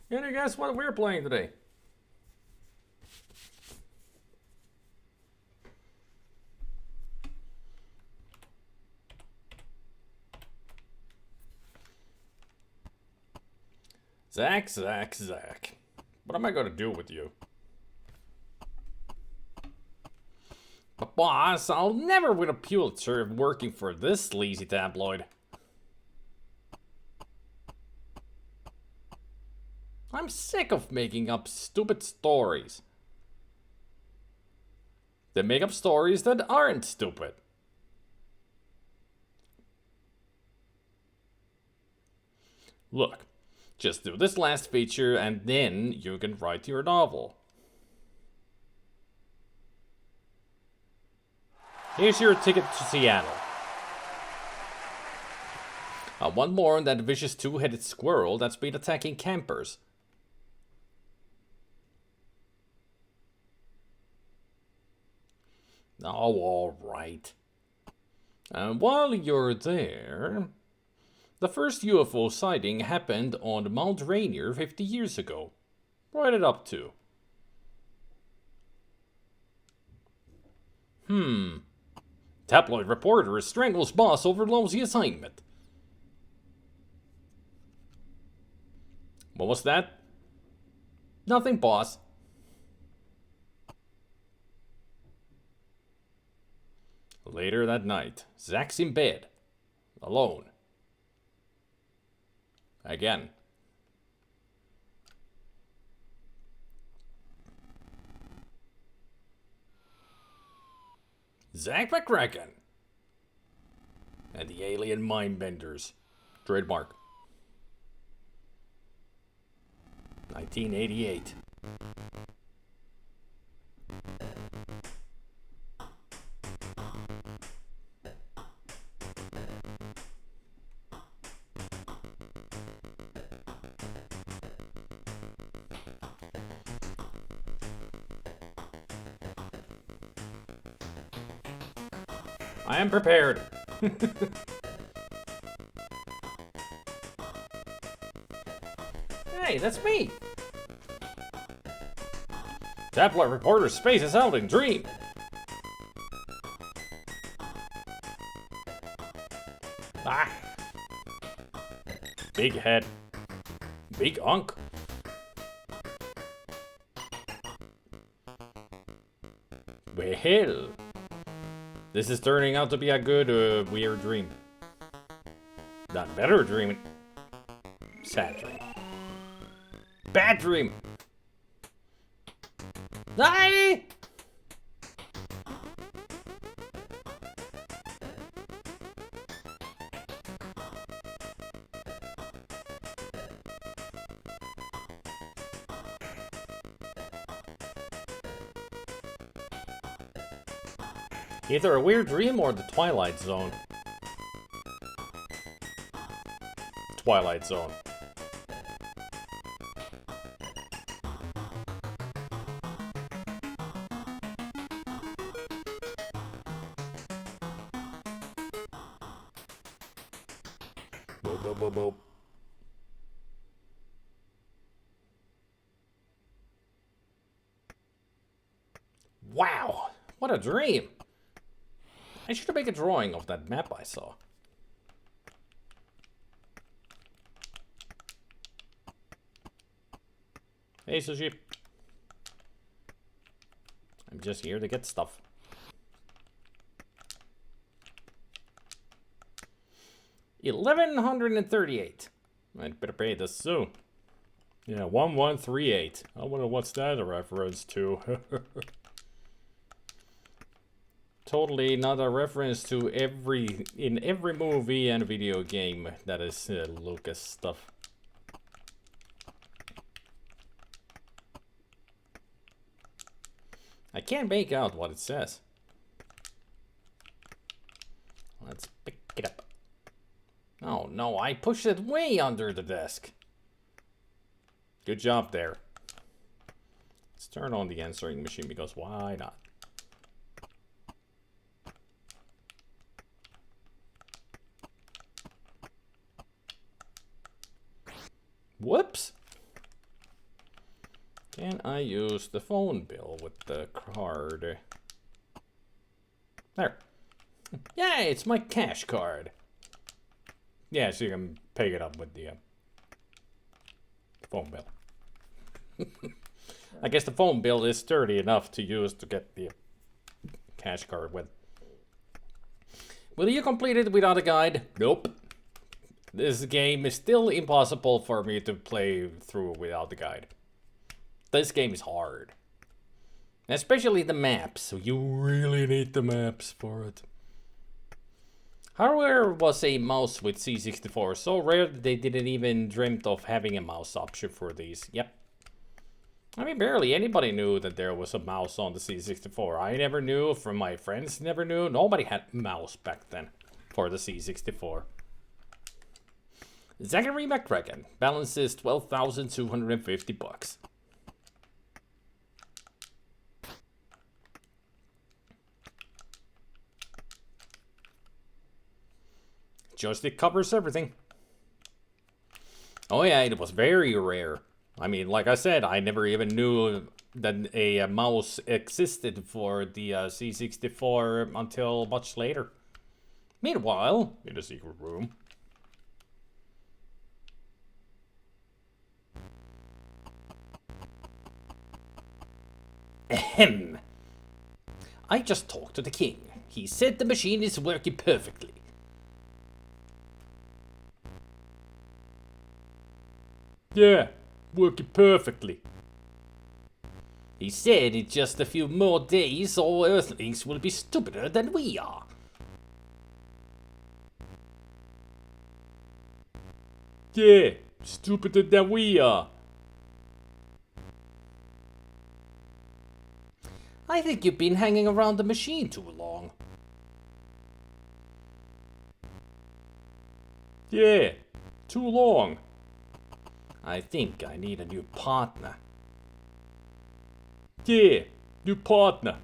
And I guess what we're playing today? Zach. What am I gonna do with you? But boss, I'll never win a Pulitzer working for this sleazy tabloid. I'm sick of making up stupid stories. They make up stories that aren't stupid. Look, just do this last feature and then you can write your novel. Here's your ticket to Seattle. One more on that vicious two-headed squirrel that's been attacking campers. Oh, alright. And while you're there, the first UFO sighting happened on Mount Rainier 50 years ago. Write it up too. Tabloid reporter strangles boss over lousy assignment. What was that? Nothing, boss. Later that night, Zach's in bed. Alone. Again. Zak McKracken. And the alien Mindbenders. Trademark. 1988. I am prepared. Hey, that's me. Tabloid reporter spaces out in dream. Ah. Big head. Big unk. Well, this is turning out to be a good, weird dream. Not better dream. Sad dream. Bad dream. Die! Either a weird dream or the Twilight Zone. Twilight Zone. Boop, boop, boop, boop. Wow, what a dream! I should make a drawing of that map I saw. Hey, Sushi. I'm just here to get stuff. $1,138. I'd better pay this soon. Yeah, 1138. I wonder what's that a reference to. Totally not a reference to in every movie and video game that is Lucas stuff. I can't make out what it says. Let's pick it up. Oh no, I pushed it way under the desk. Good job there. Let's turn on the answering machine because why not? Whoops. Can I use the phone bill with the card? There. Yeah, it's my cash card. Yeah, so you can pay it up with the phone bill. I guess the phone bill is sturdy enough to use to get the cash card with. Will you complete it without a guide? Nope. This game is still impossible for me to play through without the guide. This game is hard. Especially the maps, so you really need the maps for it. Hardware was a mouse with C64, so rare that they didn't even dreamt of having a mouse option for these. Yep. I mean, barely anybody knew that there was a mouse on the C64. I never knew, from my friends never knew. Nobody had mouse back then for the C64. Zak McKracken balances $12,250. Joystick covers everything. Oh yeah, it was very rare. I mean, like I said, I never even knew that a mouse existed for the C64 until much later. Meanwhile, in a secret room. Ahem. I just talked to the king. He said the machine is working perfectly. Yeah, working perfectly. He said in just a few more days all Earthlings will be stupider than we are. Yeah, stupider than we are. I think you've been hanging around the machine too long. Yeah, too long. I think I need a new partner. Yeah, new partner.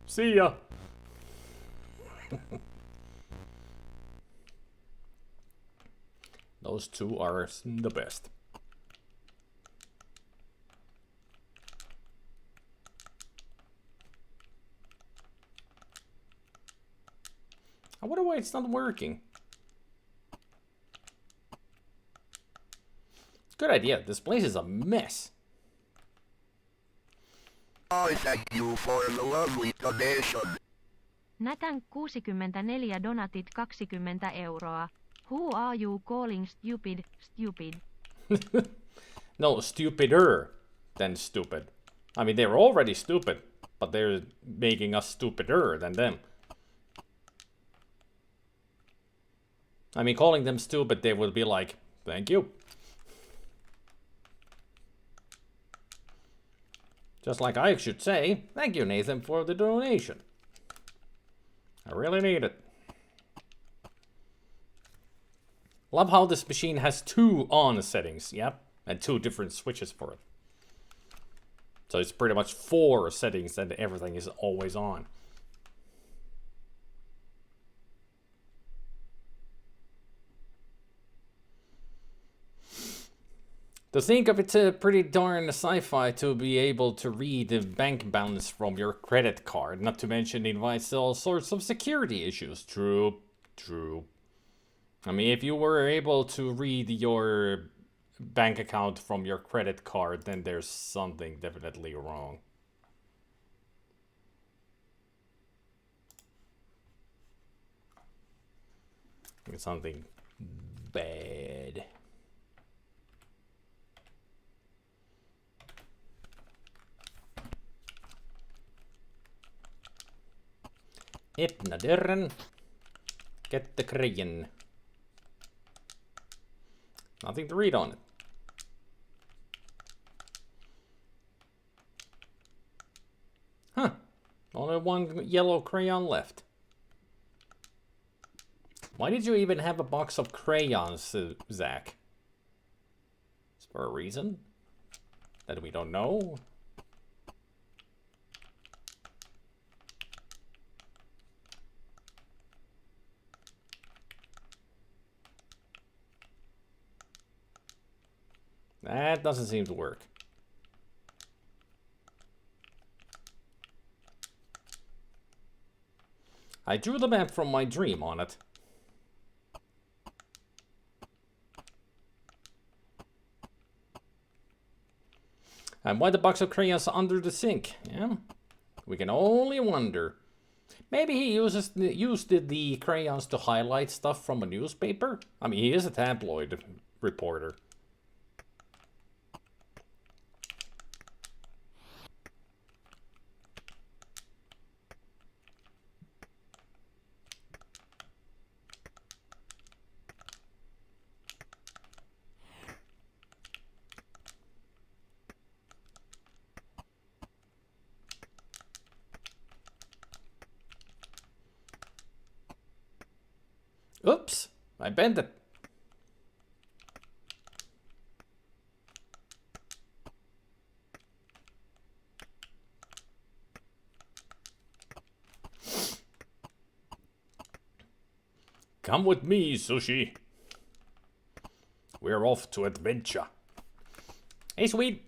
See ya. Those two are the best. I wonder why it's not working. Good idea. This place is a mess. I thank you for the lovely donation. Nathan 64 donatit 20 euroa. Who are you calling stupid, stupid? No, stupider than stupid. I mean, they're already stupid, but they're making us stupider than them. I mean, calling them stupid, they would be like, thank you. Just like I should say, thank you, Nathan, for the donation. I really need it. Love how this machine has 2 on settings, yep, and 2 different switches for it. So it's pretty much 4 settings and everything is always on. To think of, it's a pretty darn sci-fi to be able to read the bank balance from your credit card. Not to mention it invites all sorts of security issues. True, true. I mean, if you were able to read your bank account from your credit card, then there's something definitely wrong. It's something bad. Öppna dörren. Get the crayon. Nothing to read on it. Huh. Only 1 yellow crayon left. Why did you even have a box of crayons, Zach? Is for a reason that we don't know? That doesn't seem to work. I drew the map from my dream on it. And why the box of crayons under the sink? Yeah, we can only wonder. Maybe he used the crayons to highlight stuff from a newspaper? I mean, he is a tabloid reporter. Oops, I bent it. Come with me, Sushi. We're off to adventure. Hey, sweet.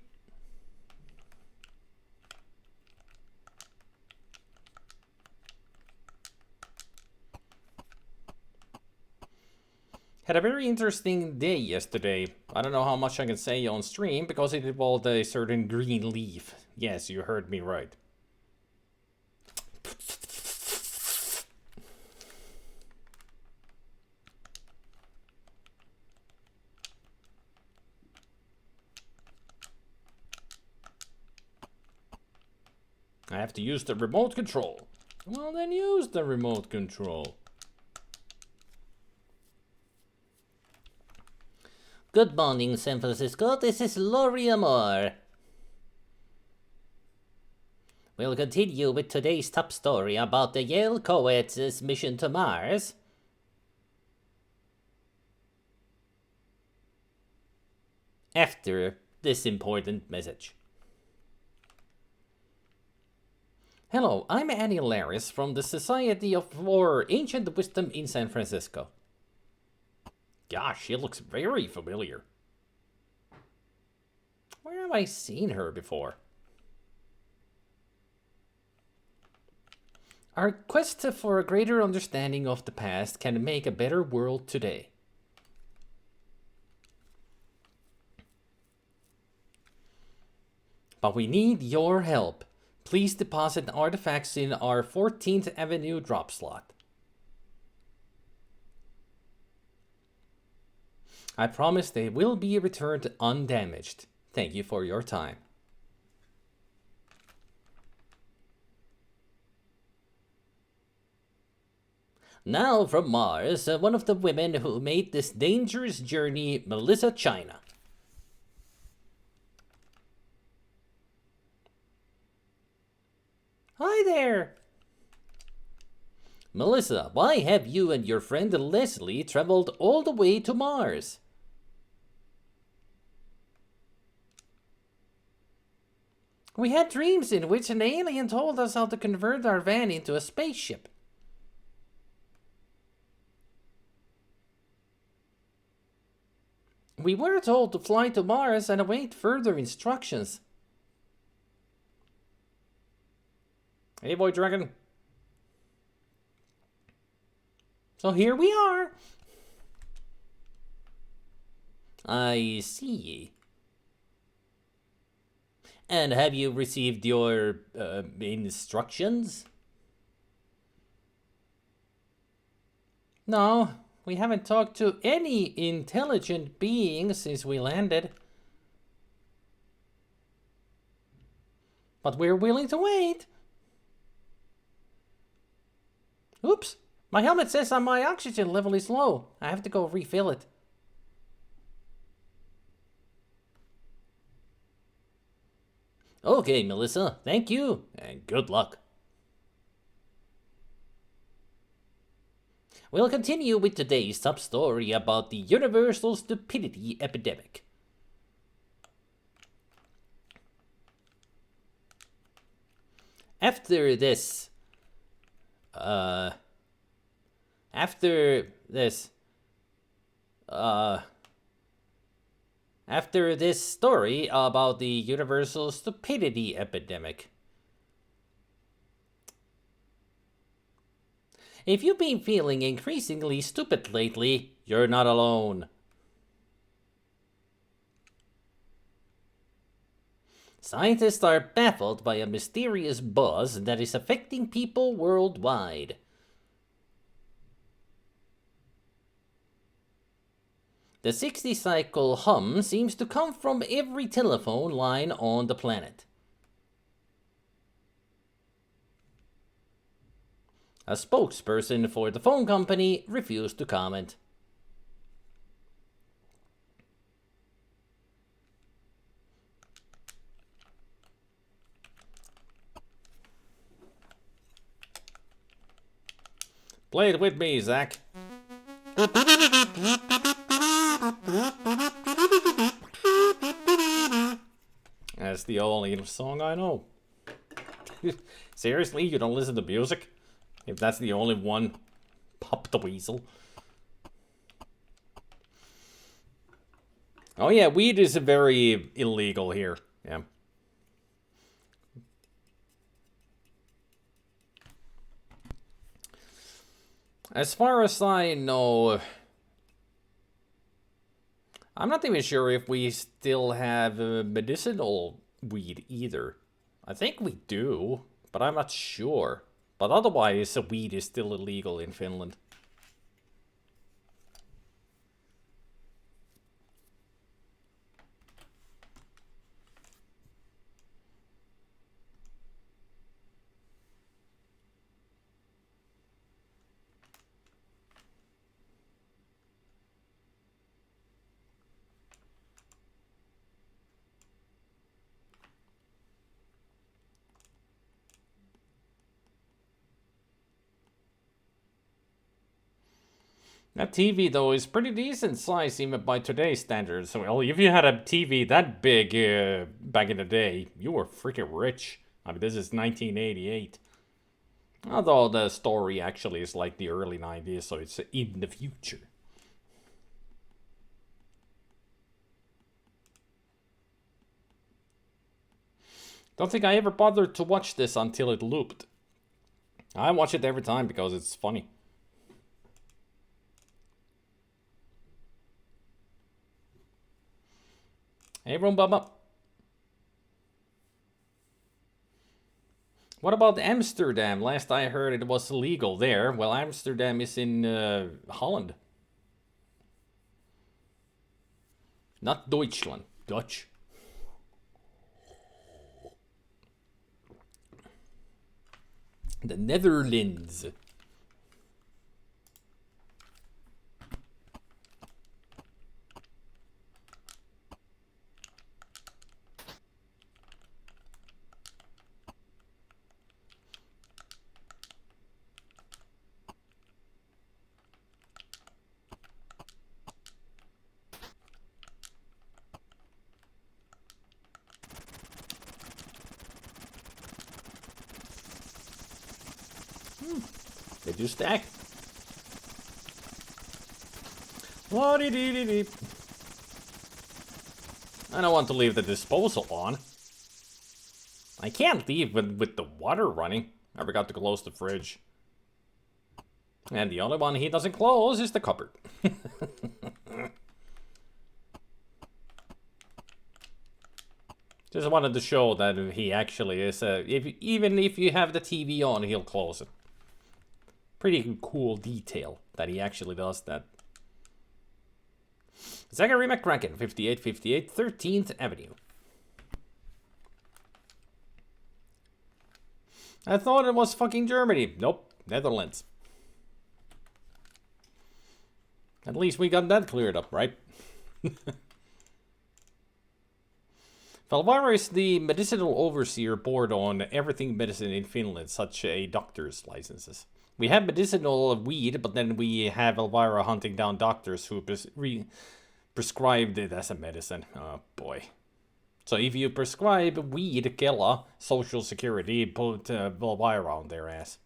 Had a very interesting day yesterday. I don't know how much I can say on stream because it involved a certain green leaf. Yes, you heard me right. I have to use the remote control. Well, then use the remote control. Good morning, San Francisco. This is Laurie Moore. We'll continue with today's top story about the Yale co-ed's mission to Mars. After this important message. Hello, I'm Annie Laris from the Society for Ancient Wisdom in San Francisco. Gosh, she looks very familiar. Where have I seen her before? Our quest for a greater understanding of the past can make a better world today. But we need your help. Please deposit artifacts in our 14th Avenue drop slot. I promise they will be returned undamaged. Thank you for your time. Now from Mars, one of the women who made this dangerous journey, Melissa China. Hi there! Melissa, why have you and your friend Leslie traveled all the way to Mars? We had dreams in which an alien told us how to convert our van into a spaceship. We were told to fly to Mars and await further instructions. Hey, boy dragon. So here we are. I see. And have you received your instructions? No, we haven't talked to any intelligent being since we landed. But we're willing to wait. Oops, my helmet says that my oxygen level is low. I have to go refill it. Okay, Melissa, thank you, and good luck. We'll continue with today's top story about the universal stupidity epidemic. After this, after this story about the universal stupidity epidemic. If you've been feeling increasingly stupid lately, you're not alone. Scientists are baffled by a mysterious buzz that is affecting people worldwide. The 60-cycle hum seems to come from every telephone line on the planet. A spokesperson for the phone company refused to comment. Play it with me, Zach. That's the only song I know. Seriously, you don't listen to music? If that's the only one, Pop the Weasel. Oh yeah, weed is very illegal here. Yeah. As far as I know, I'm not even sure if we still have medicinal weed either. I think we do, but I'm not sure. But otherwise, weed is still illegal in Finland. That TV, though, is pretty decent size even by today's standards. So, well, if you had a TV that big back in the day, you were freaking rich. I mean, this is 1988. Although the story actually is like the early 90s, so it's in the future. Don't think I ever bothered to watch this until it looped. I watch it every time because it's funny. Hey, Bubba. What about Amsterdam? Last I heard it was illegal there. Well, Amsterdam is in Holland. Not Deutschland. Dutch. The Netherlands. They do stack. I don't want to leave the disposal on. I can't leave with the water running. I forgot to close the fridge. And the only one he doesn't close is the cupboard. Just wanted to show that he actually is, even if you have the TV on, he'll close it. Pretty cool detail that he actually does that. Zak McKracken, 5858 13th Avenue. I thought it was fucking Germany. Nope, Netherlands. At least we got that cleared up, right? Valvara is the medicinal overseer board on everything medicine in Finland, such as doctor's licenses. We have medicinal weed, but then we have Elvira hunting down doctors who prescribed it as a medicine. Oh boy. So if you prescribe weed, Kela, Social Security, put Elvira on their ass.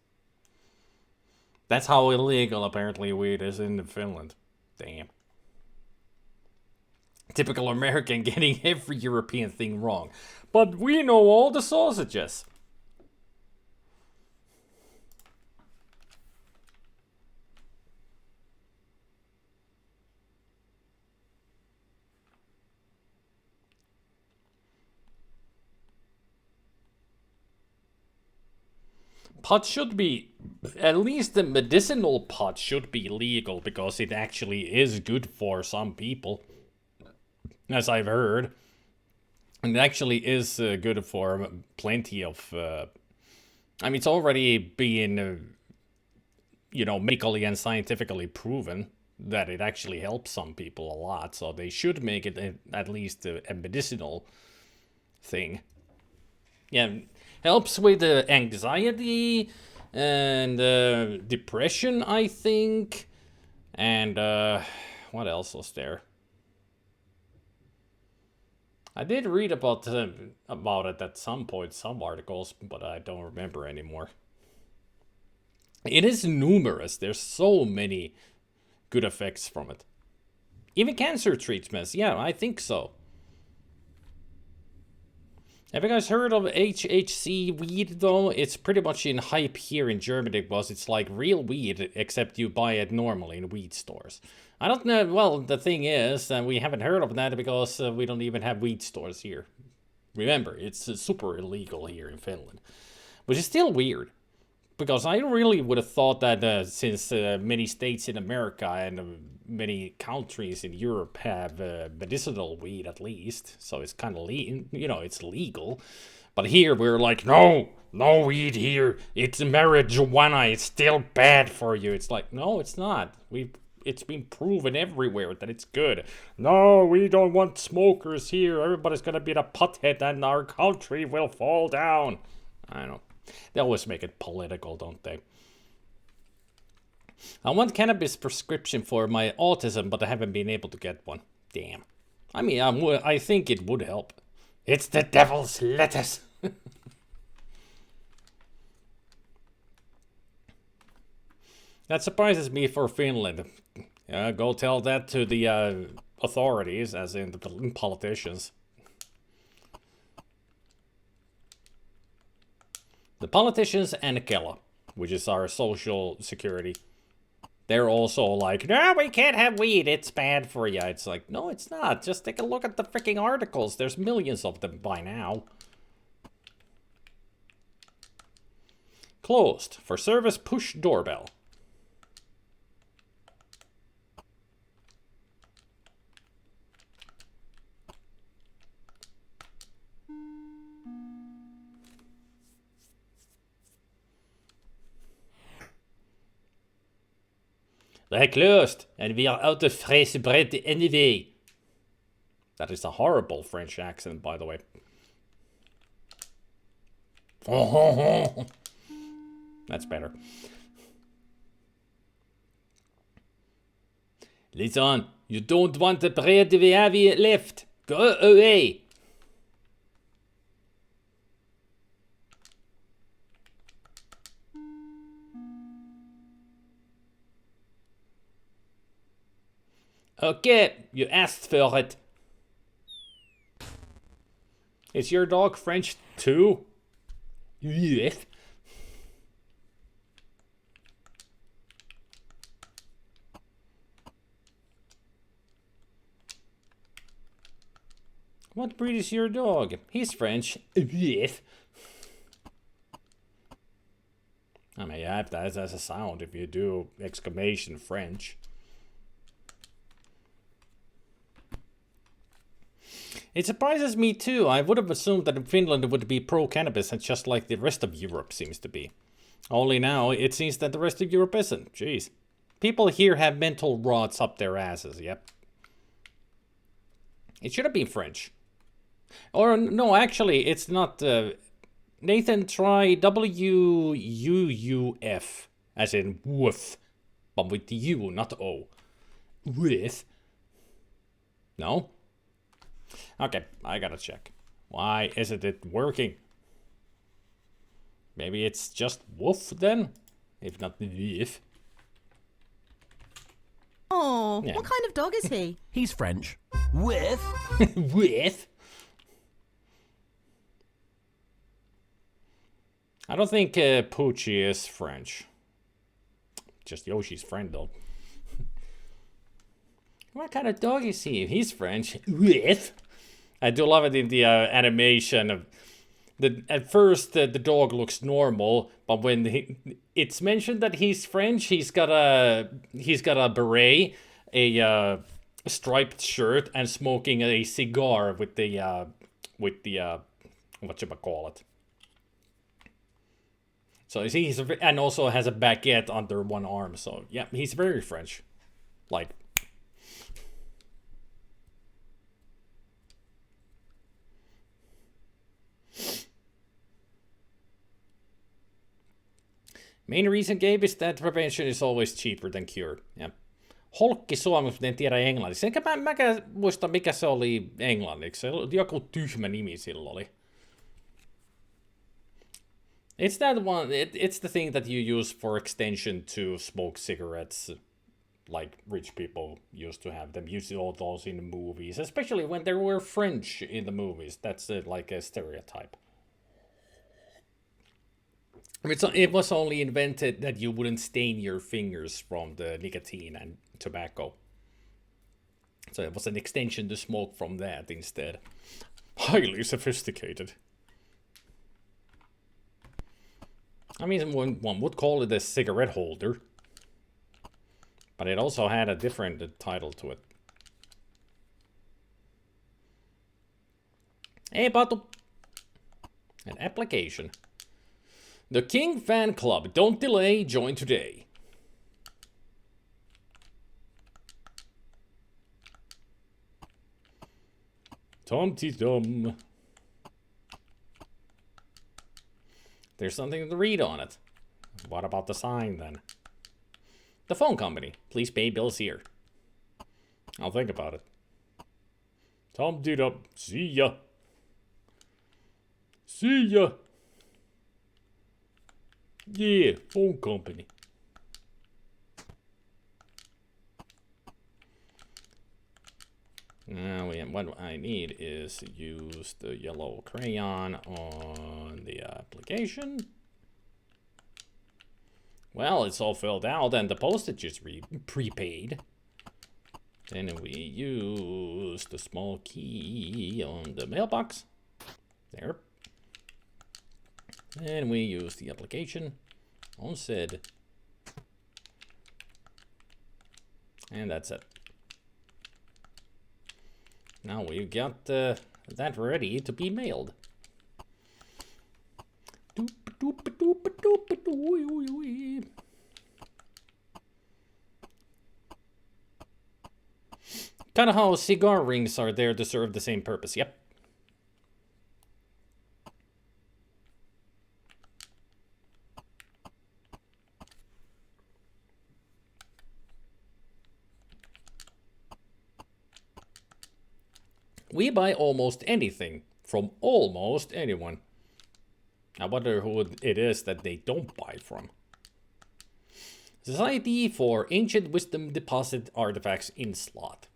That's how illegal apparently weed is in Finland. Damn. Typical American getting every European thing wrong. But we know all the sausages. Pot should be, at least the medicinal pot should be legal because it actually is good for some people, as I've heard. And it actually is good for plenty of, I mean, it's already been, medically and scientifically proven that it actually helps some people a lot. So they should make it at least a medicinal thing. Yeah. Helps with anxiety and depression, I think. And what else was there? I did read about it at some point, some articles, but I don't remember anymore. It is numerous. There's so many good effects from it. Even cancer treatments. Yeah, I think so. Have you guys heard of HHC weed, though? It's pretty much in hype here in Germany because it's like real weed, except you buy it normally in weed stores. I don't know, well, the thing is, we haven't heard of that because we don't even have weed stores here. Remember, it's super illegal here in Finland. Which is still weird. Because I really would have thought that since many states in America and many countries in Europe have medicinal weed at least, so it's kind of it's legal. But here we're like, no weed here. It's marijuana. It's still bad for you. It's like, no, it's not. It's been proven everywhere that it's good. No, we don't want smokers here. Everybody's gonna be a pothead, and our country will fall down. I don't know. They always make it political, don't they? I want cannabis prescription for my autism, but I haven't been able to get one. Damn. I mean, I think it would help. It's the devil's lettuce. That surprises me for Finland. Go tell that to the authorities, as in the politicians. The politicians and Kela, which is our social security, they're also like, no, we can't have weed. It's bad for you. It's like, no, it's not. Just take a look at the freaking articles. There's millions of them by now. Closed. For service, push doorbell. They're closed, and we are out of fresh bread anyway. That is a horrible French accent, by the way. That's better. Listen, you don't want the bread we have left. Go away. Okay, you asked for it. Is your dog French too? Yes. What breed is your dog? He's French. Yes. I mean, yeah, that as a sound if you do exclamation French. It surprises me too. I would have assumed that Finland would be pro-cannabis, just like the rest of Europe seems to be. Only now it seems that the rest of Europe isn't. Jeez. People here have mental rods up their asses, yep. It should have been French. Or, no, actually, it's not... Nathan, try W-U-U-F, as in woof, but with the U, not O. Woof. No? Okay, I gotta check. Why isn't it working? Maybe it's just woof then? If not woof. Oh. Oh, Yeah. what kind of dog is he? He's French. With With? I don't think Poochie is French. Just Yoshi's friend, though. What kind of dog is he? He's French. With? I do love it in the animation of at first the dog looks normal, but when it's mentioned that he's French, he's got a beret, a striped shirt, and smoking a cigar with the whatchamacallit. So he's and also has a baguette under one arm. So yeah, he's very French, like. Main reason, Gabe, is that prevention is always cheaper than cure. Yeah. Holkki suomeksi, mutta en tiedä englanniksi. Enkä mäkään muista, mikä se oli englanniksi. Se oli joku tyhmä nimi sillä oli. It's that one, it's the thing that you use for extension to smoke cigarettes, like rich people used to have them. You see all those in the movies, especially when there were French in the movies. That's like a stereotype. It was only invented that you wouldn't stain your fingers from the nicotine and tobacco. So it was an extension to smoke from that instead. Highly sophisticated. I mean, one would call it a cigarette holder. But it also had a different title to it. Hey, Patu. An application. The King Fan Club. Don't delay. Join today. Tom-ti-dum. There's something to read on it. What about the sign, then? The phone company. Please pay bills here. I'll think about it. Tom-ti-dum. See ya. See ya. Yeah, phone company. Now what I need is use the yellow crayon on the application. Well, it's all filled out and the postage is prepaid. Then we use the small key on the mailbox. There. Then we use the application on said. And that's it. Now we've got that ready to be mailed. Kind of how cigar rings are there to serve the same purpose. Yep. We buy almost anything from almost anyone. I wonder who it is that they don't buy from. Society for Ancient Wisdom Deposit Artifacts in Slot.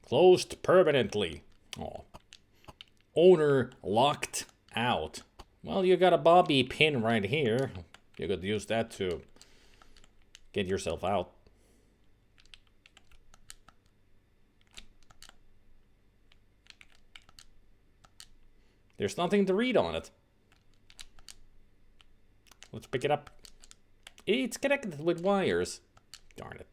Closed permanently. Oh. Owner locked out. Well, you got a bobby pin right here. You could use that to get yourself out. There's nothing to read on it. Let's pick it up. It's connected with wires. Darn it.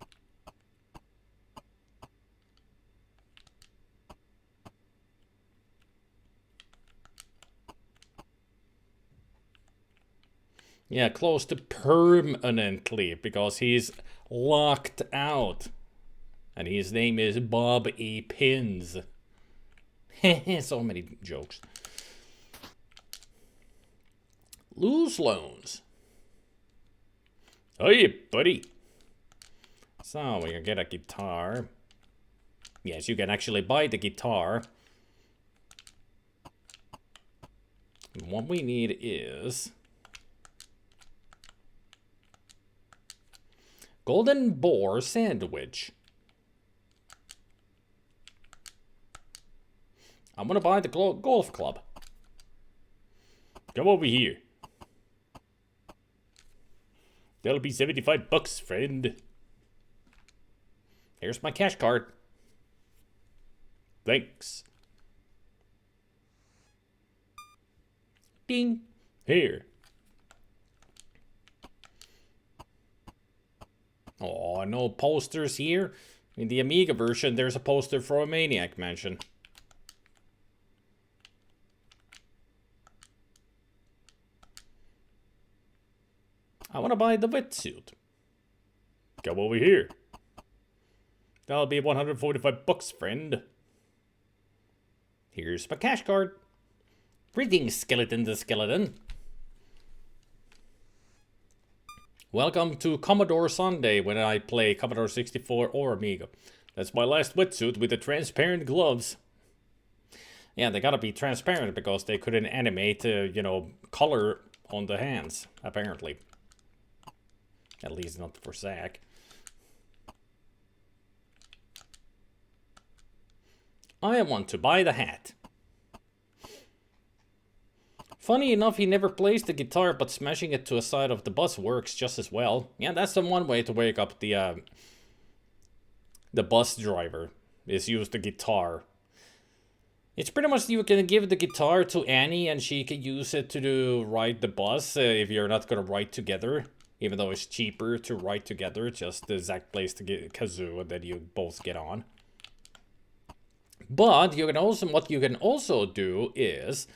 Yeah, closed permanently because he's locked out. And his name is Bob A. Pins. So many jokes. Lose loans. Hey, buddy. So we can get a guitar. Yes, you can actually buy the guitar. What we need is Golden boar sandwich. I'm gonna buy the golf club. Come over here. That'll be $75, friend. Here's my cash card. Thanks. Ding. Here. Oh, no posters here. In the Amiga version, there's a poster for a Maniac Mansion. I want to buy the wetsuit. Come over here. That'll be $145, friend. Here's my cash card. Greetings, Skeleton the Skeleton. Welcome to Commodore Sunday when I play Commodore 64 or Amiga. That's my last wetsuit with the transparent gloves. Yeah, they gotta be transparent because they couldn't animate, color on the hands, apparently. At least not for Zak. I want to buy the hat. Funny enough, he never plays the guitar, but smashing it to a side of the bus works just as well. Yeah, that's the one way to wake up the bus driver, is use the guitar. It's pretty much you can give the guitar to Annie and she can use it to ride the bus if you're not going to ride together. Even though it's cheaper to ride together, just Zak plays the kazoo and then you both get on. But what you can also do is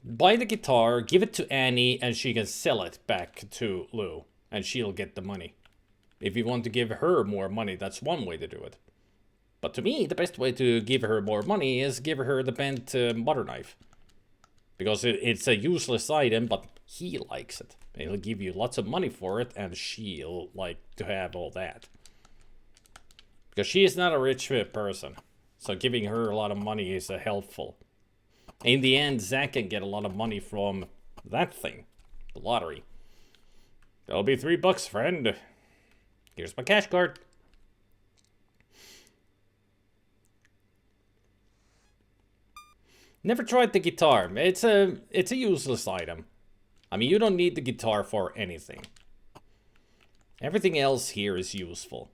buy the guitar, give it to Annie, and she can sell it back to Lou, and she'll get the money. If you want to give her more money, that's one way to do it. But to me, the best way to give her more money is give her the bent butter knife. Because it's a useless item, but he likes it. He'll give you lots of money for it, and she'll like to have all that. Because she is not a rich person. So giving her a lot of money is helpful. In the end, Zak can get a lot of money from that thing. The lottery. That'll be $3, friend. Here's my cash card. Never tried the guitar. It's a useless item. I mean, you don't need the guitar for anything. Everything else here is useful.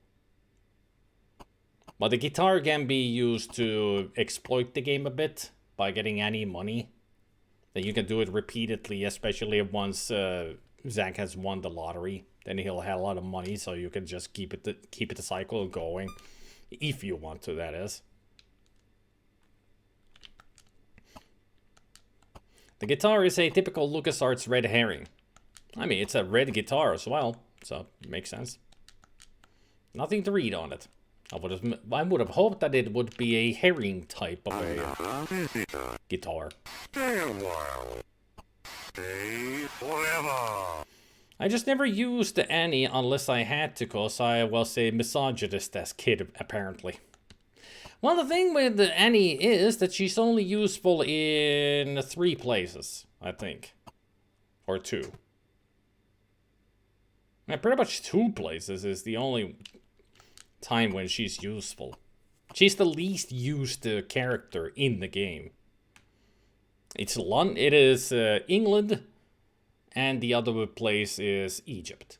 But the guitar can be used to exploit the game a bit by getting any money. Then you can do it repeatedly, especially once Zak has won the lottery. Then he'll have a lot of money, so you can just keep the cycle going. If you want to, that is. The guitar is a typical LucasArts red herring. I mean, it's a red guitar as well, so it makes sense. Nothing to read on it. I would have hoped that it would be a herring type of a guitar. Stay a while. Stay forever. I just never used the Annie unless I had to, cause I was a misogynist as kid, apparently. Well, the thing with the Annie is that she's only useful in 3 places, I think. Or 2. Yeah, pretty much 2 places is the only time when she's useful. She's the least used character in the game. It is England, and the other place is Egypt.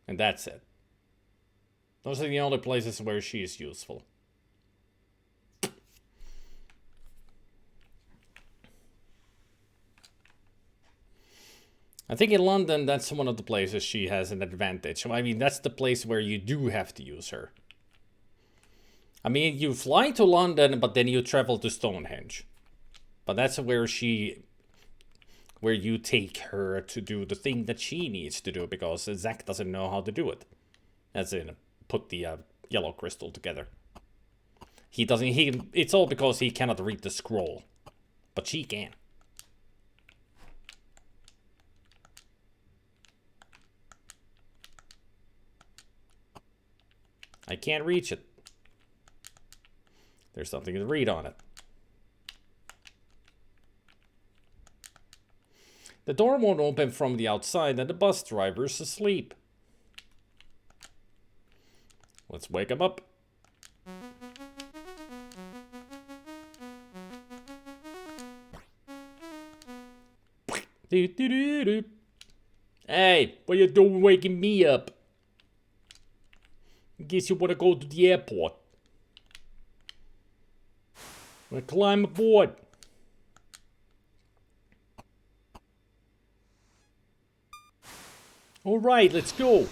And that's it. Those are the only places where she is useful. I think in London, that's one of the places she has an advantage. I mean, that's the place where you do have to use her. I mean, you fly to London, but then you travel to Stonehenge. But that's where you take her to do the thing that she needs to do, because Zak doesn't know how to do it. As in, put the yellow crystal together. It's all because he cannot read the scroll. But she can. I can't reach it. There's something to read on it. The door won't open from the outside and the bus driver's asleep. Let's wake him up. Hey, what you doing waking me up? Guess you wanna go to the airport. Wanna climb aboard? Alright, let's go.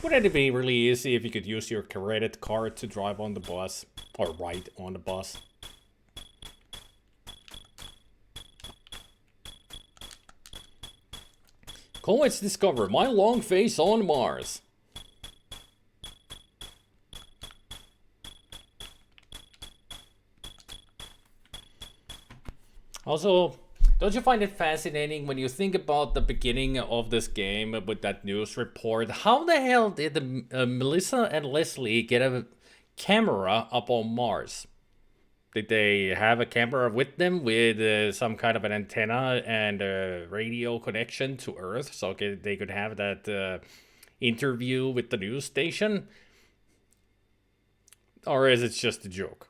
Wouldn't it be really easy if you could use your credit card to drive on the bus? Or ride on the bus? Comets discover my long face on Mars. Also, don't you find it fascinating when you think about the beginning of this game with that news report? How the hell did Melissa and Leslie get a camera up on Mars? Did they have a camera with them with some kind of an antenna and a radio connection to Earth so they could have that interview with the news station? Or is it just a joke?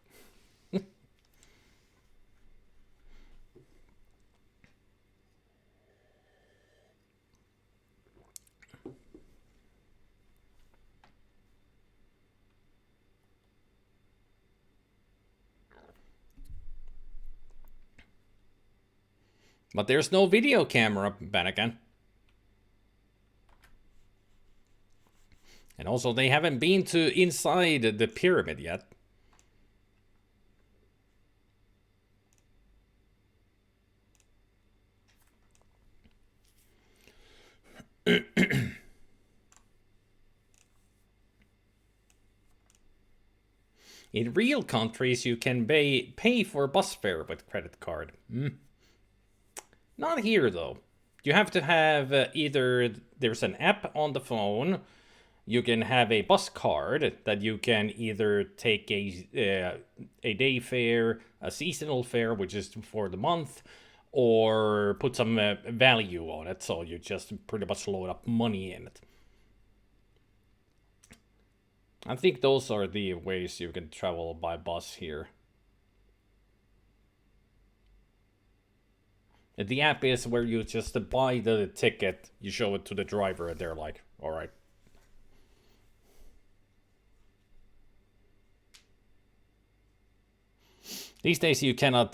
But there's no video camera, Bannigan. And also, they haven't been to inside the pyramid yet. In real countries, you can pay for bus fare with credit card. Not here, though. You have to have either there's an app on the phone. You can have a bus card that you can either take a day fare, a seasonal fare, which is for the month, or put some value on it. So you just pretty much load up money in it. I think those are the ways you can travel by bus here. The app is where you just buy the ticket, you show it to the driver, and they're like, alright. These days you cannot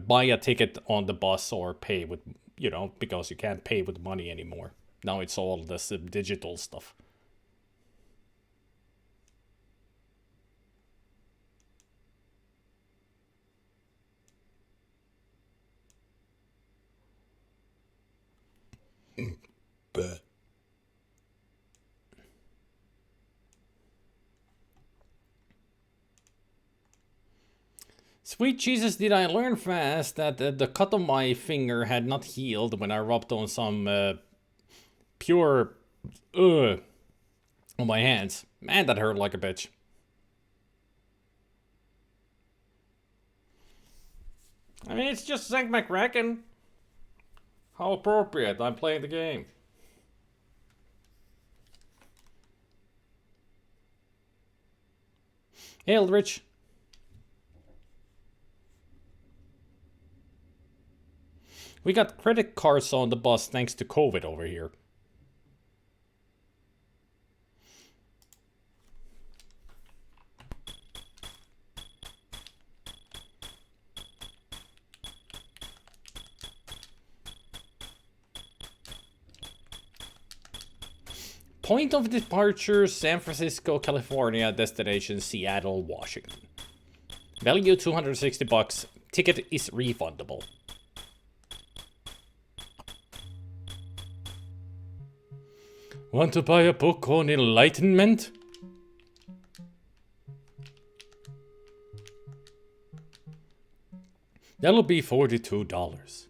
buy a ticket on the bus or pay with, because you can't pay with money anymore. Now it's all this digital stuff. Sweet Jesus, did I learn fast that the cut on my finger had not healed when I rubbed on some pure on my hands. Man, that hurt like a bitch. I mean, it's just Zak McKracken. How appropriate, I'm playing the game. Hey, Eldritch. We got credit cards on the bus thanks to COVID over here. Point of departure, San Francisco, California. Destination, Seattle, Washington. Value, $260. Ticket is refundable. Want to buy a book on enlightenment? That'll be $42.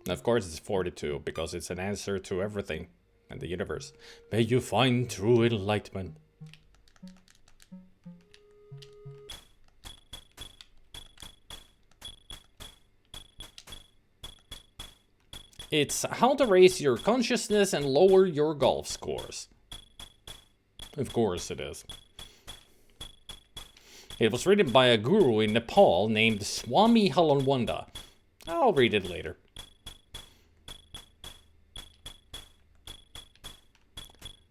Of course it's 42 because it's an answer to everything in the universe. May you find true enlightenment. It's how to raise your consciousness and lower your golf scores. Of course it is. It was written by a guru in Nepal named Swami Halanwanda. I'll read it later.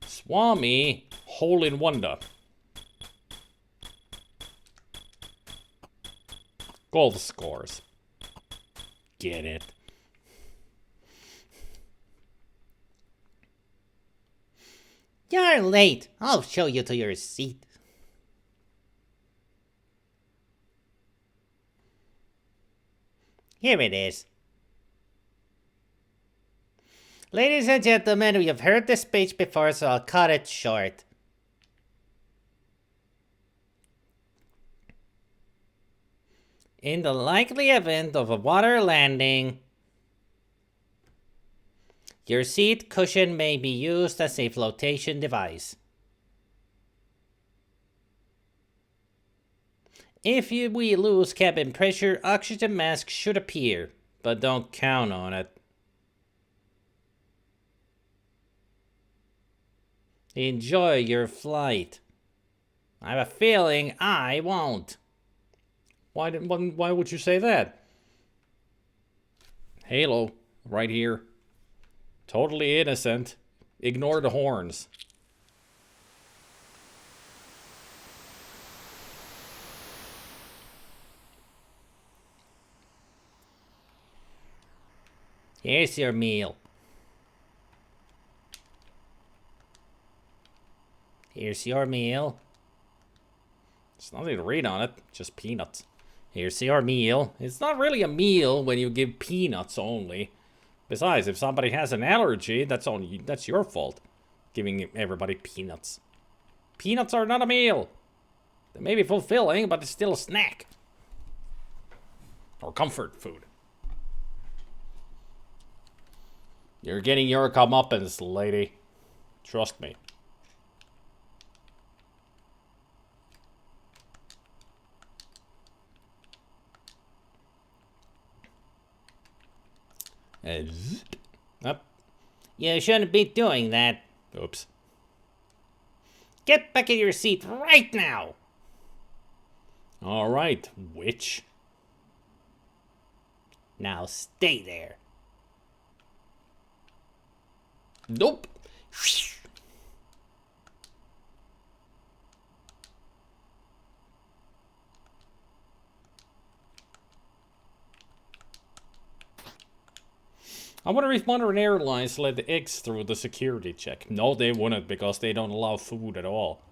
Swami Halanwanda. Golf scores. Get it. You're late. I'll show you to your seat. Here it is. Ladies and gentlemen, we have heard this speech before, so I'll cut it short. In the likely event of a water landing, your seat cushion may be used as a flotation device. If we lose cabin pressure, oxygen masks should appear, but don't count on it. Enjoy your flight. I have a feeling I won't. Why would you say that? Halo, right here. Totally innocent. Ignore the horns. Here's your meal. Here's your meal. There's nothing to read on it, just peanuts. Here's your meal. It's not really a meal when you give peanuts only. Besides, if somebody has an allergy, that's your fault. Giving everybody peanuts. Peanuts are not a meal. They may be fulfilling, but it's still a snack. Or comfort food. You're getting your comeuppance, lady. Trust me. Up. You shouldn't be doing that. Oops. Get back in your seat right now. All right, witch. Now stay there. Nope. I wonder if modern airlines let the eggs through the security check. No, they wouldn't, because they don't allow food at all.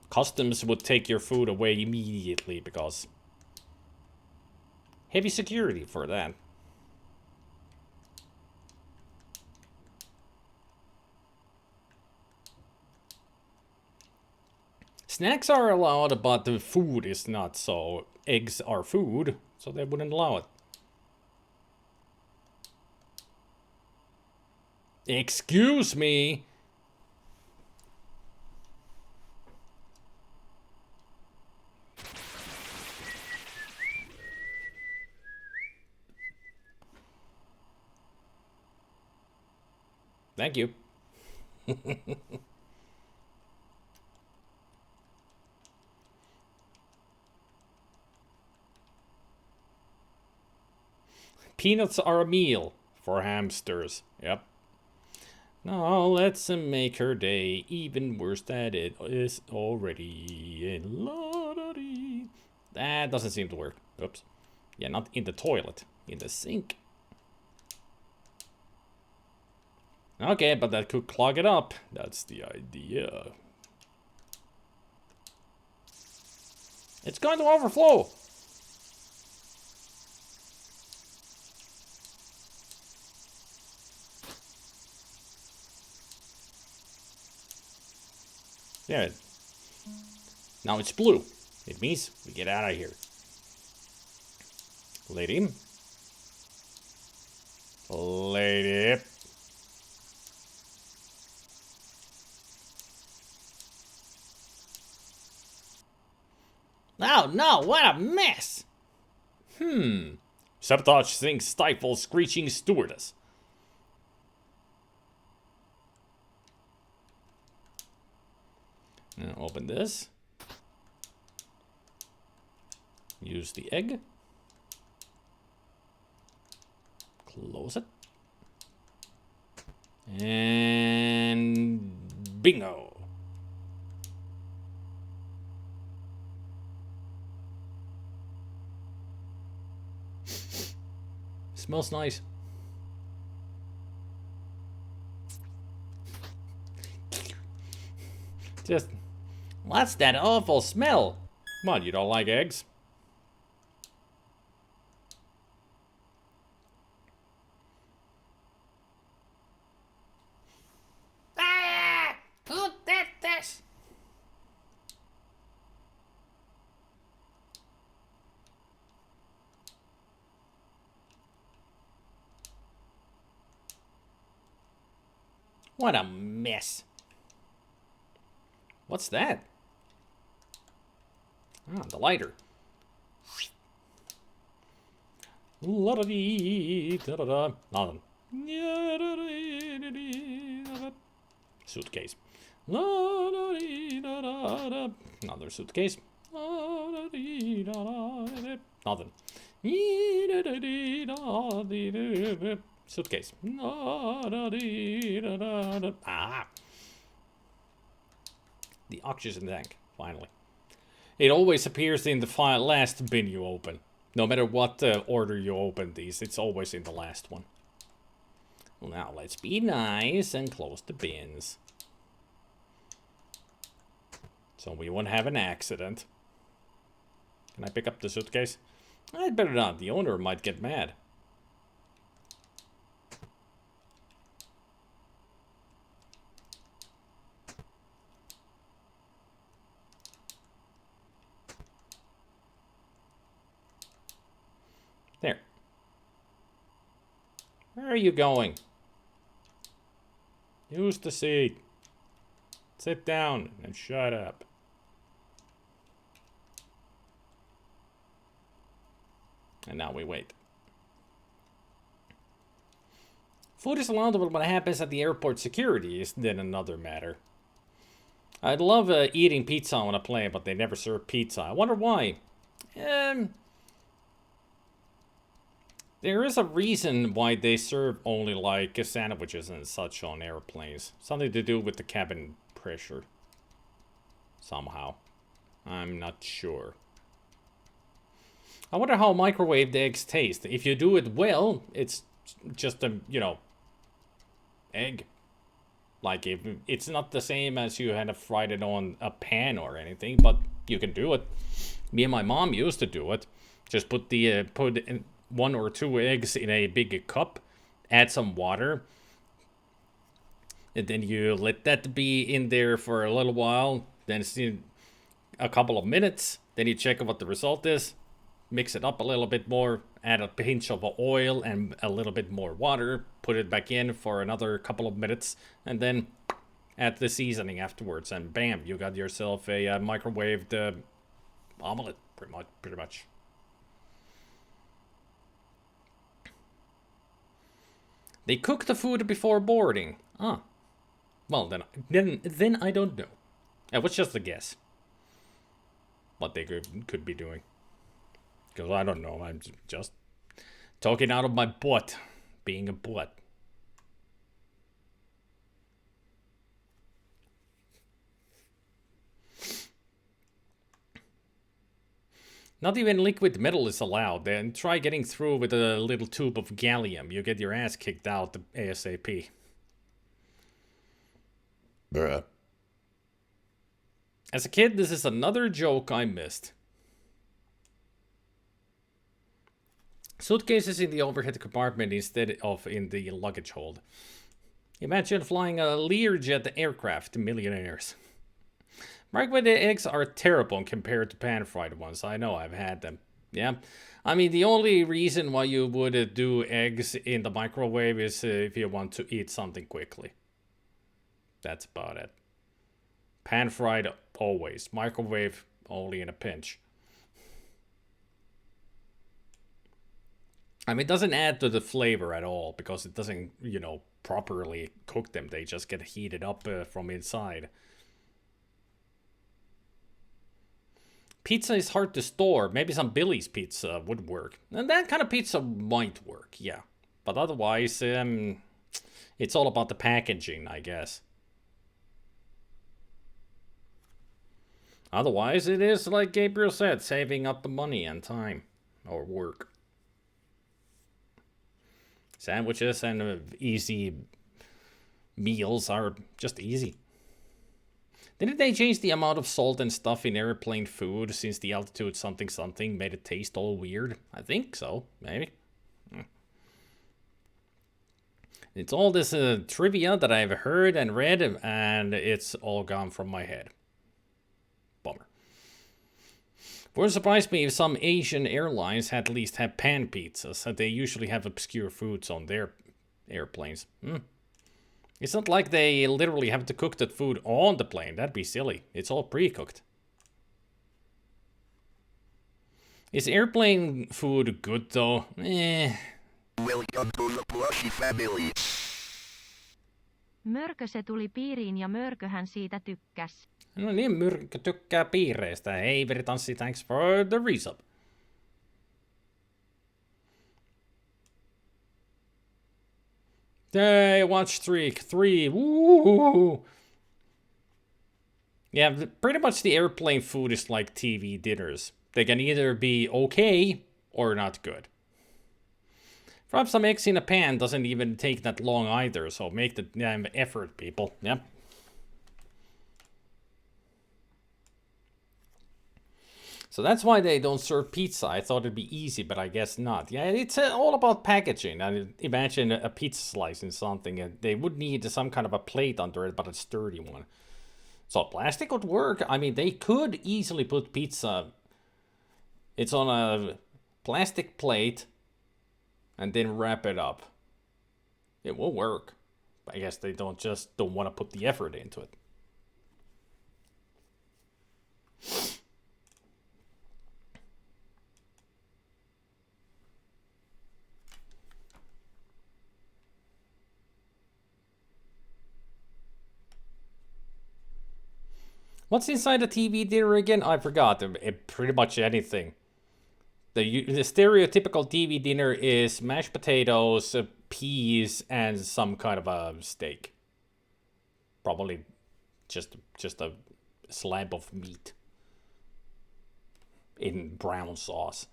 Customs would take your food away immediately, because heavy security for that. Snacks are allowed, but the food is not, so eggs are food, so they wouldn't allow it. Excuse me. Thank you. Peanuts are a meal for hamsters. Yep. Now let's make her day even worse than it is already. That doesn't seem to work. Oops. Yeah, not in the toilet. In the sink. Okay, but that could clog it up. That's the idea. It's going to overflow. Yeah. Now it's blue. It means we get out of here. Lady. Lady. Oh no, what a mess! Sabotage thing stifles screeching stewardess. Now open this. Use the egg. Close it. And bingo. Smells nice. Just, what's that awful smell? Come on, you don't like eggs? Ah! Who did this? What a mess. What's that? Ah, the lighter. La-da-dee-da-da-da. Nothing. Suitcase. La-da-dee-da-da-da. Another suitcase. La-da-dee-da-da-da. Nothing. Ee-da-da-dee-da-dee-da-da. Suitcase. La-da-dee-da-da-da. Ah. The oxygen tank, finally. It always appears in the last bin you open. No matter what order you open these, it's always in the last one. Well, now let's be nice and close the bins. So we won't have an accident. Can I pick up the suitcase? I'd better not. The owner might get mad. There. Where are you going? Use the seat. Sit down and shut up. And now we wait. Food is allowed, but what happens at the airport security is then another matter. I'd love eating pizza on a plane, but they never serve pizza. I wonder why. There is a reason why they serve only like sandwiches and such on airplanes. Something to do with the cabin pressure. Somehow. I'm not sure. I wonder how microwaved eggs taste. If you do it well, it's just a, you know, egg. Like, if it's not the same as you had fried it on a pan or anything, but you can do it. Me and my mom used to do it. Just put the one or two eggs in a big cup, add some water, and then you let that be in there for a little while, then see a couple of minutes, then you check what the result is, mix it up a little bit more, add a pinch of oil and a little bit more water, put it back in for another couple of minutes, and then add the seasoning afterwards, and bam, you got yourself a microwaved omelet, pretty much. They cook the food before boarding. Ah. Well, then I don't know. It was just a guess. What they could be doing. Because I don't know. I'm just talking out of my butt. Being a butt. Not even liquid metal is allowed. Then try getting through with a little tube of gallium. You get your ass kicked out ASAP. Bruh. As a kid, this is another joke I missed. Suitcases in the overhead compartment instead of in the luggage hold. Imagine flying a Learjet aircraft, millionaires. Microwave eggs are terrible compared to pan-fried ones. I know, I've had them. Yeah. I mean, the only reason why you would do eggs in the microwave is if you want to eat something quickly. That's about it. Pan-fried, always. Microwave, only in a pinch. I mean, it doesn't add to the flavor at all because it doesn't, you know, properly cook them. They just get heated up from inside. Pizza is hard to store. Maybe some Billy's pizza would work. And that kind of pizza might work, yeah. But otherwise, it's all about the packaging, I guess. Otherwise, it is, like Gabriel said, saving up the money and time. Or work. Sandwiches and easy meals are just easy. Didn't they change the amount of salt and stuff in airplane food since the altitude something something made it taste all weird? I think so, maybe. It's all this trivia that I've heard and read, and it's all gone from my head. Bummer. Wouldn't surprise me if some Asian airlines at least have pan pizzas, and they usually have obscure foods on their airplanes. It's not like they literally have to cook that food on the plane. That'd be silly. It's all pre-cooked. Is airplane food good though? Welcome to the Plushy family. Mörkö se tuli piiriin ja mörköhän siitä tykkäs. No niin, Myrkkä tykkää piireistä. Hei, Veritanssi, thanks for the resub. Hey, watch streak 3. Woo! Yeah, pretty much the airplane food is like TV dinners. They can either be okay or not good. Fry some eggs in a pan doesn't even take that long either, so make the damn effort, people. Yep. So that's why they don't serve pizza. I thought it'd be easy, but I guess not. Yeah, it's all about packaging. I mean, imagine a pizza slice in something, and they would need some kind of a plate under it, but a sturdy one. So plastic would work. I mean, they could easily put pizza. It's on a plastic plate, and then wrap it up. It will work. I guess they don't want to put the effort into it. What's inside a TV dinner again? I forgot. Pretty much anything. The stereotypical TV dinner is mashed potatoes, peas, and some kind of a steak. Probably just a slab of meat in brown sauce.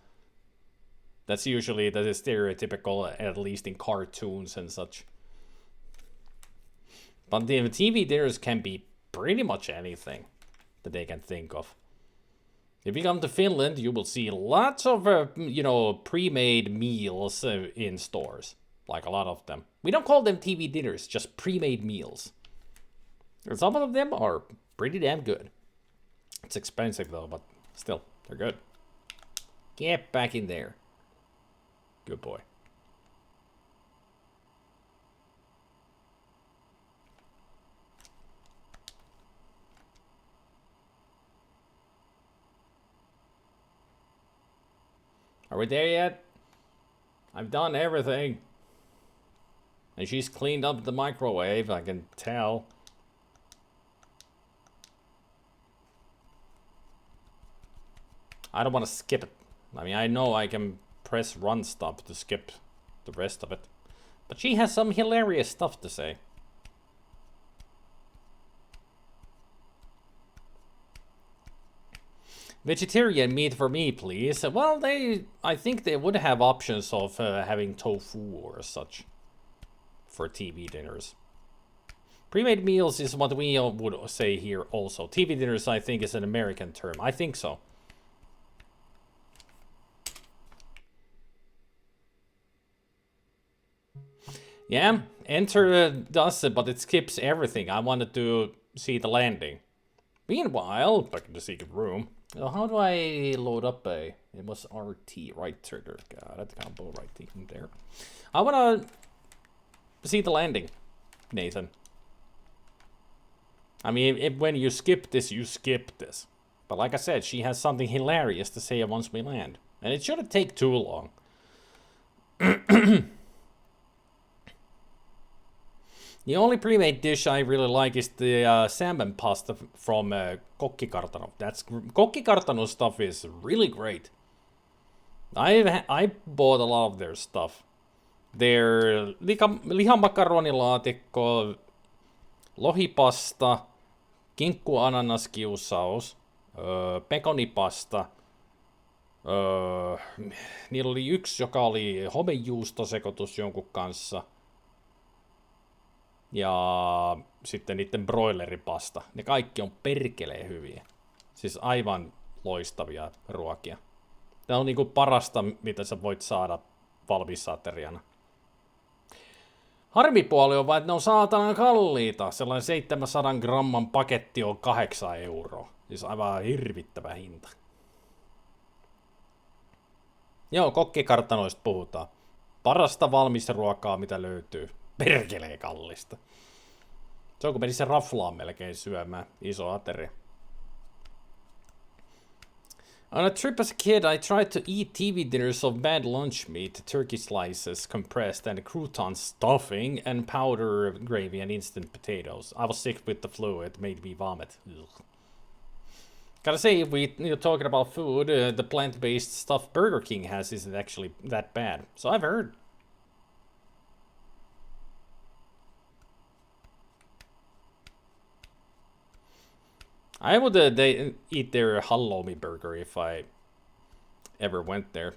That's usually the stereotypical, at least in cartoons and such. But the TV dinners can be pretty much anything that they can think of. If you come to Finland, you will see lots of, pre-made meals in stores. Like a lot of them. We don't call them TV dinners, just pre-made meals. And some of them are pretty damn good. It's expensive though, but still, they're good. Get back in there. Good boy. Are we there yet? I've done everything. And she's cleaned up the microwave, I can tell. I don't want to skip it. I mean, I know I can press run stop to skip the rest of it. But she has some hilarious stuff to say. Vegetarian meat for me, please. Well, I think they would have options of having tofu or such for TV dinners. Pre-made meals is what we would say here also. TV dinners, I think, is an American term. I think so. Yeah, enter does it, but it skips everything. I wanted to see the landing. Meanwhile, back in the secret room. How do I load up a... It was RT, right trigger. Got it, combo right in there. I want to see the landing, Nathan. I mean, when you skip this, you skip this. But like I said, she has something hilarious to say once we land. And it shouldn't take too long. The only pre-made dish I really like is the salmon pasta from Kokkikartano. Kokkikartano stuff is really great. I bought a lot of their stuff. Their lihamakarronilaatikko, lohipasta, kinkku-ananaskiusaus, pekonipasta. Niillä oli yksi, joka oli homejuustosekoitus jonkun kanssa. Ja sitten niiden broileripasta. Ne kaikki on perkeleen hyviä. Siis aivan loistavia ruokia. Tämä on niinku parasta, mitä sä voit saada valmisateriana. Harmipuoli on vaan, että ne on saatana kalliita. Sellainen 700 gramman paketti on 8 €. Siis aivan hirvittävä hinta. Joo, kokkikartanoista puhutaan. Parasta valmisruokaa, mitä löytyy. Perkeleen kallista. Se on, kun menisi raflaan melkein syömään. Iso ateria. On a trip as a kid, I tried to eat TV dinners of bad lunch meat, turkey slices, compressed, and crouton stuffing, and powder gravy and instant potatoes. I was sick with the flu. It made me vomit. Ugh. Gotta say, if you're talking about food, the plant-based stuff Burger King has isn't actually that bad. So I've heard. I would eat their halloumi burger if I ever went there.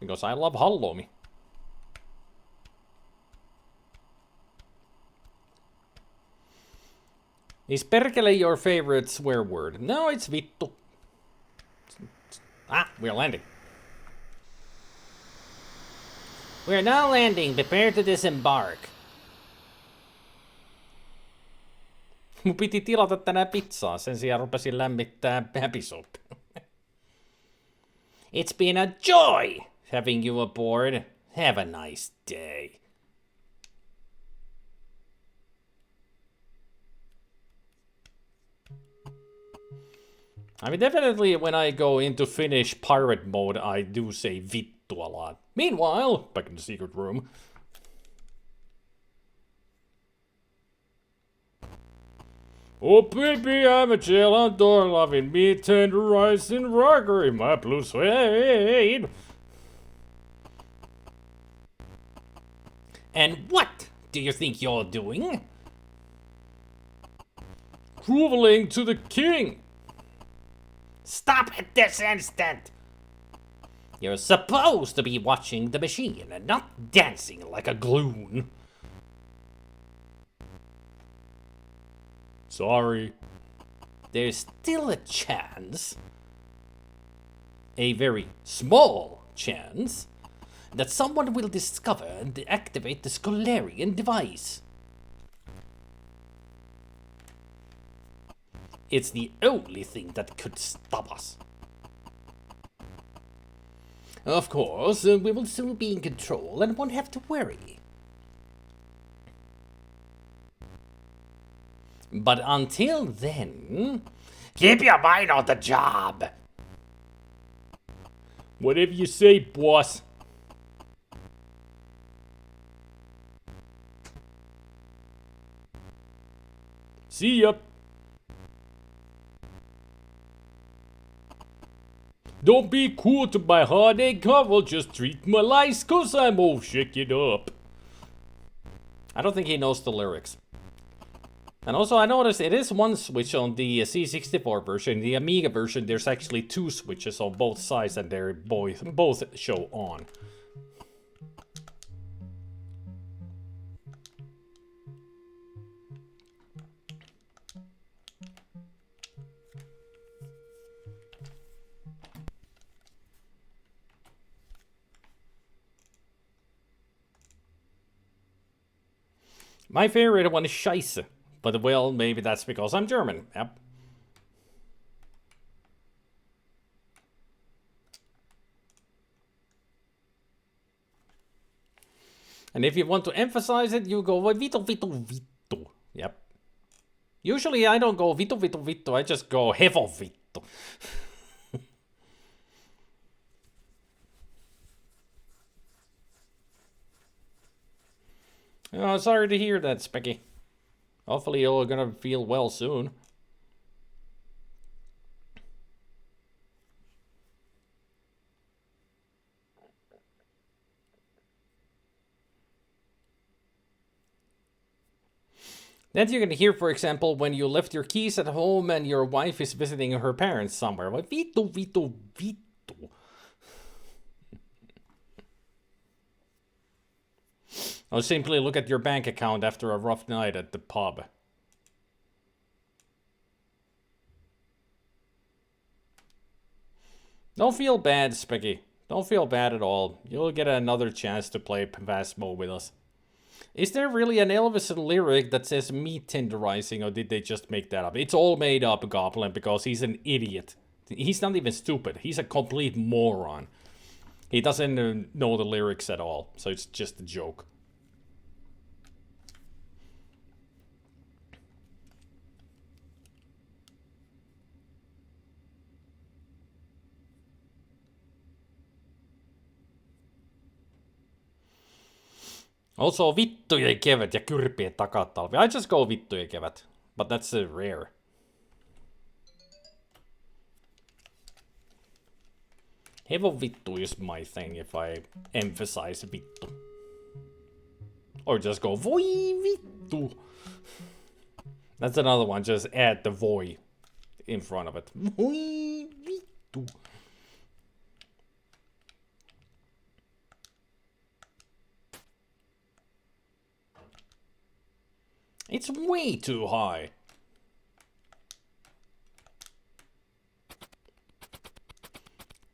Because I love halloumi. Is perkele your favorite swear word? No, it's vittu. Ah, we're landing. We're now landing. Prepare to disembark. Mun piti tilata tänään pizzaa, sen sijaan rupesin lämmittää happy soup. It's been a joy having you aboard. Have a nice day. I mean, definitely when I go into Finnish pirate mode, I do say vittu a lot. Meanwhile, back in the secret room. Oh baby, I'm a jail on door, loving me tenderizing rocker in my blue suede. And what do you think you're doing? Groveling to the king. Stop at this instant! You're supposed to be watching the machine and not dancing like a gloon. Sorry. There's still a chance, a very small chance, that someone will discover and deactivate the Scolarian device. It's the only thing that could stop us. Of course, we will soon be in control and won't have to worry. But until then, keep your mind on the job. Whatever you say, boss. See ya. Don't be cool to my heartache, cover, just treat my lies, cause I'm all shaken up. I don't think he knows the lyrics. And also I noticed it is one switch on the C64 version. The Amiga version, there's actually two switches on both sides and they're both show on. My favorite one is Scheisse. But well, maybe that's because I'm German. Yep. And if you want to emphasize it, you go Vito, Vito, Vito. Yep. Usually I don't go Vito, Vito, Vito. I just go Hevo, Vito. Oh, sorry to hear that, Specky. Hopefully you're gonna feel well soon. That you can hear, for example, when you left your keys at home and your wife is visiting her parents somewhere. Like, Vito, Vito, Vito. Or simply look at your bank account after a rough night at the pub. Don't feel bad, Specky. Don't feel bad at all. You'll get another chance to play Phasmo with us. Is there really an Elvis lyric that says meat tenderizing, or did they just make that up? It's all made up, Goblin, because he's an idiot. He's not even stupid. He's a complete moron. He doesn't know the lyrics at all, so it's just a joke. Also, vittujen kevät ja kyrpien takatalvi. I just go vittujen kevät, but that's rare. Hevon vittu is my thing if I emphasize vittu. Or just go voi vittu. That's another one, just add the voi in front of it. Voi vittu. It's way too high.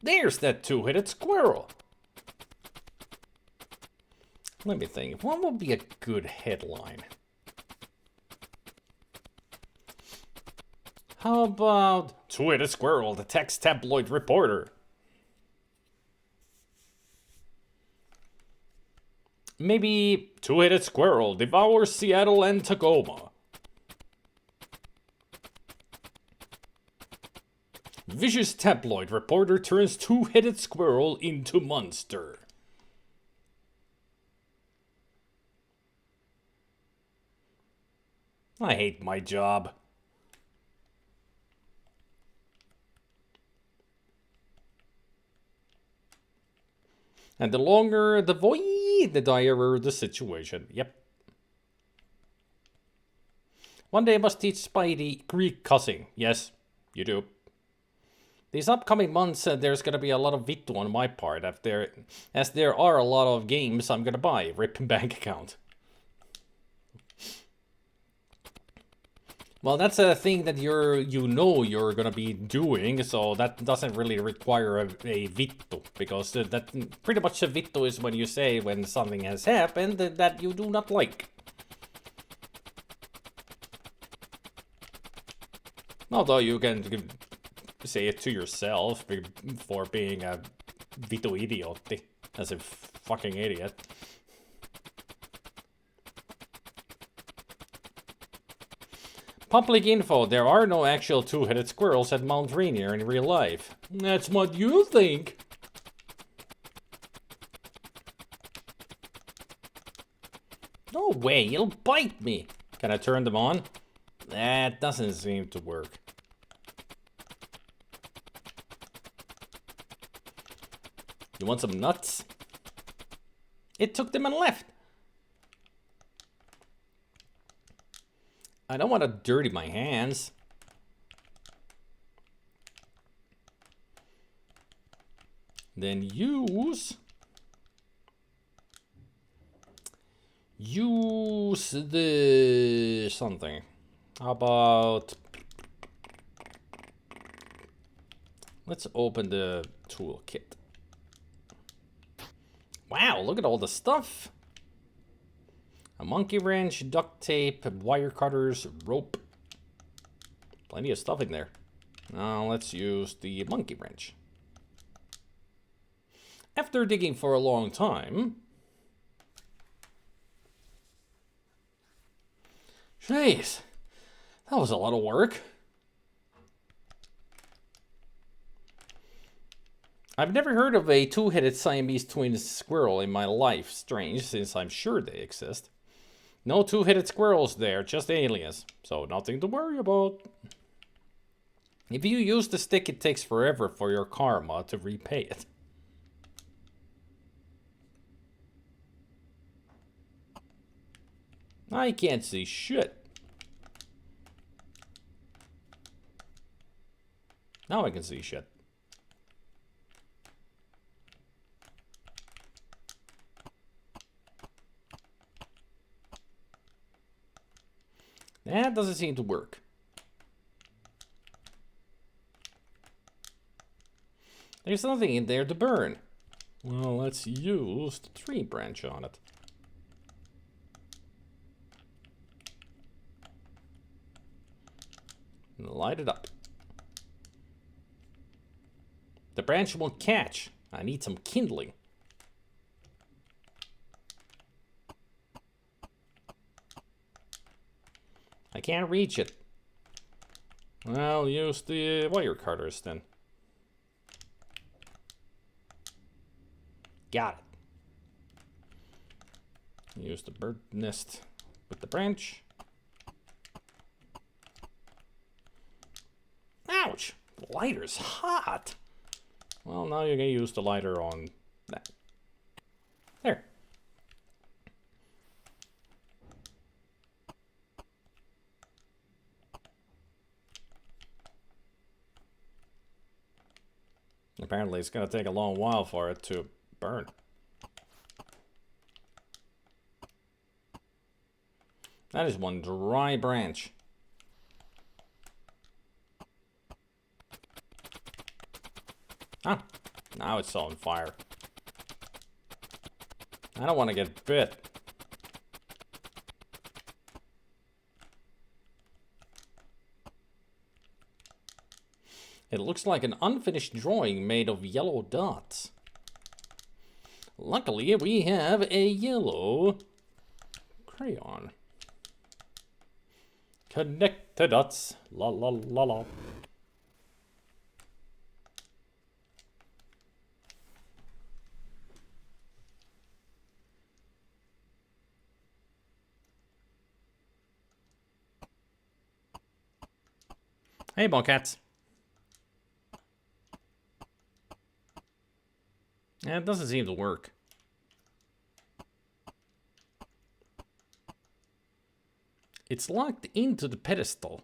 There's that two-headed squirrel. Let me think. What would be a good headline? How about two-headed squirrel detects tabloid reporter? Maybe two-headed squirrel devours Seattle and Tacoma. Vicious tabloid reporter turns two-headed squirrel into monster. I hate my job. And the longer the void, the direr the situation. Yep. One day I must teach Spidey Greek cussing. Yes, you do. These upcoming months, there's gonna be a lot of vittu on my part, as there are a lot of games I'm gonna buy. Rip bank account. Well, that's a thing that you're gonna be doing, so that doesn't really require a vittu, because that pretty much a vittu is when you say when something has happened that you do not like. Although you can say it to yourself for being a vittu idiotti, as a fucking idiot. Public info, there are no actual two-headed squirrels at Mount Rainier in real life. That's what you think. No way, he'll bite me. Can I turn them on? That doesn't seem to work. You want some nuts? It took them and left. I don't want to dirty my hands. Then use the something. How about, let's open the toolkit. Wow, look at all the stuff. A monkey wrench, duct tape, wire cutters, rope. Plenty of stuff in there. Now let's use the monkey wrench. After digging for a long time... Jeez, that was a lot of work. I've never heard of a two-headed Siamese twin squirrel in my life. Strange, since I'm sure they exist. No two-headed squirrels there, just aliens. So nothing to worry about. If you use the stick, it takes forever for your karma to repay it. I can't see shit. Now I can see shit. That doesn't seem to work. There's nothing in there to burn. Well, let's use the tree branch on it. And light it up. The branch won't catch. I need some kindling. I can't reach it. Well, use the wire cutters then. Got it. Use the bird nest with the branch. Ouch! The lighter's hot. Well, now you're gonna use the lighter on that. There. Apparently it's gonna take a long while for it to burn. That is one dry branch. Ah, now it's on fire. I don't want to get bit. It looks like an unfinished drawing made of yellow dots. Luckily, we have a yellow crayon. Connect the dots. La la la la. Hey, Bobcats. Yeah, it doesn't seem to work. It's locked into the pedestal.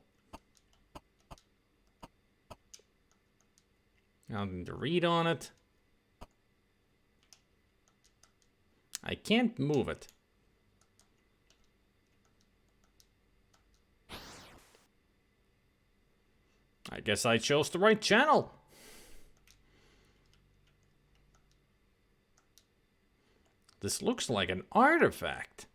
Now I need to read on it. I can't move it. I guess I chose the right channel. This looks like an artifact.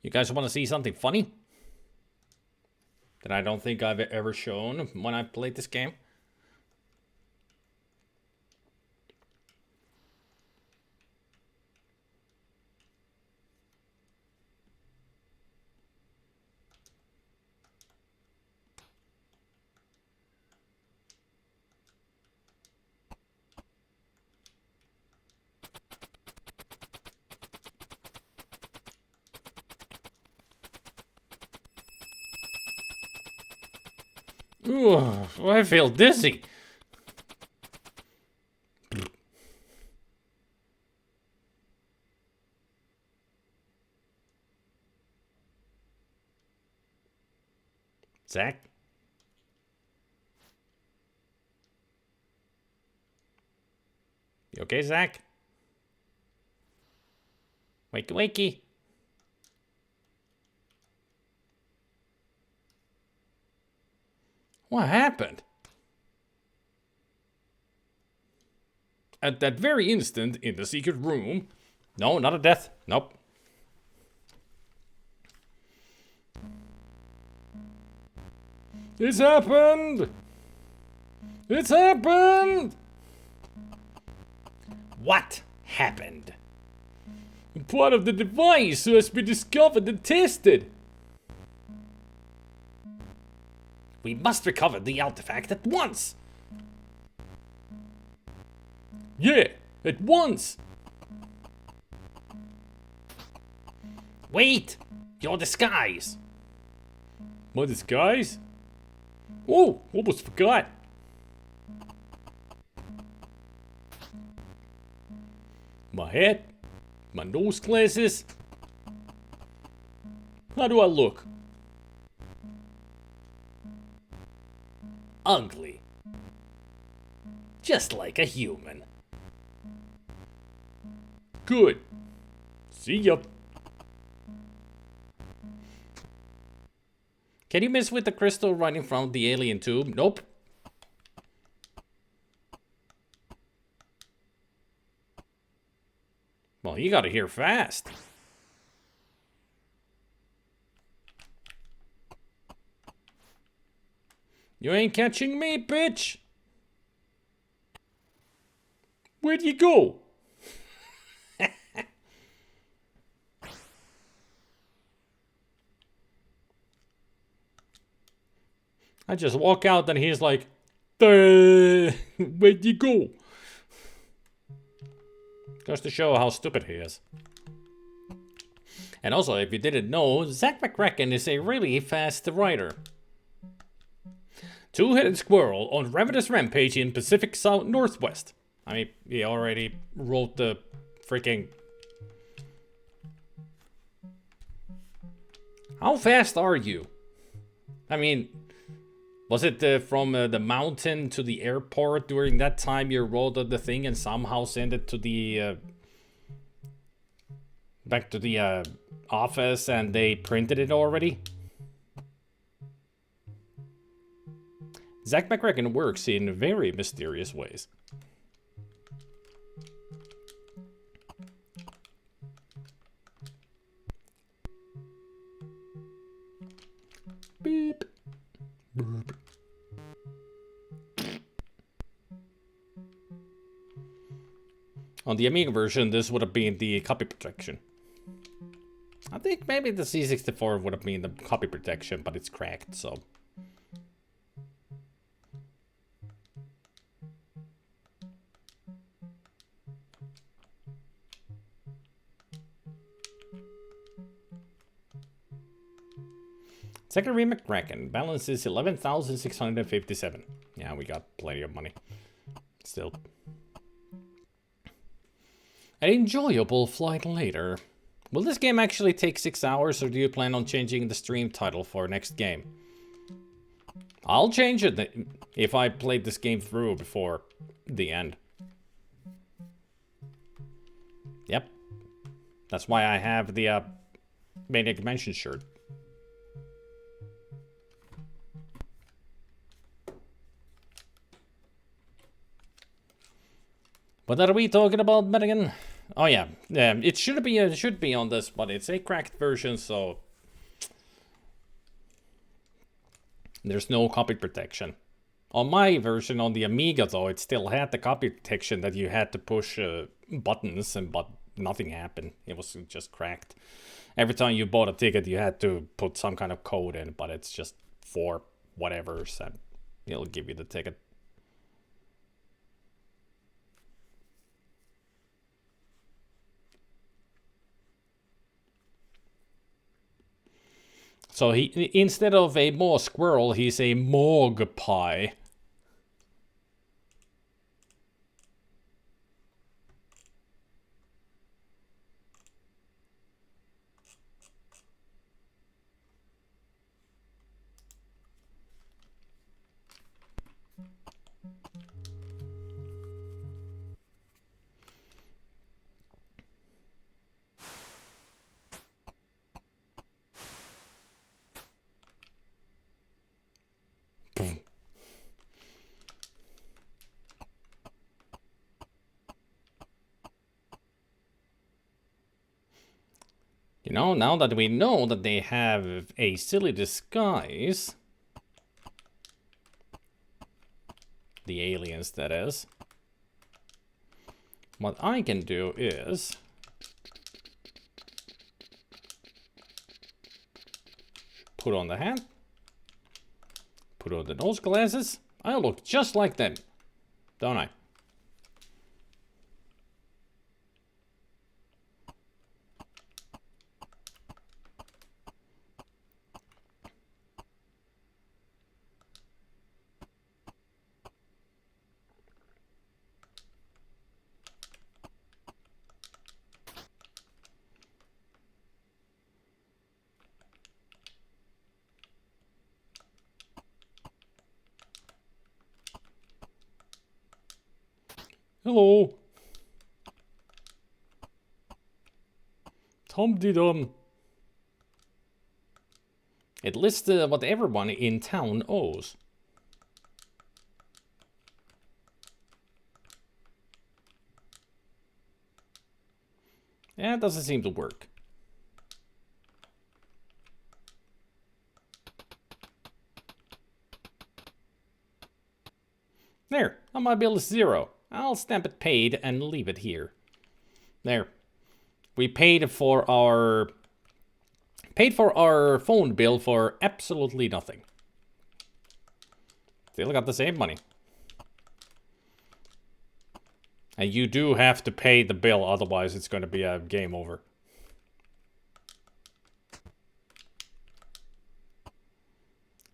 You guys want to see something funny that I don't think I've ever shown when I've played this game? Ooh, I feel dizzy. Zach? You okay, Zach? Wakey, wakey. What happened? At that very instant, in the secret room... No, not a death. Nope. It's happened! It's happened! What happened? part of the device has been discovered and tested. We must recover the artifact at once. Yeah, at once. Wait! Your disguise! My disguise? Oh, almost forgot. My hat, my nose glasses. How do I look? Ugly. Just like a human. Good. See ya. Can you mess with the crystal running from the alien tube? Nope. Well, you gotta hear fast. You ain't catching me, bitch. Where'd you go? I just walk out and he's like, where'd you go? Just to show how stupid he is. And also, if you didn't know, Zak McKracken is a really fast writer. Two-headed squirrel on ravenous rampage in Pacific South Northwest. I mean, he already wrote the freaking... How fast are you? I mean... Was it from the mountain to the airport during that time you wrote the thing and somehow sent it to the... back to the office and they printed it already? Zak McKracken works in very mysterious ways. Beep. Boop. On the Amiga version, this would have been the copy protection. I think maybe the C64 would have been the copy protection, but it's cracked, so... Zachary McKracken, balance is 11,657. Yeah, we got plenty of money. Still. An enjoyable flight later. Will this game actually take 6 hours, or do you plan on changing the stream title for next game? I'll change it if I played this game through before the end. Yep. That's why I have the Maniac Mansion shirt. What are we talking about, Madigan? Oh yeah, it should be on this, but it's a cracked version, so there's no copy protection. On my version, on the Amiga though, it still had the copy protection that you had to push buttons, but nothing happened. It was just cracked. Every time you bought a ticket, you had to put some kind of code in, but it's just for whatever's, and it'll give you the ticket. So he, instead of a more squirrel, he's a morgue pie. You know, now that we know that they have a silly disguise, the aliens that is, what I can do is Put on the hat. Put on the nose glasses. I look just like them, don't I? Hello. Tum-de-dum. It lists what everyone in town owes. Yeah, it doesn't seem to work. There, on my bill is 0. I'll stamp it paid and leave it here. There. We paid for our phone bill for absolutely nothing. Still got the same money. And you do have to pay the bill, otherwise it's going to be a game over.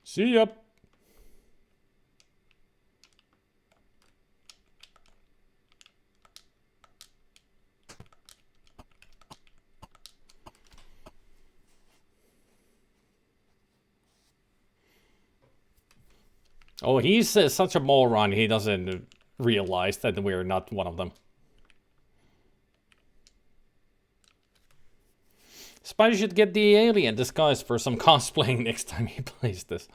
See ya. Oh, he's such a moron, he doesn't realize that we're not one of them. Spidey should get the alien disguise for some cosplaying next time he plays this.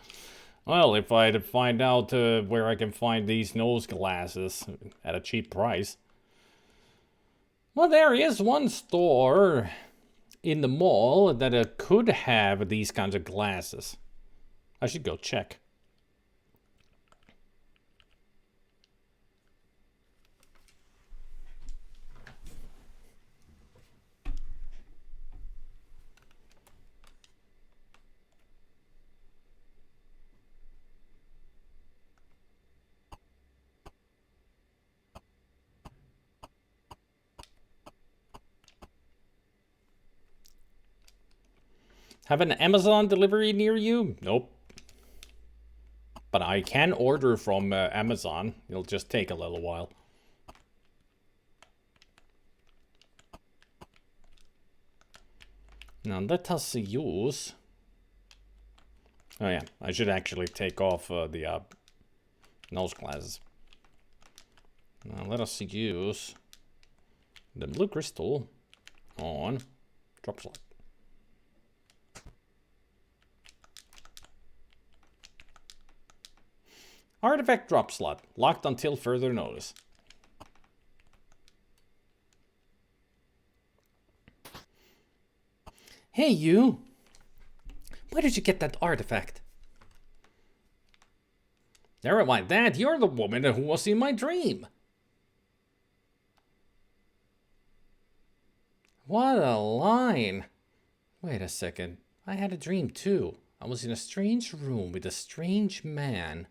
Well, if I'd find out where I can find these nose glasses at a cheap price. Well, there is one store in the mall that could have these kinds of glasses. I should go check. Have an Amazon delivery near you? Nope. But I can order from Amazon. It'll just take a little while. Now let us use... Oh yeah, I should actually take off the nose glasses. Now let us use the blue crystal on drop slot. Artifact drop slot, locked until further notice. Hey you! Where did you get that artifact? Never mind that, you're the woman who was in my dream. What a line. Wait a second, I had a dream too. I was in a strange room with a strange man.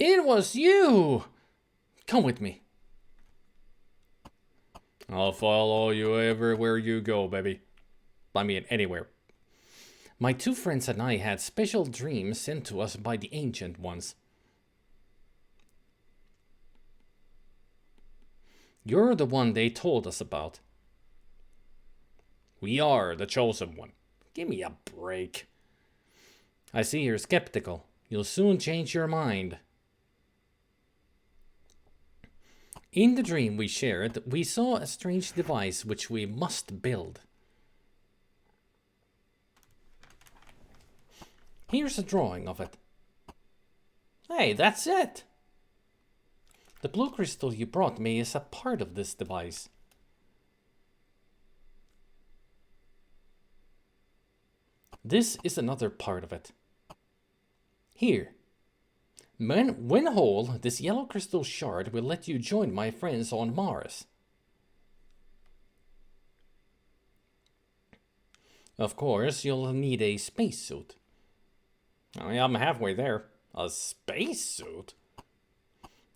It was you! Come with me. I'll follow you everywhere you go, baby. I mean, anywhere. My two friends and I had special dreams sent to us by the Ancient Ones. You're the one they told us about. We are the chosen one. Give me a break. I see you're skeptical. You'll soon change your mind. In the dream we shared, we saw a strange device which we must build. Here's a drawing of it. Hey, that's it! The blue crystal you brought me is a part of this device. This is another part of it. Here. When whole, this yellow crystal shard will let you join my friends on Mars. Of course, you'll need a spacesuit. I mean, I'm halfway there. A spacesuit?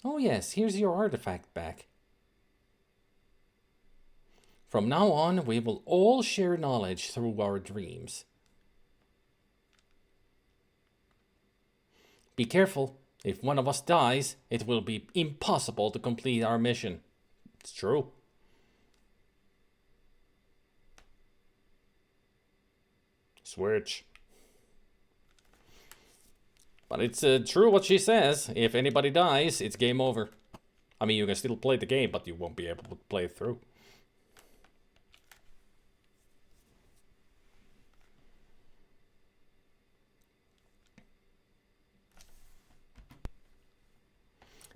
Oh yes, here's your artifact back. From now on, we will all share knowledge through our dreams. Be careful. If one of us dies, it will be impossible to complete our mission. It's true. Switch. But it's true what she says. If anybody dies, it's game over. I mean, you can still play the game, but you won't be able to play it through.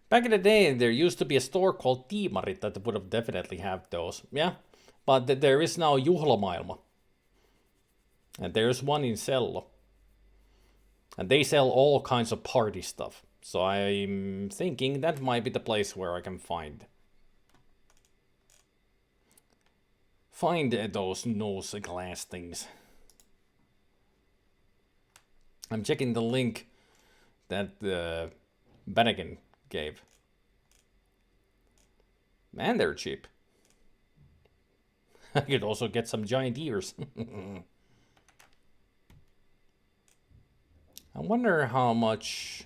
Back in the day, there used to be a store called Tiimarit that would have definitely have those. Yeah, but there is now Juhlamaailma. And there's one in Sello. And they sell all kinds of party stuff. So I'm thinking that might be the place where I can find those nose glass things. I'm checking the link that Bennigan gave. Man, they're cheap. I could also get some giant ears. I wonder how much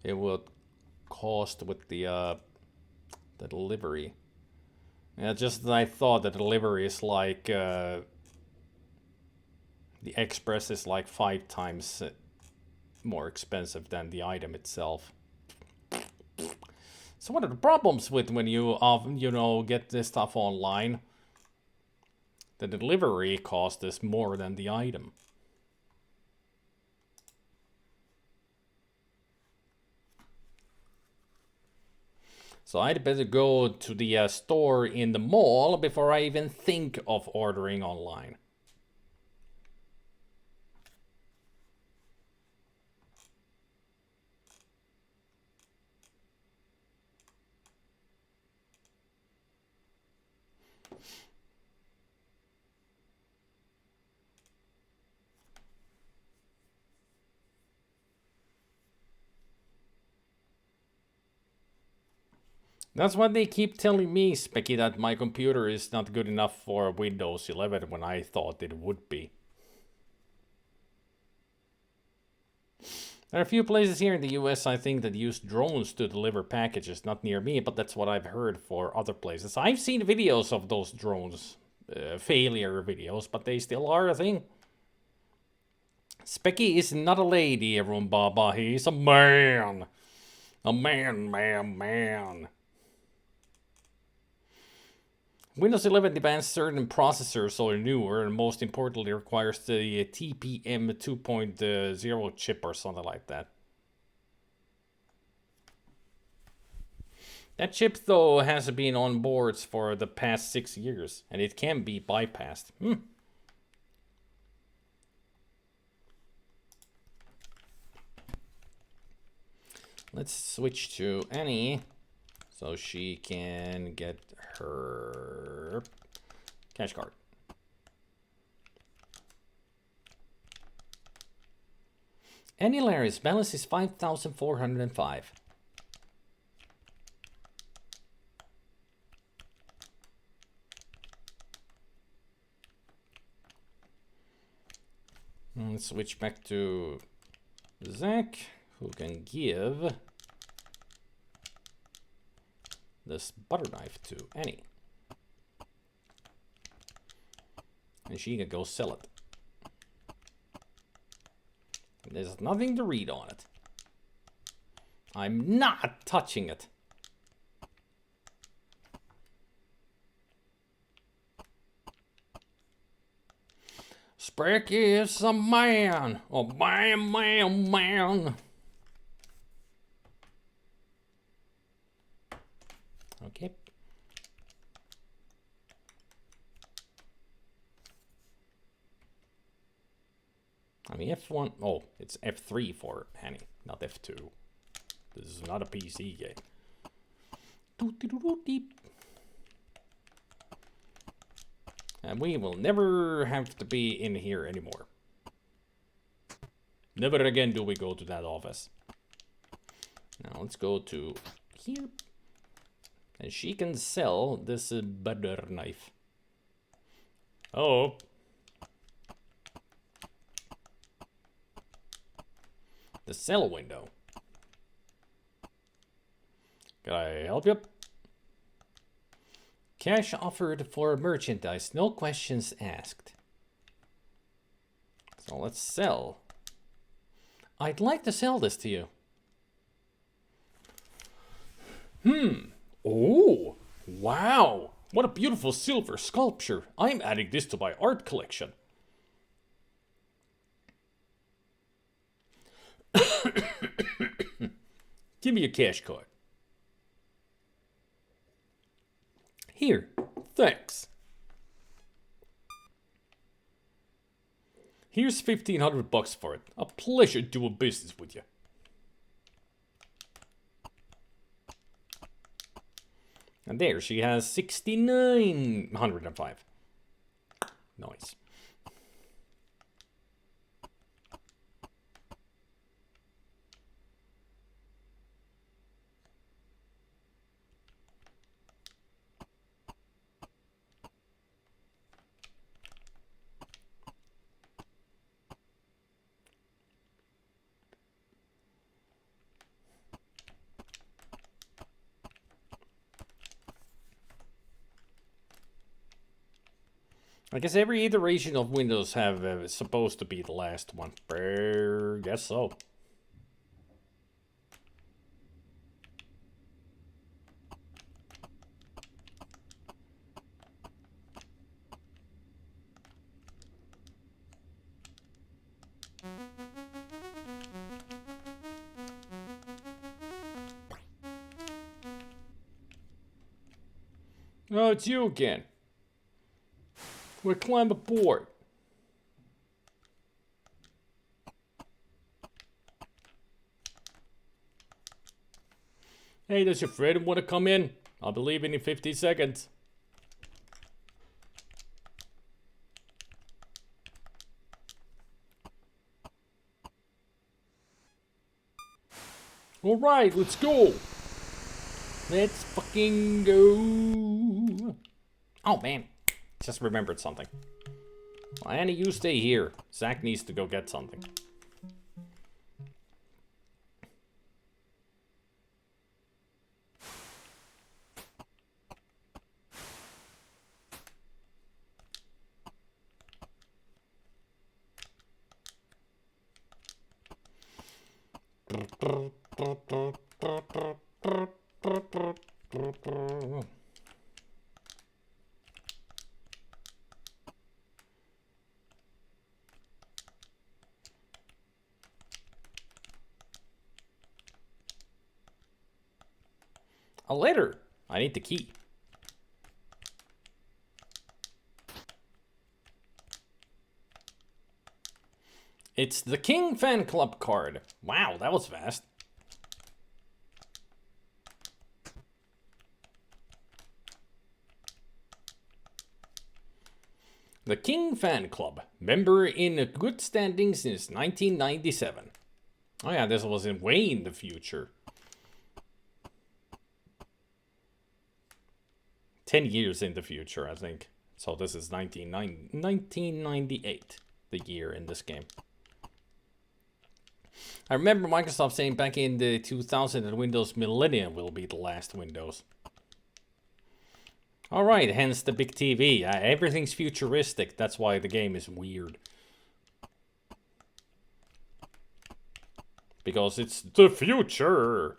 it would cost with the delivery. Yeah, just I thought the delivery is like the express is like 5 times more expensive than the item itself. So one of the problems with when you get this stuff online, the delivery cost is more than the item. So I'd better go to the store in the mall before I even think of ordering online. That's what they keep telling me, Specky, that my computer is not good enough for Windows 11 when I thought it would be. There are a few places here in the US, I think, that use drones to deliver packages, not near me, but that's what I've heard for other places. I've seen videos of those drones, failure videos, but they still are a thing. Specky is not a lady, Rumbaba, he's a man. A man. Windows 11 demands certain processors or newer, and most importantly requires the TPM 2.0 chip or something like that. That chip, though, has been on boards for the past 6 years, and it can be bypassed. Let's switch to Annie so she can get her cash card. Annie Larry's balance is 5,405. Let's switch back to Zach, who can give this butter knife to Annie. And she can go sell it. There's nothing to read on it. I'm not touching it. Sprecky is a man. Oh, man. Okay. I mean, F1. Oh, it's F3 for Annie, not F2. This is not a PC game. And we will never have to be in here anymore. Never again do we go to that office. Now let's go to here. And she can sell this butter knife. Oh. The sell window. Can I help you? Cash offered for merchandise, no questions asked. So let's sell. I'd like to sell this to you. Oh, wow. What a beautiful silver sculpture. I'm adding this to my art collection. Give me a cash card. Here. Thanks. Here's $1,500 for it. A pleasure doing business with you. And there, she has 6,905. Nice. I guess every iteration of Windows have supposed to be the last one. Guess so. Oh, it's you again. We'll climb aboard. Hey, does your friend want to come in? I'll be leaving in 50 seconds. All right, let's go. Let's fucking go. Oh, man. Just remembered something. Well, Annie, you stay here. Zach needs to go get something. A letter. I need the key. It's the King Fan Club card. Wow, that was fast. The King Fan Club. Member in good standing since 1997. Oh yeah, this was way in the future. 10 years in the future, I think. So this is 1998, the year in this game. I remember Microsoft saying back in the 2000 that Windows Millennium will be the last Windows. Alright, hence the big TV. Everything's futuristic, that's why the game is weird. Because it's the future!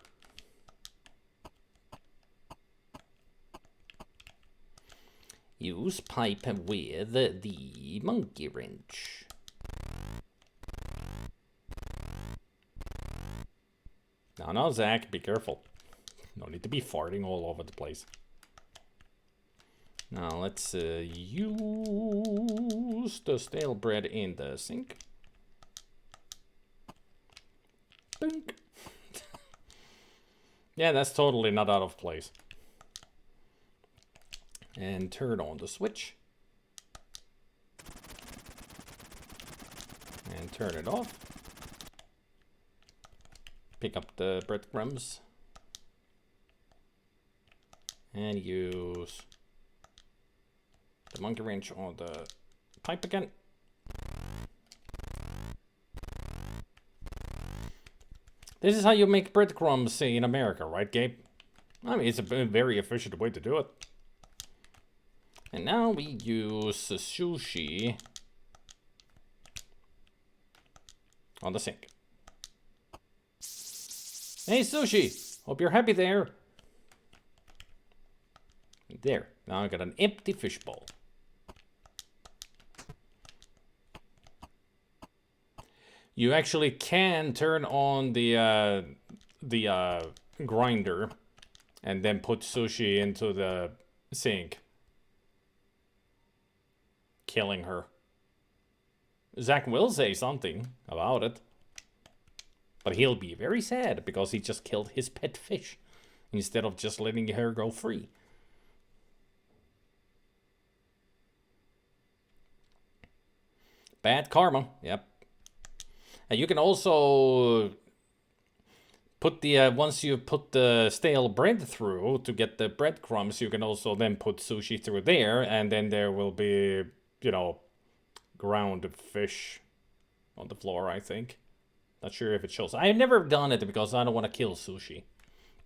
Use pipe with the monkey wrench. No, Zach, be careful. No need to be farting all over the place. Now let's use the stale bread in the sink. Bink. Yeah, that's totally not out of place. And turn on the switch. And turn it off. Pick up the breadcrumbs. And use the monkey wrench on the pipe again. This is how you make breadcrumbs in America, right, Gabe? I mean, it's a very efficient way to do it. And now we use sushi on the sink. Hey, Sushi! Hope you're happy there. There. Now I got an empty fishbowl. You actually can turn on the grinder and then put sushi into the sink. Killing her. Zach will say something about it. But he'll be very sad because he just killed his pet fish instead of just letting her go free. Bad karma, yep. And you can also put the, once you put the stale bread through to get the breadcrumbs, you can also then put sushi through there, and then there will be, you know, ground fish on the floor, I think. Not sure if it shows. I've never done it because I don't want to kill sushi.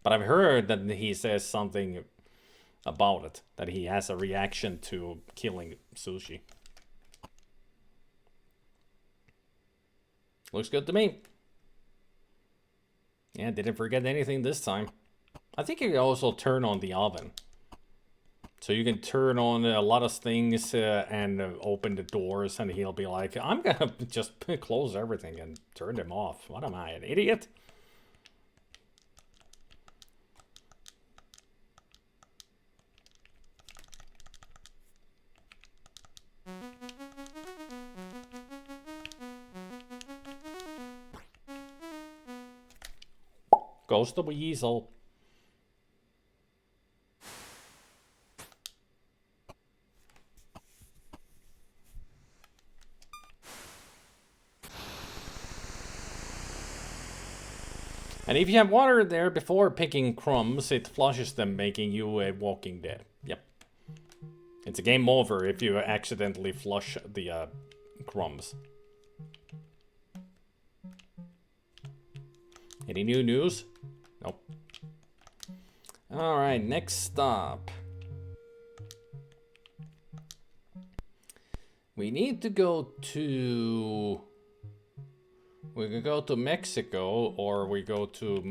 But I've heard that he says something about it, that he has a reaction to killing sushi. Looks good to me. Yeah, didn't forget anything this time. I think you can also turn on the oven. So you can turn on a lot of things and open the doors, and he'll be like, I'm gonna just close everything and turn them off. What am I, an idiot? Goes the weasel. And if you have water there before picking crumbs, it flushes them, making you a walking dead. Yep. It's a game over if you accidentally flush the crumbs. Any new news? Nope. Alright, next stop. We need to go to... We could go to Mexico, or we go to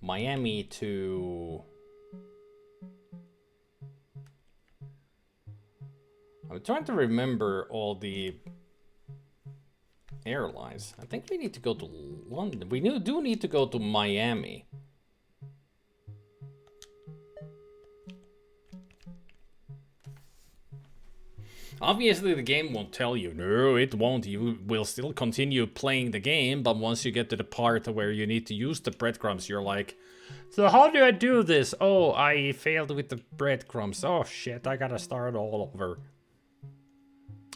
Miami to... I'm trying to remember all the airlines. I think we need to go to London. We do need to go to Miami. Obviously, the game won't tell you. No, it won't. You will still continue playing the game, but once you get to the part where you need to use the breadcrumbs, you're like, so how do I do this? Oh, I failed with the breadcrumbs. Oh, shit, I gotta start all over.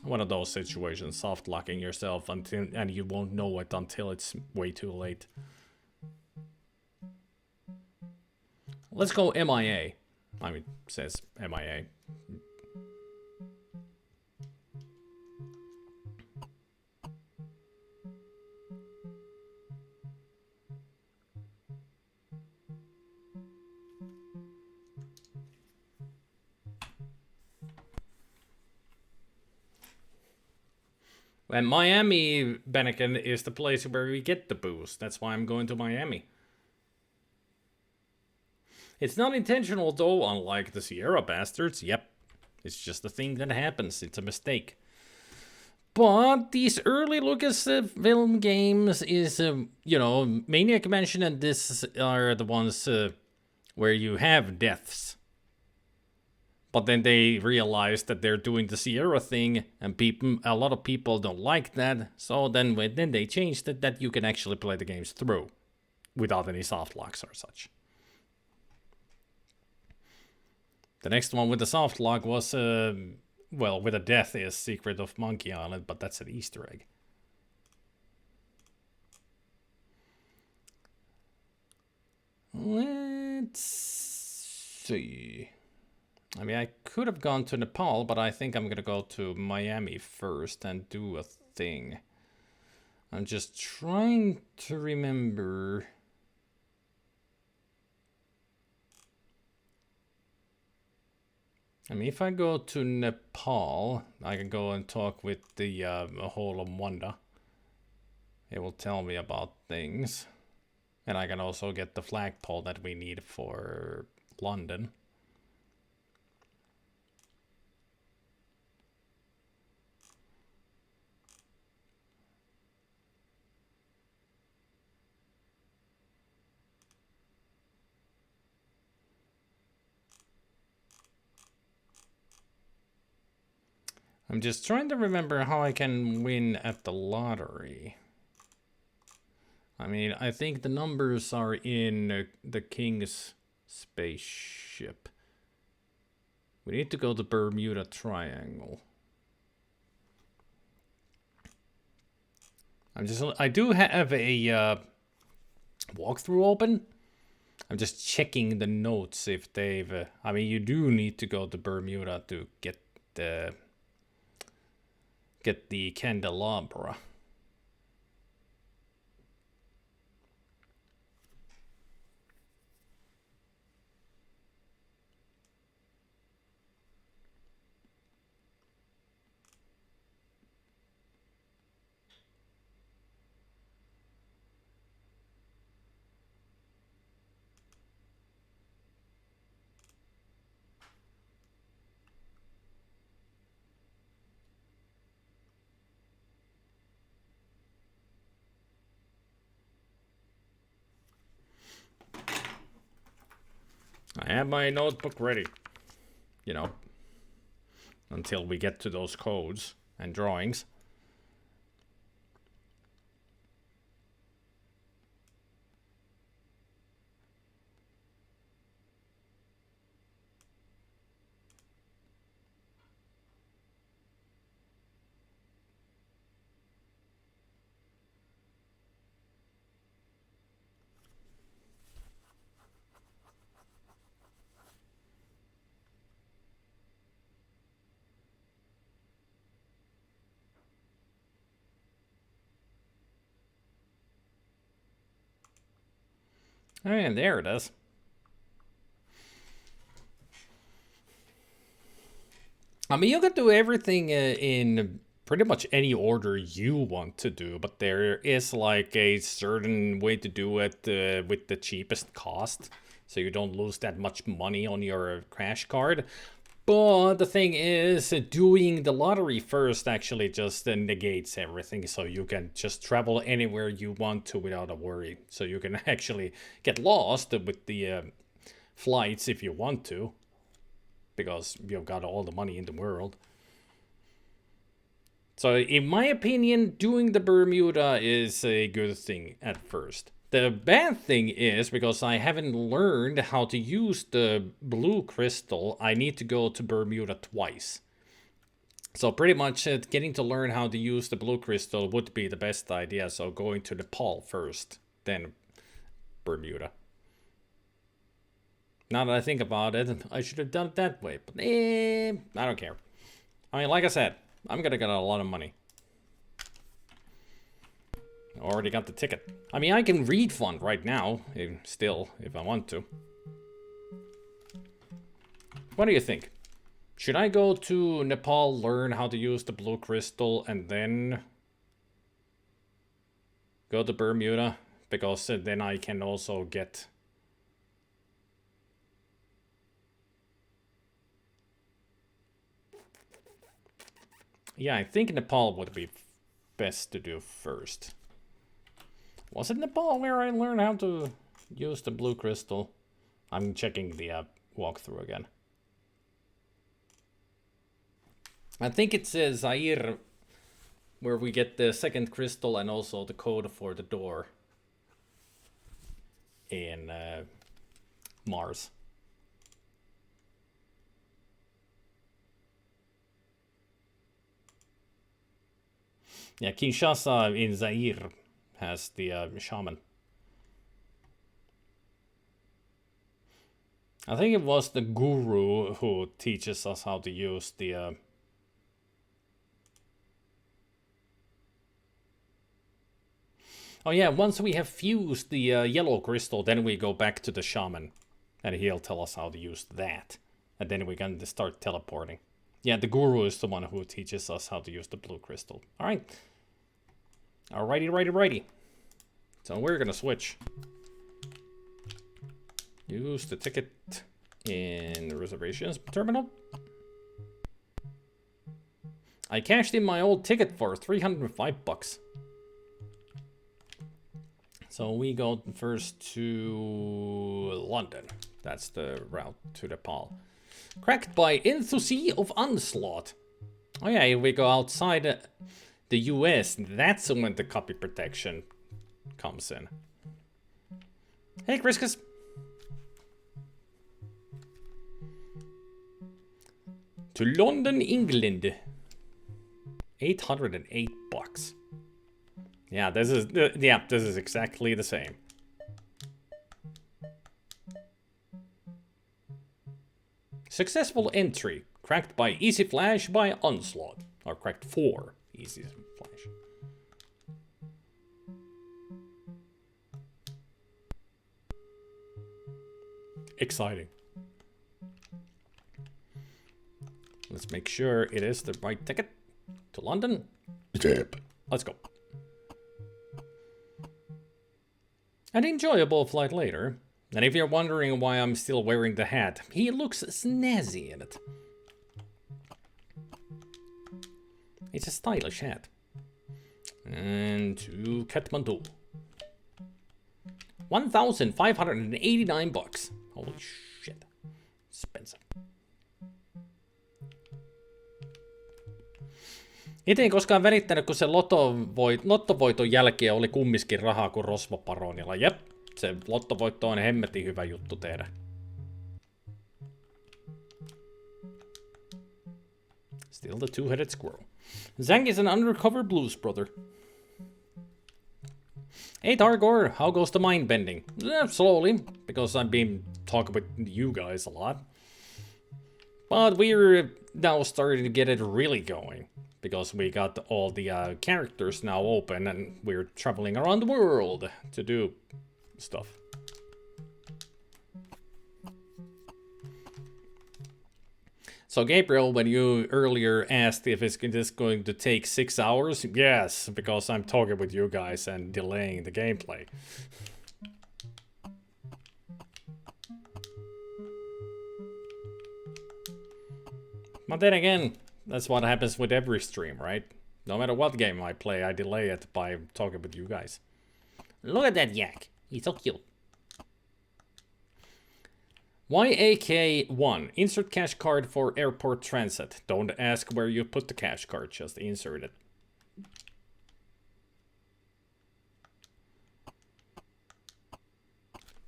One of those situations, soft locking yourself until, and you won't know it until it's way too late. Let's go MIA. I mean, it says MIA. And Miami, Bennigan, is the place where we get the booze. That's why I'm going to Miami. It's not intentional though, unlike the Sierra bastards. Yep. It's just a thing that happens. It's a mistake. But these early Lucasfilm games is, you know, Maniac Mansion and this are the ones where you have deaths. But then they realize that they're doing the Sierra thing, and a lot of people don't like that. So then they changed it that you can actually play the games through without any soft locks or such. The next one with the soft lock was, well, with a death is Secret of Monkey Island, but that's an Easter egg. Let's see. I mean, I could have gone to Nepal, but I think I'm gonna go to Miami first and do a thing. I'm just trying to remember. I mean, if I go to Nepal, I can go and talk with the whole of Wanda. It will tell me about things. And I can also get the flagpole that we need for London. I'm just trying to remember how I can win at the lottery. I mean, I think the numbers are in the King's spaceship. We need to go to Bermuda Triangle. I do have a walkthrough open. I'm just checking the notes if they've... I mean, you do need to go to Bermuda to get the candelabra. I have my notebook ready, you know, until we get to those codes and drawings. And there it is. I mean, you can do everything in pretty much any order you want to do, but there is like a certain way to do it with the cheapest cost, so you don't lose that much money on your crash card. But the thing is, doing the lottery first actually just negates everything, so you can just travel anywhere you want to without a worry. So you can actually get lost with the flights if you want to, because you've got all the money in the world. So in my opinion, doing the Bermuda is a good thing at first. The bad thing is, because I haven't learned how to use the blue crystal, I need to go to Bermuda twice. So pretty much getting to learn how to use the blue crystal would be the best idea. So going to Nepal first, then Bermuda. Now that I think about it, I should have done it that way. But I don't care. I mean, like I said, I'm gonna get a lot of money. Already got the ticket. I mean, I can refund right now, if I want to. What do you think? Should I go to Nepal, learn how to use the blue crystal, and then go to Bermuda? Because then I can also get... Yeah, I think Nepal would be best to do first. Was it Nepal where I learned how to use the blue crystal? I'm checking the walkthrough again. I think it says Zaire, where we get the second crystal and also the code for the door in Mars. Yeah, Kinshasa in Zaire has the shaman. I think it was the guru who teaches us how to use the... Oh yeah, once we have fused the yellow crystal, then we go back to the shaman. And he'll tell us how to use that. And then we can start teleporting. Yeah, the guru is the one who teaches us how to use the blue crystal. Alright. Alrighty. So we're gonna switch. Use the ticket in the reservations terminal. I cashed in my old ticket for 305 bucks. So we go first to London. That's the route to the Pal. Cracked by Enthusiast of Onslaught. Oh yeah, if we go outside the US, that's when the copy protection comes in. Hey, Chriskus. To London, England. 808 bucks. Yeah, this is exactly the same. Successful entry. Cracked by Easy Flash by Onslaught. Or cracked for Easy Flash. Exciting. Let's make sure it is the right ticket to London. Let's go. An enjoyable flight later. And if you're wondering why I'm still wearing the hat, he looks snazzy in it. It's a stylish hat. And to Kathmandu. 1,589 bucks. Holy shit. Expensive. Itse en koskaan välittänyt, kun se lottovoiton jälkeen oli kumminkin rahaa kuin rosvoparonilla. Jep, se lottovoitto on hemmetin hyvä juttu tehdä. Still the two-headed squirrel. Zang is an undercover blues brother. Hey Targor, how goes the mind bending? Slowly, because I've been talking with you guys a lot. But we're now starting to get it really going. Because we got all the characters now open and we're traveling around the world to do stuff. So Gabriel, when you earlier asked if it's just going to take 6 hours, yes, because I'm talking with you guys and delaying the gameplay. But then again, that's what happens with every stream, right? No matter what game I play, I delay it by talking with you guys. Look at that yak. He's so cute. YAK1. Insert cash card for airport transit. Don't ask where you put the cash card, just insert it.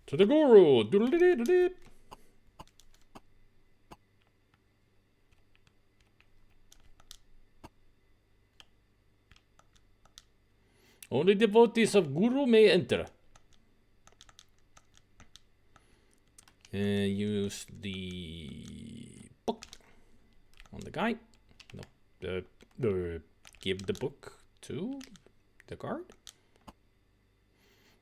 To the guru. Doodle-dee-dee-dee-dee. Only devotees of Guru may enter. Use the book on the guy. No, give the book to the guard.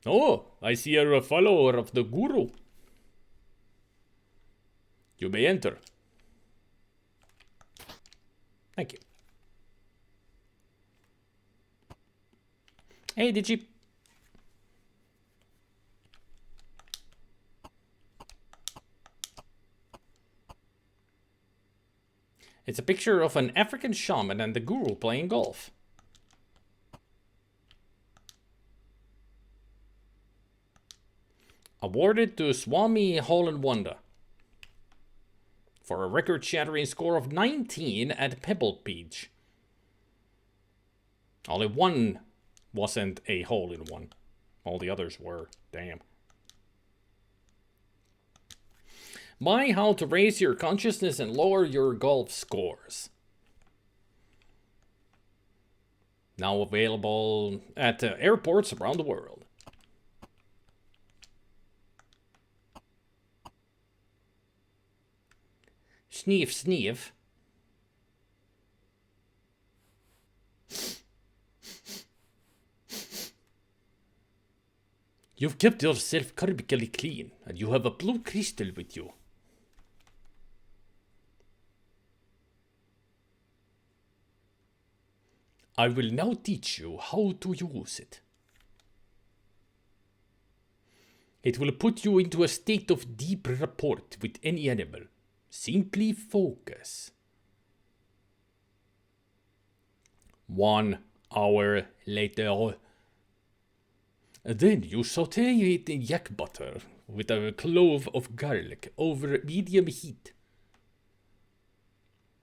Oh, I see you're a follower of the Guru. You may enter. Thank you. Hey, Digi. It's a picture of an African shaman and the guru playing golf. Awarded to Swami Holland for a record-shattering score of 19 at Pebble Beach. Only one wasn't a hole-in-one. All the others were. Damn. Buy how to raise your consciousness and lower your golf scores. Now available at airports around the world. Sniff, sniff. You've kept yourself caribically clean, and you have a blue crystal with you. I will now teach you how to use it. It will put you into a state of deep rapport with any animal. Simply focus. 1 hour later. Then you saute it in yak butter with a clove of garlic over medium heat.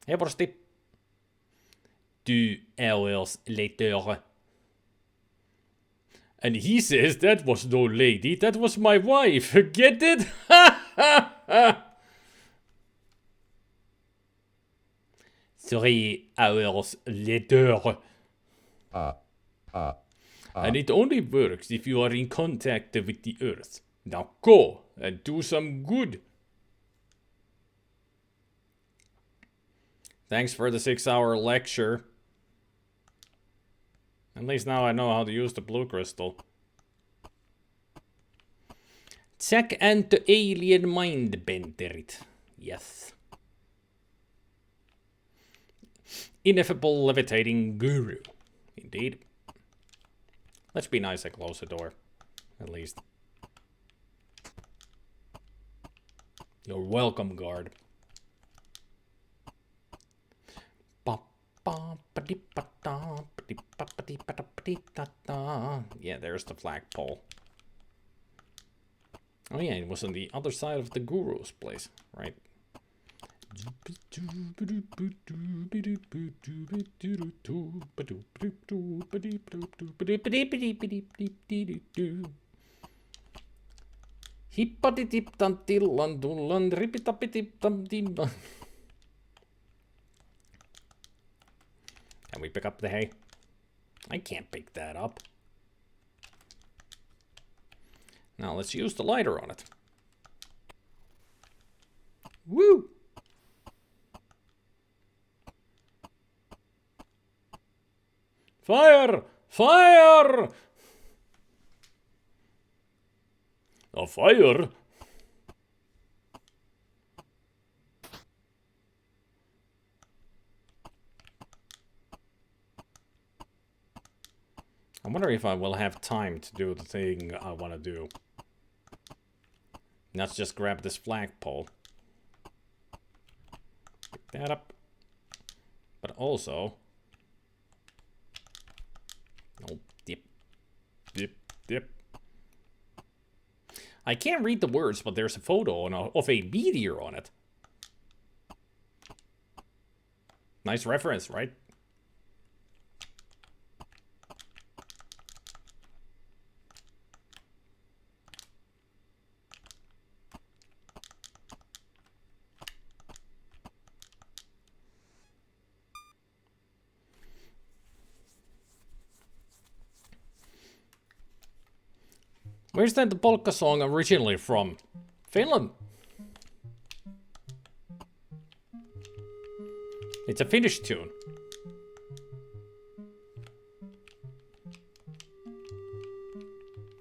Helposti. 2 hours later. And he says that was no lady, that was my wife. Get it? 3 hours later. And it only works if you are in contact with the earth. Now go and do some good. Thanks for the 6-hour lecture. At least now I know how to use the blue crystal. Zak and the alien Mindbender. Yes. Ineffable levitating guru. Indeed. Let's be nice and close the door. At least. You're welcome, guard. Yeah, there's the flagpole. Oh yeah, it was on the other side of the guru's place, right? Hippatitiptantillandullan ripitapitiptamtimban. Can we pick up the hay? I can't pick that up. Now let's use the lighter on it. Woo! Fire! Fire! A fire? I wonder if I will have time to do the thing I want to do. Let's just grab this flagpole. Pick that up. But also... Oh, dip. Dip, dip. I can't read the words, but there's a photo of a meteor on it. Nice reference, right? Where's that polka song originally from? Finland. It's a Finnish tune.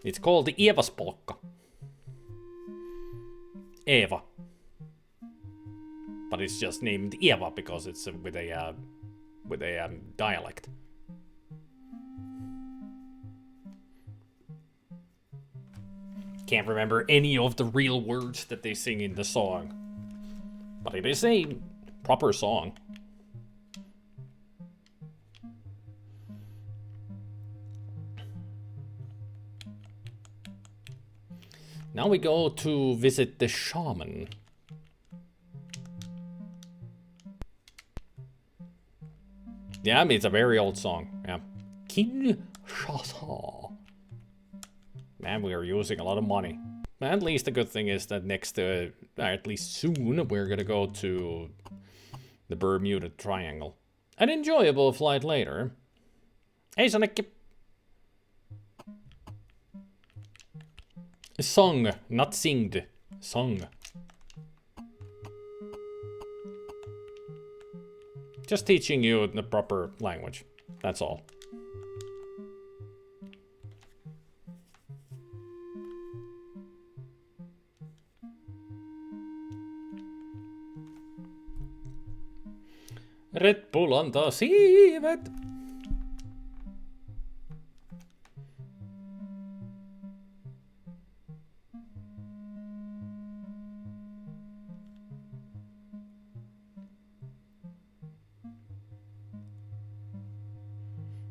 It's called the Eva's polka. Eva. But it's just named Eva because it's with a dialect. Can't remember any of the real words that they sing in the song. But it is a proper song. Now we go to visit the shaman. Yeah, I mean, it's a very old song. Yeah. Kinshasa. Man, we are using a lot of money. At least the good thing is that next, at least soon, we're gonna go to the Bermuda Triangle. An enjoyable flight later. Hey, Sonic. Song, not singed. Song. Just teaching you the proper language. That's all. Red Bull antaa siivet.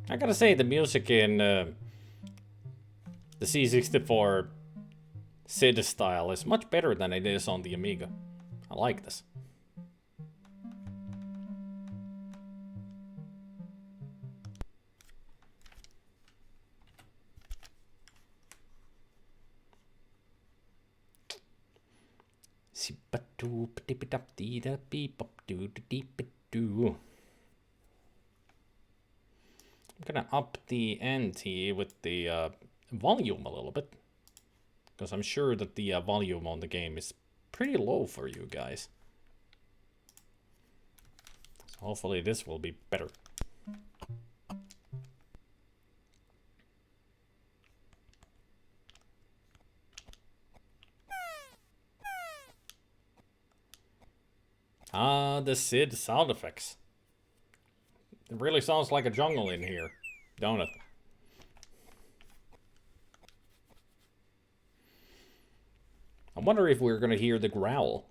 I gotta say, the music in the C64 SID style is much better than it is on the Amiga. I like this. I'm gonna up the ante with the volume a little bit, because I'm sure that the volume on the game is pretty low for you guys. So hopefully this will be better. Ah, the SID sound effects. It really sounds like a jungle in here, don't it? I wonder if we're gonna hear the growl.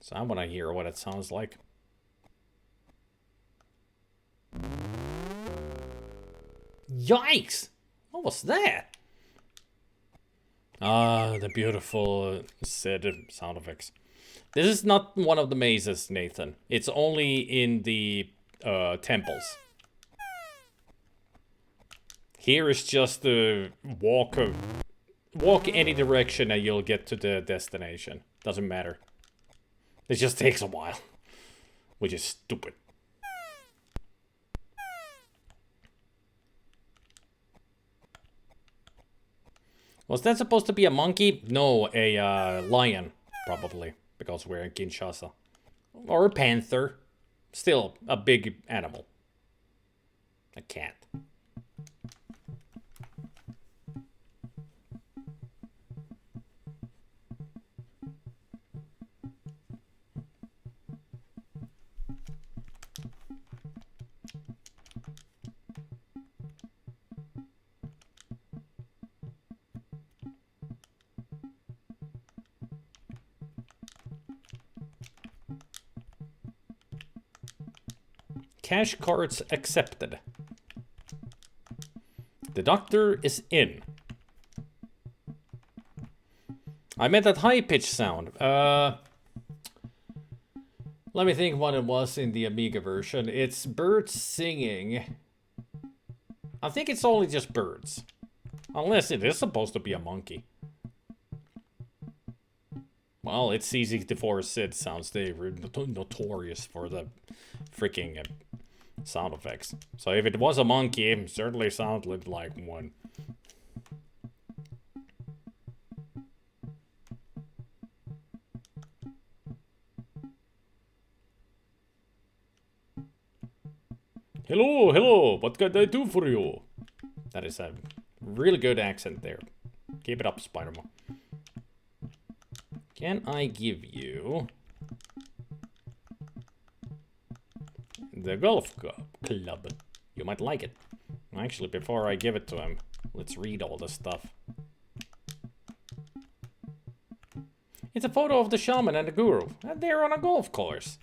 So I want to hear what it sounds like. Yikes! What was that? Ah, the beautiful SID sound effects. This is not one of the mazes, Nathan. It's only in the temples. Here is just the walk any direction and you'll get to the destination. Doesn't matter. It just takes a while, which is stupid. Was that supposed to be a monkey? No, a lion, probably, because we're in Kinshasa. Or a panther. Still, a big animal. A cat. Cash cards accepted. The doctor is in. I meant that high-pitched sound. Let me think what it was in the Amiga version. It's birds singing. I think it's only just birds. Unless it is supposed to be a monkey. Well, it's C64 SID sounds. They were notorious for the freaking sound effects. So if it was a monkey, it certainly sounded like one. Hello, hello, what can I do for you? That is a really good accent there. Keep it up, Spider-Man. Can I give you the golf club? You might like it. Actually, before I give it to him, let's read all this stuff. It's a photo of the shaman and the guru, and they're on a golf course.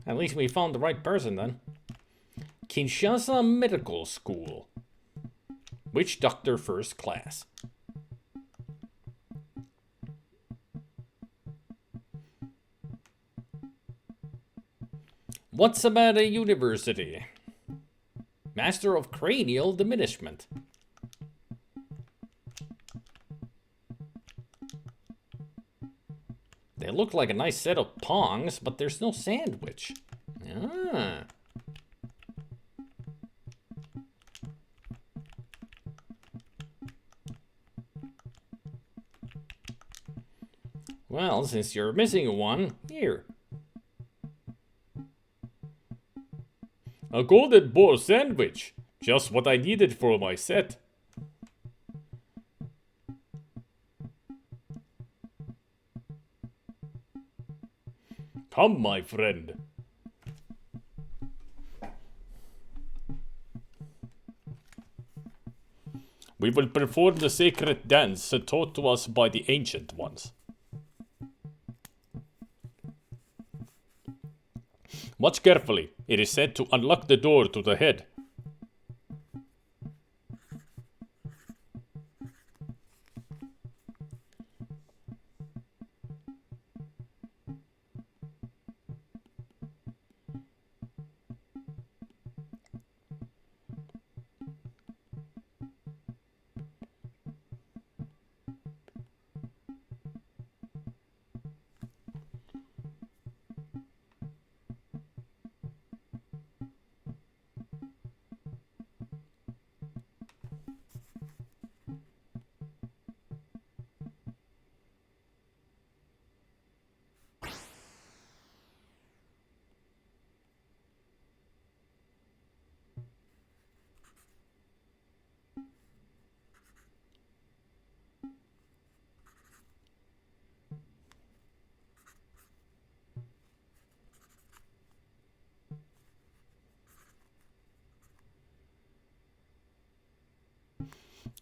At least we found the right person then. Kinshasa Medical School. Witch Doctor First Class. What's about a university? Master of Cranial Diminishment. They look like a nice set of pongs, but there's no sandwich. Ah. Well, since you're missing one, here. A golden boar sandwich. Just what I needed for my set. Come, my friend. We will perform the sacred dance taught to us by the ancient ones. Watch carefully. It is said to unlock the door to the head.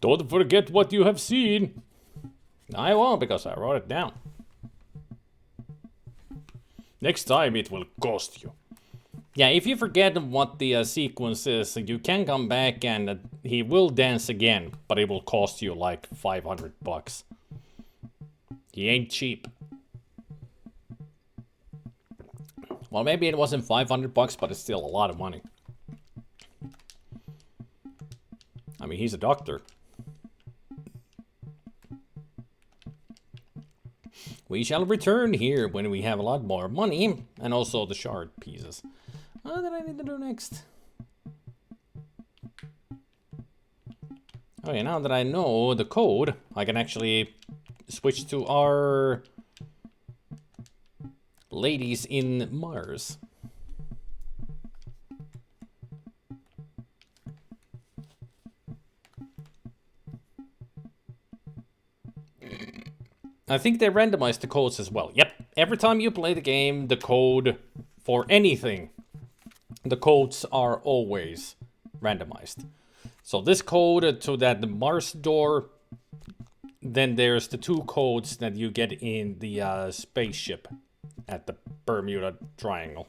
Don't forget what you have seen. I won't, because I wrote it down. Next time it will cost you. Yeah, if you forget what the sequence is, you can come back and he will dance again, but it will cost you like 500 bucks. He ain't cheap. Well, maybe it wasn't 500 bucks, but it's still a lot of money. I mean, he's a doctor. We shall return here when we have a lot more money, and also the shard pieces. What did I need to do next? Oh yeah, now that I know the code, I can actually switch to our ladies in Mars. I think they randomized the codes as well. Yep, every time you play the game, the code for anything, the codes are always randomized. So this code to that Mars door, then there's the two codes that you get in the spaceship at the Bermuda Triangle.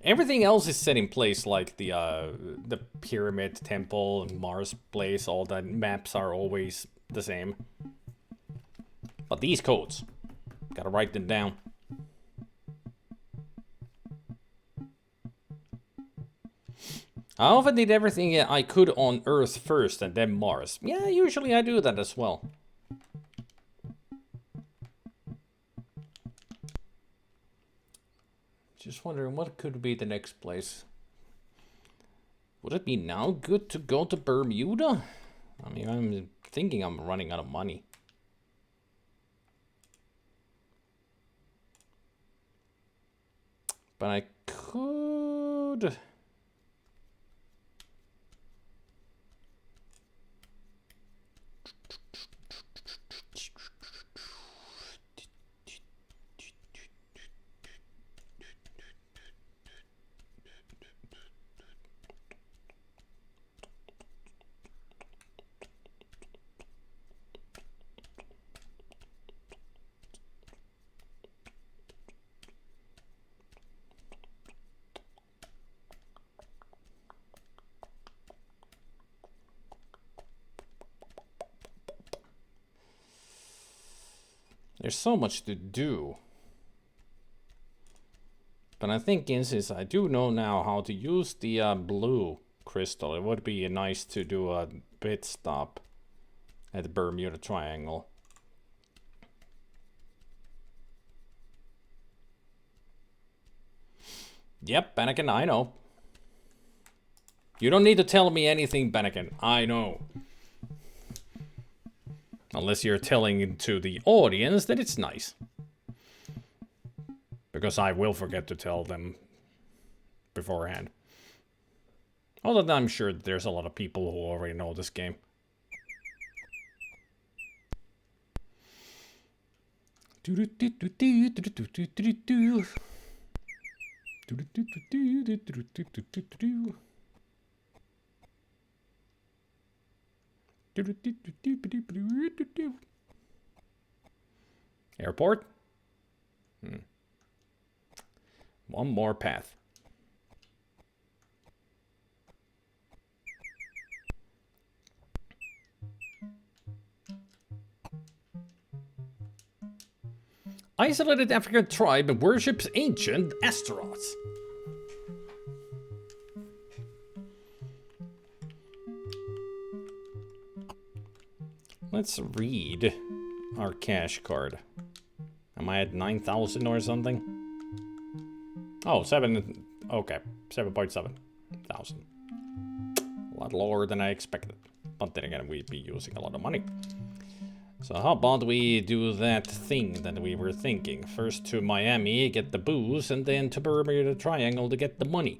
Everything else is set in place, like the pyramid, temple, and Mars place. All the maps are always the same. But these codes, gotta write them down. I often did everything I could on Earth first and then Mars. Yeah, usually I do that as well. Just wondering what could be the next place. Would it be now good to go to Bermuda? I mean, I'm thinking I'm running out of money. But I could... There's so much to do. But I think since I do know now how to use the blue crystal, it would be nice to do a pit stop at the Bermuda Triangle. Yep, Bannakin, I know. You don't need to tell me anything, Bannakin. I know. Unless you're telling to the audience that it's nice. Because I will forget to tell them beforehand. Although I'm sure that there's a lot of people who already know this game. Airport? One more path. Isolated African tribe worships ancient Astaroths. Let's read our cash card. Am I at 9,000 or something? Oh, 7. Okay, 7.7 thousand. A lot lower than I expected. But then again, we'd be using a lot of money. So how about we do that thing that we were thinking? First to Miami, get the booze, and then to Bermuda Triangle to get the money.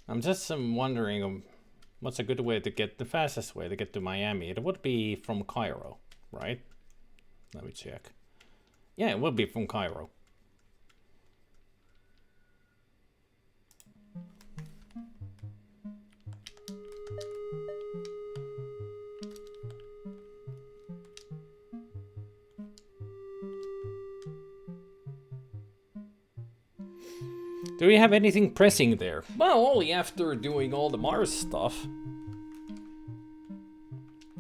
I'm just wondering what's a good way to get, the fastest way to get to Miami. It would be from Cairo, right? Let me check. Yeah, it would be from Cairo. Do we have anything pressing there? Well, only after doing all the Mars stuff.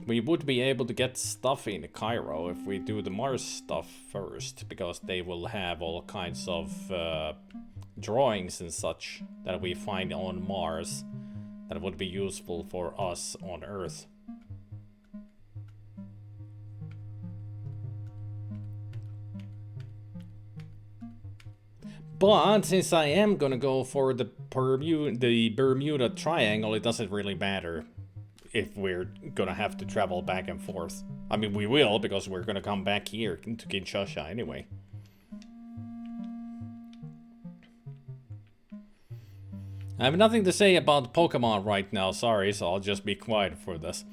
We would be able to get stuff in Cairo if we do the Mars stuff first, because they will have all kinds of drawings and such that we find on Mars that would be useful for us on Earth. But since I am gonna go for the Bermuda Triangle, it doesn't really matter if we're gonna have to travel back and forth. I mean, we will, because we're gonna come back here to Kinshasa anyway. I have nothing to say about Pokemon right now, sorry, so I'll just be quiet for this.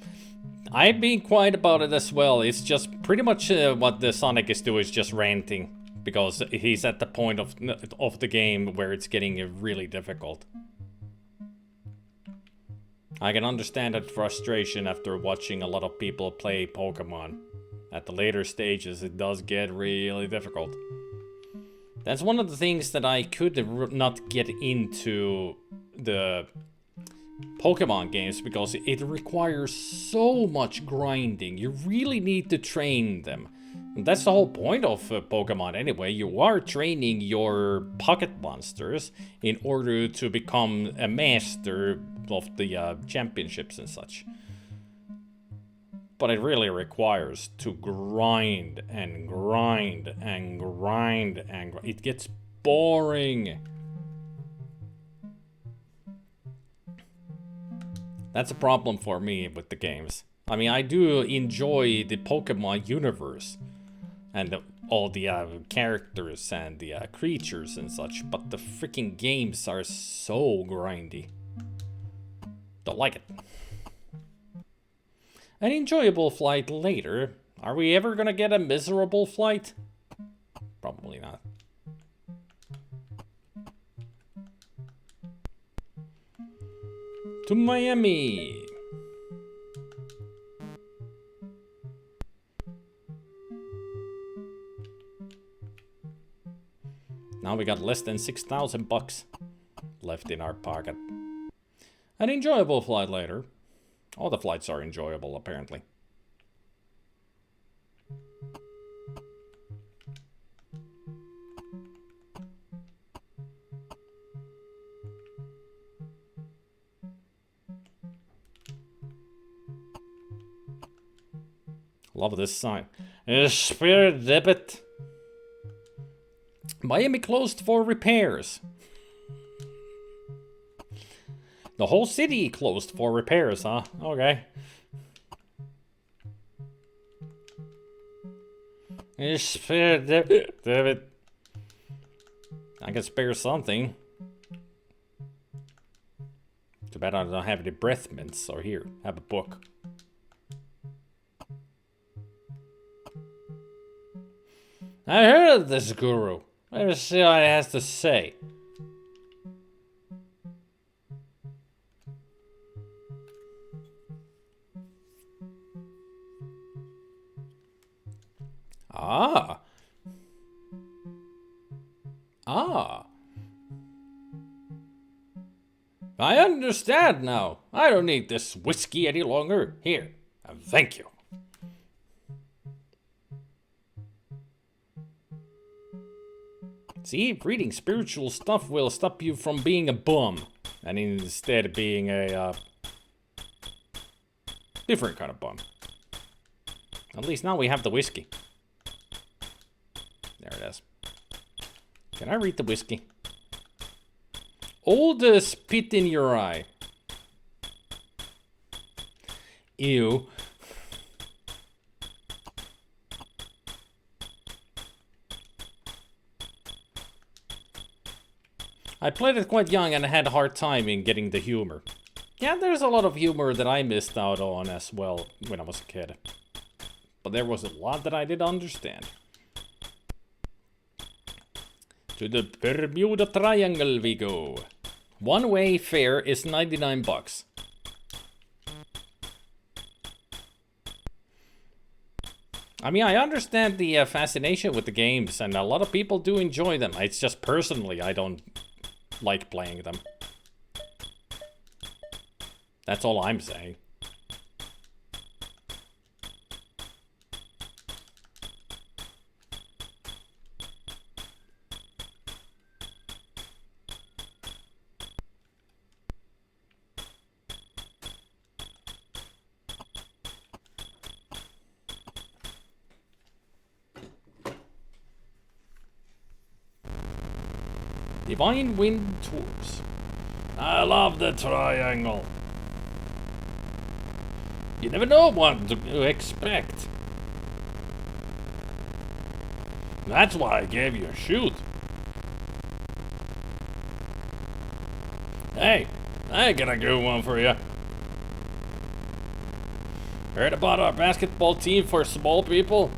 I'm being quiet about it as well. It's just pretty much what the Sonic is doing is just ranting. Because he's at the point of the game where it's getting really difficult. I can understand that frustration after watching a lot of people play Pokemon. At the later stages, it does get really difficult. That's one of the things that I could not get into the Pokemon games, because it requires so much grinding. You really need to train them. And that's the whole point of Pokemon anyway. You are training your pocket monsters in order to become a master of the championships and such. But it really requires to grind and grind and grind and it gets boring. That's a problem for me with the games. I mean, I do enjoy the Pokemon universe. And all the characters and the creatures and such, but the freaking games are so grindy. Don't like it. An enjoyable flight later. Are we ever gonna get a miserable flight? Probably not. To Miami. Now we got less than $6,000 left in our pocket. An enjoyable flight later. All the flights are enjoyable, apparently. Love this sign. Spirit debit. Miami closed for repairs. The whole city closed for repairs, huh? Okay. Spirit debit. I can spare something. Too bad I don't have any breath mints, so here, have a book. I heard of this guru. Let's see what it has to say. Ah. I understand now. I don't need this whiskey any longer. Here, and thank you. See, reading spiritual stuff will stop you from being a bum, and instead being a different kind of bum. At least now we have the whiskey. There it is. Can I read the whiskey? Old spit in your eye. Ew. I played it quite young and I had a hard time in getting the humor. Yeah, there's a lot of humor that I missed out on as well when I was a kid. But there was a lot that I didn't understand. To the Bermuda Triangle we go. One-way fare is $99. I mean, I understand the fascination with the games, and a lot of people do enjoy them. It's just personally, I don't like playing them. That's all I'm saying. Divine Wind Tours. I love the triangle. You never know what to expect. That's why I gave you a shoot. Hey, I got a good one for you. Heard about our basketball team for small people?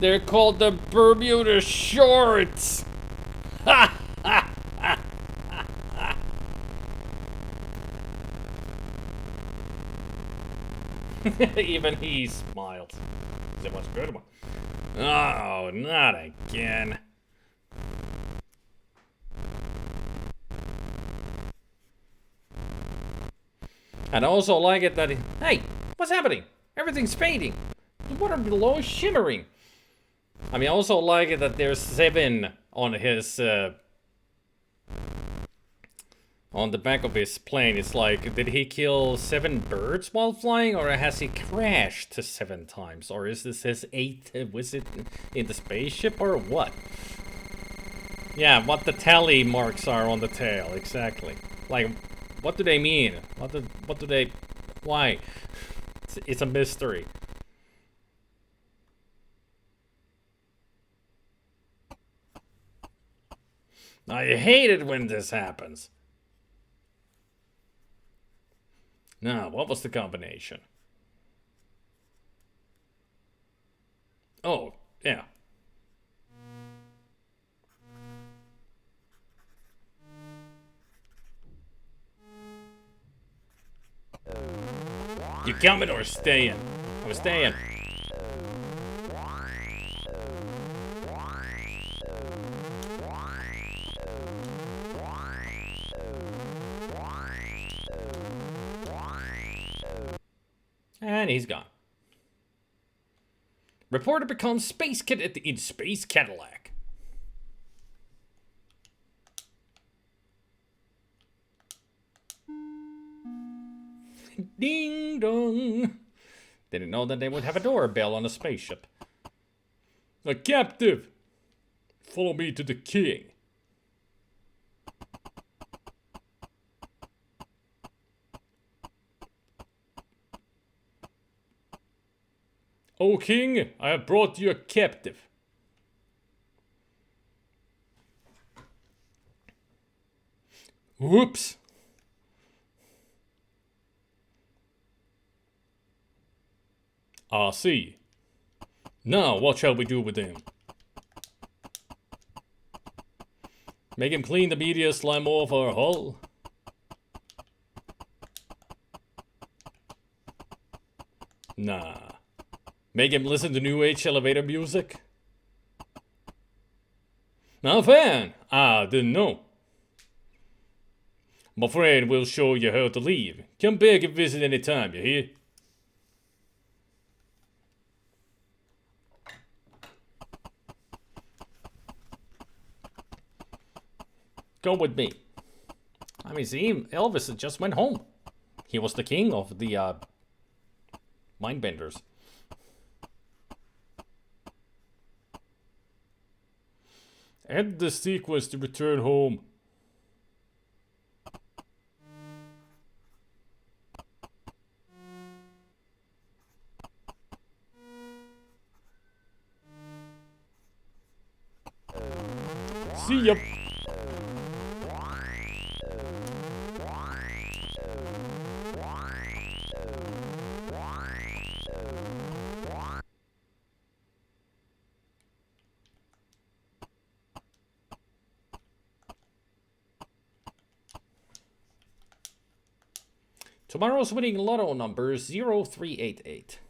They're called the Bermuda Shorts. Ha! Even he smiled. That was a good one. Oh, not again. And I also like it that hey, what's happening? Everything's fading. The water below is shimmering. I mean, I also like it that there's 7 on his on the back of his plane. It's like, did he kill 7 birds while flying, or has he crashed 7 times, or is this his 8th visit in the spaceship, or what? Yeah, what the tally marks are on the tail, exactly. Like, what do they mean? What do they? Why? It's a mystery. I hate it when this happens. Now, what was the combination? Oh, yeah. You Commodore staying. I'm staying. And he's gone. Reporter becomes Space Cadet in Space Cadillac. Ding dong. Didn't know that they would have a doorbell on a spaceship. A captive! Follow me to the king. O king, I have brought you a captive. Whoops. I see. Now, what shall we do with him? Make him clean the media slime off our hull? Nah. Make him listen to New Age elevator music? Now, fan, I didn't know. My friend will show you how to leave. Come back and visit any time, you hear? Go with me. I mean, see, Elvis just went home. He was the king of the Mindbenders. End the sequence to return home. See ya. Tomorrow's winning lotto number 0388.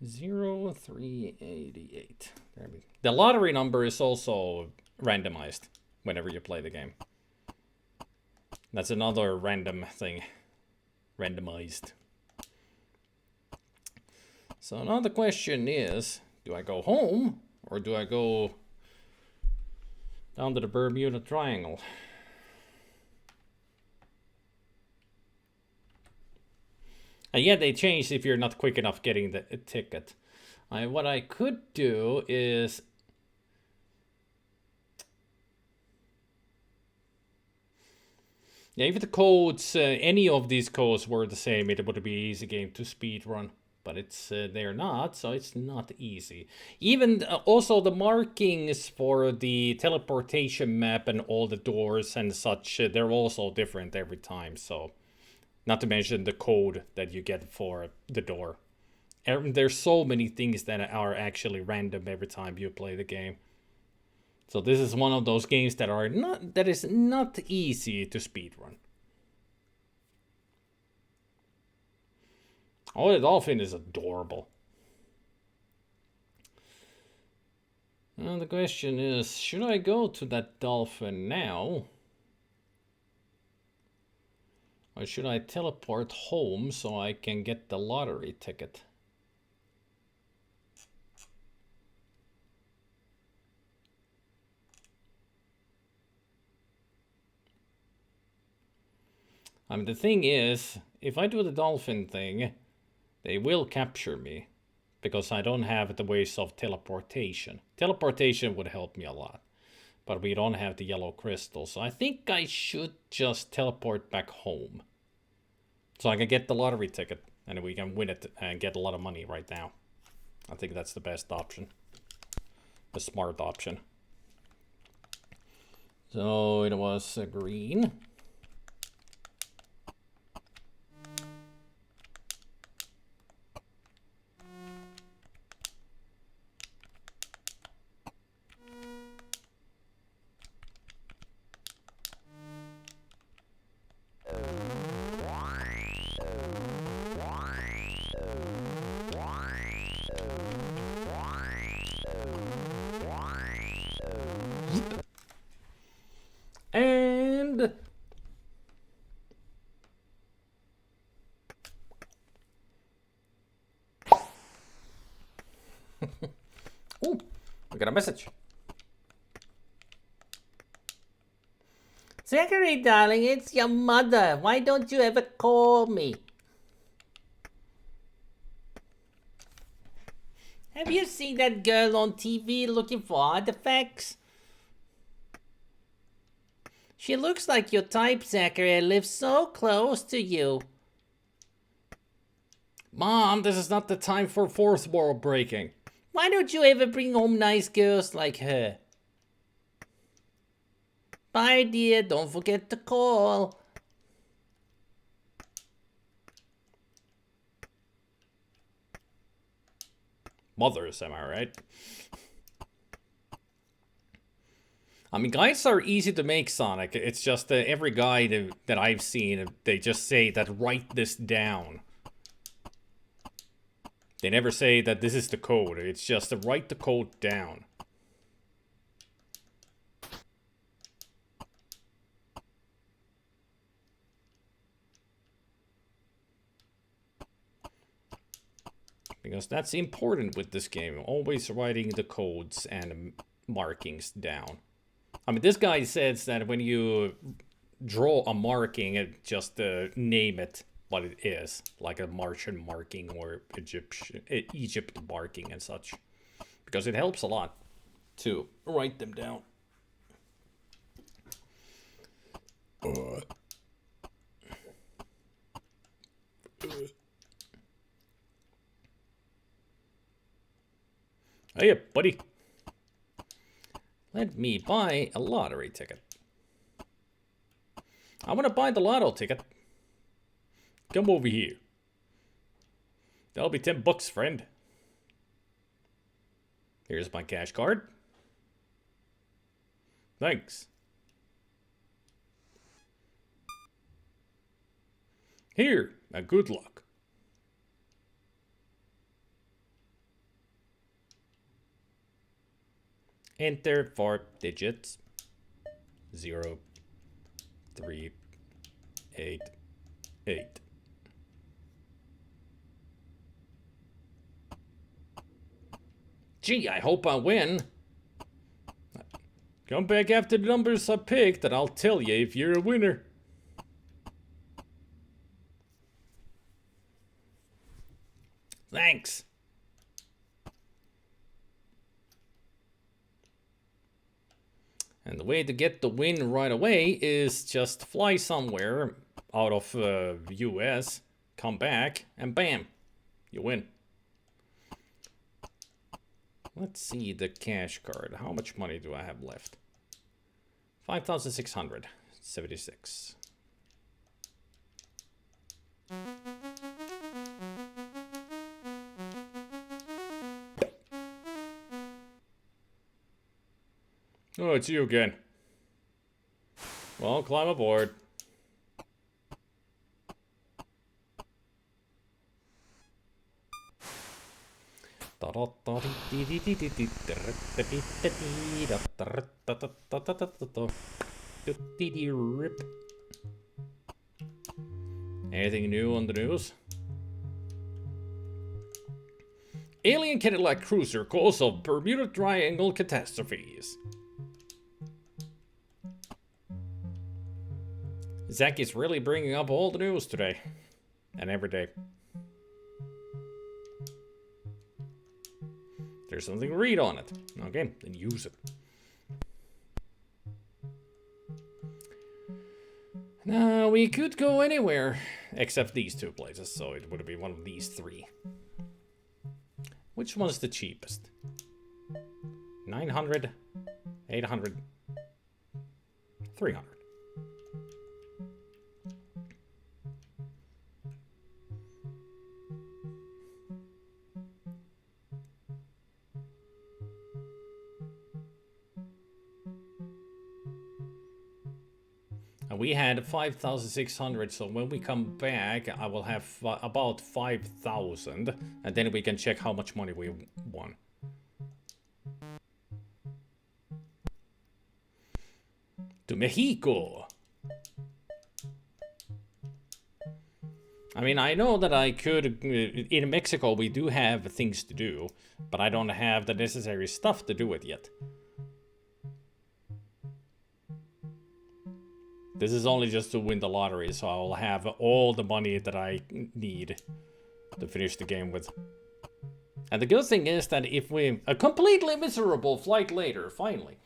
0388. There we go. The lottery number is also randomized whenever you play the game. That's another random thing. Randomized. So now the question is, do I go home or do I go down to the Bermuda Triangle? And yeah, they changed if you're not quick enough getting the ticket. What I could do is... Yeah, if the codes, any of these codes were the same, it would be an easy game to speedrun. But it's they're not, so it's not easy. Even also the markings for the teleportation map and all the doors and such, they're also different every time. So, not to mention the code that you get for the door. There's so many things that are actually random every time you play the game. So this is one of those games that is not easy to speedrun. Oh, the dolphin is adorable. Well, the question is, should I go to that dolphin now? Or should I teleport home so I can get the lottery ticket? I mean, the thing is, if I do the dolphin thing, they will capture me because I don't have the ways of teleportation. Teleportation would help me a lot, but we don't have the yellow crystal. So I think I should just teleport back home so I can get the lottery ticket and we can win it and get a lot of money right now. I think that's the best option, the smart option. So it was green. Ooh, we got a message. Zachary, darling, it's your mother. Why don't you ever call me? Have you seen that girl on TV looking for artifacts? She looks like your type, Zachary, and lives so close to you. Mom, this is not the time for fourth wall breaking. Why don't you ever bring home nice girls like her? Bye, dear. Don't forget to call. Mothers, am I right? I mean, guides are easy to make, Sonic. It's just every guide that I've seen, they just say that write this down. They never say that this is the code. It's just to write the code down. Because that's important with this game. Always writing the codes and markings down. I mean, this guy says that when you draw a marking, just name it what it is. Like a Martian marking or Egypt marking and such. Because it helps a lot to write them down. Hey, buddy. Let me buy a lottery ticket. I want to buy the lotto ticket. Come over here. That'll be $10, friend. Here's my cash card. Thanks. Here, good luck. Enter 4 digits. 0, 3, 8, 8. Gee, I hope I win. Come back after the numbers are picked and I'll tell you if you're a winner. Thanks. And the way to get the win right away is just fly somewhere out of US, come back, and bam, you win. Let's see the cash card. How much money do I have left? 5,676. Oh, it's you again. Well, climb aboard. Anything new on the news? Alien Cadillac cruiser cause of Bermuda Triangle catastrophes. Zach is really bringing up all the news today. And every day. There's something to read on it. Okay, then use it. Now, we could go anywhere. Except these two places, so it would be one of these three. Which one's the cheapest? 900, 800, 300. We had 5,600, so when we come back, I will have about 5,000, and then we can check how much money we won. To Mexico! I mean, I know that I could... In Mexico, we do have things to do, but I don't have the necessary stuff to do it yet. This is only just to win the lottery, so I'll have all the money that I need to finish the game with. And the good thing is that if we... A completely miserable flight later, finally.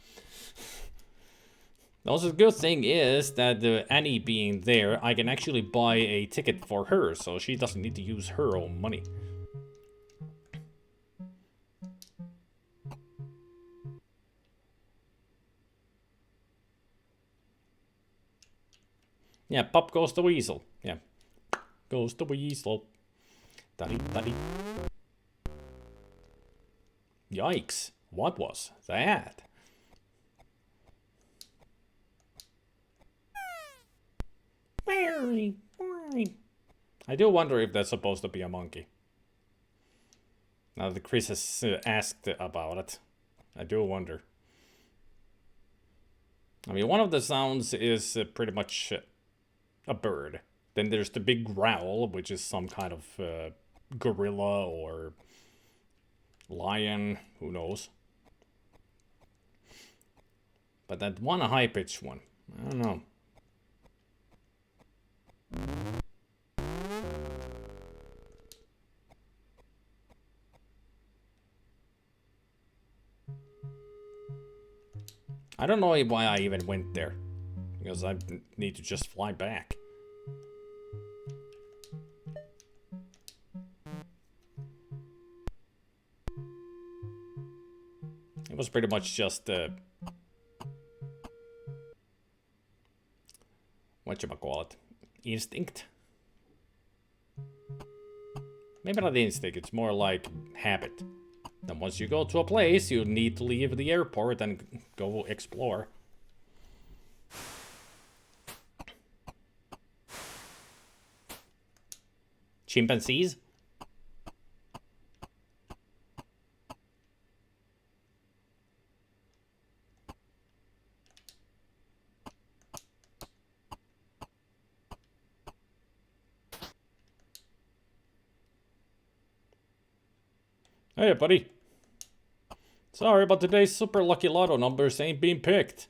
Also, the good thing is that Annie being there, I can actually buy a ticket for her, so she doesn't need to use her own money. Yeah, pop goes the weasel. Yeah, goes the weasel. Daddy, daddy. Yikes, what was that? I do wonder if that's supposed to be a monkey. Now that Chris has asked about it, I do wonder. I mean, one of the sounds is pretty much a bird. Then there's the big growl, which is some kind of gorilla or lion, who knows. But that one high-pitched one, I don't know. I don't know why I even went there, because I need to just fly back. It was pretty much just whatchamacallit, instinct? Maybe not instinct, it's more like habit. Then once you go to a place, you need to leave the airport and go explore. Chimpanzees? Hey, buddy. Sorry, but today's super lucky lotto numbers ain't being picked.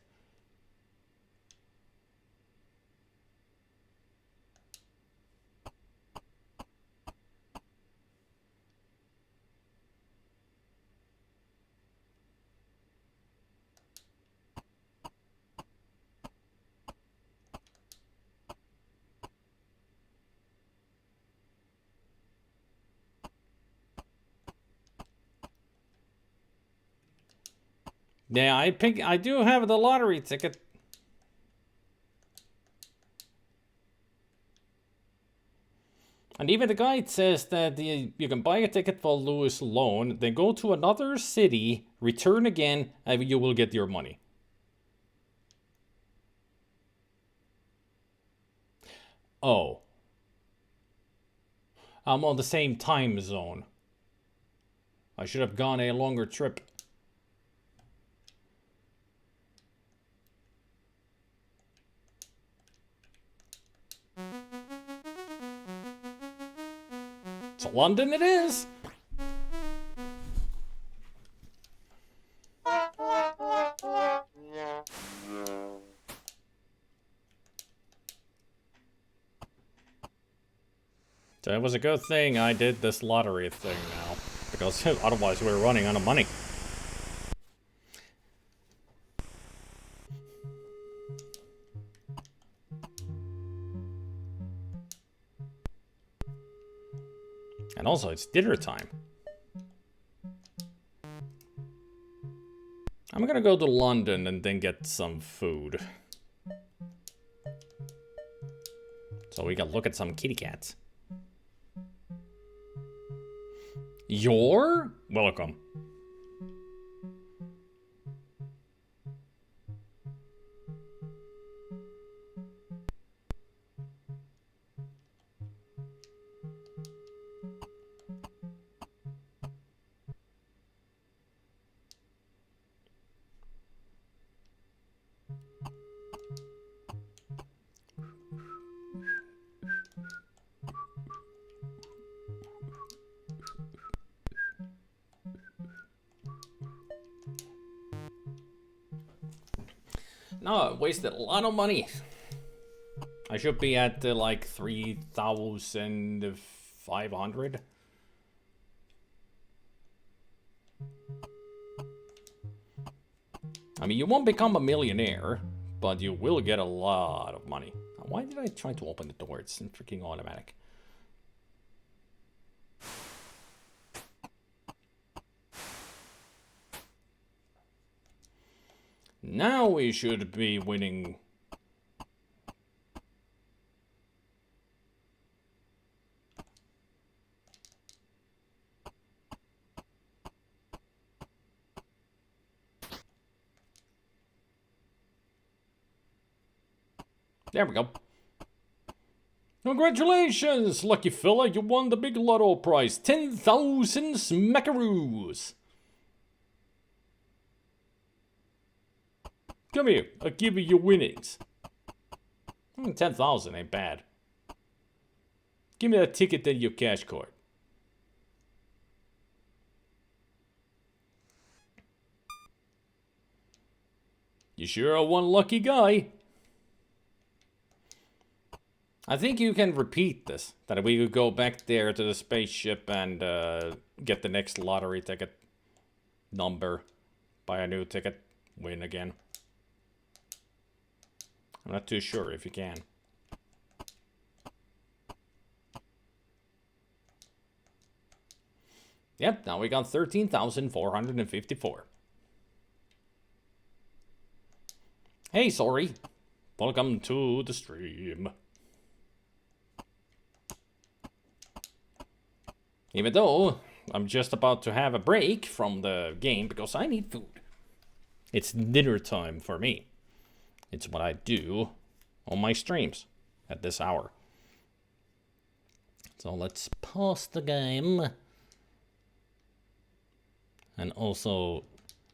Yeah, I do have the lottery ticket. And even the guide says that you can buy a ticket for Lewis alone, then go to another city, return again, and you will get your money. Oh. I'm on the same time zone. I should have gone a longer trip. So London it is! So it was a good thing I did this lottery thing now, because otherwise we're running out of money. And also, it's dinner time. I'm gonna go to London and then get some food. So we can look at some kitty cats. You're welcome. No, I wasted a lot of money. I should be at like 3,500. I mean, you won't become a millionaire, but you will get a lot of money. Why did I try to open the door? It's freaking automatic. Now we should be winning. There we go. Congratulations, lucky fella. You won the big lotto prize. 10,000 smackaroos. Come here. I'll give you your winnings. 10,000 ain't bad. Give me that ticket and your cash card. You sure are one lucky guy. I think you can repeat this. That we could go back there to the spaceship and get the next lottery ticket number, buy a new ticket, win again. I'm not too sure if you can. Yep, now we got 13,454. Hey, sorry. Welcome to the stream. Even though I'm just about to have a break from the game because I need food. It's dinner time for me. It's what I do on my streams at this hour. So let's pause the game. And also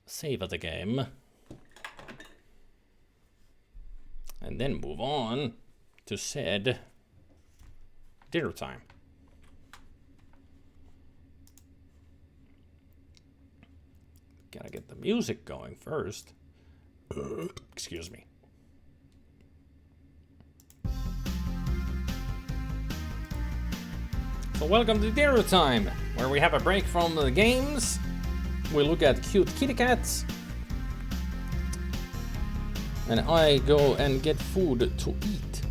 save the game. And then move on to said dinner time. Gotta get the music going first. Excuse me. So welcome to dinner time, where we have a break from the games. We look at cute kitty cats. And I go and get food to eat.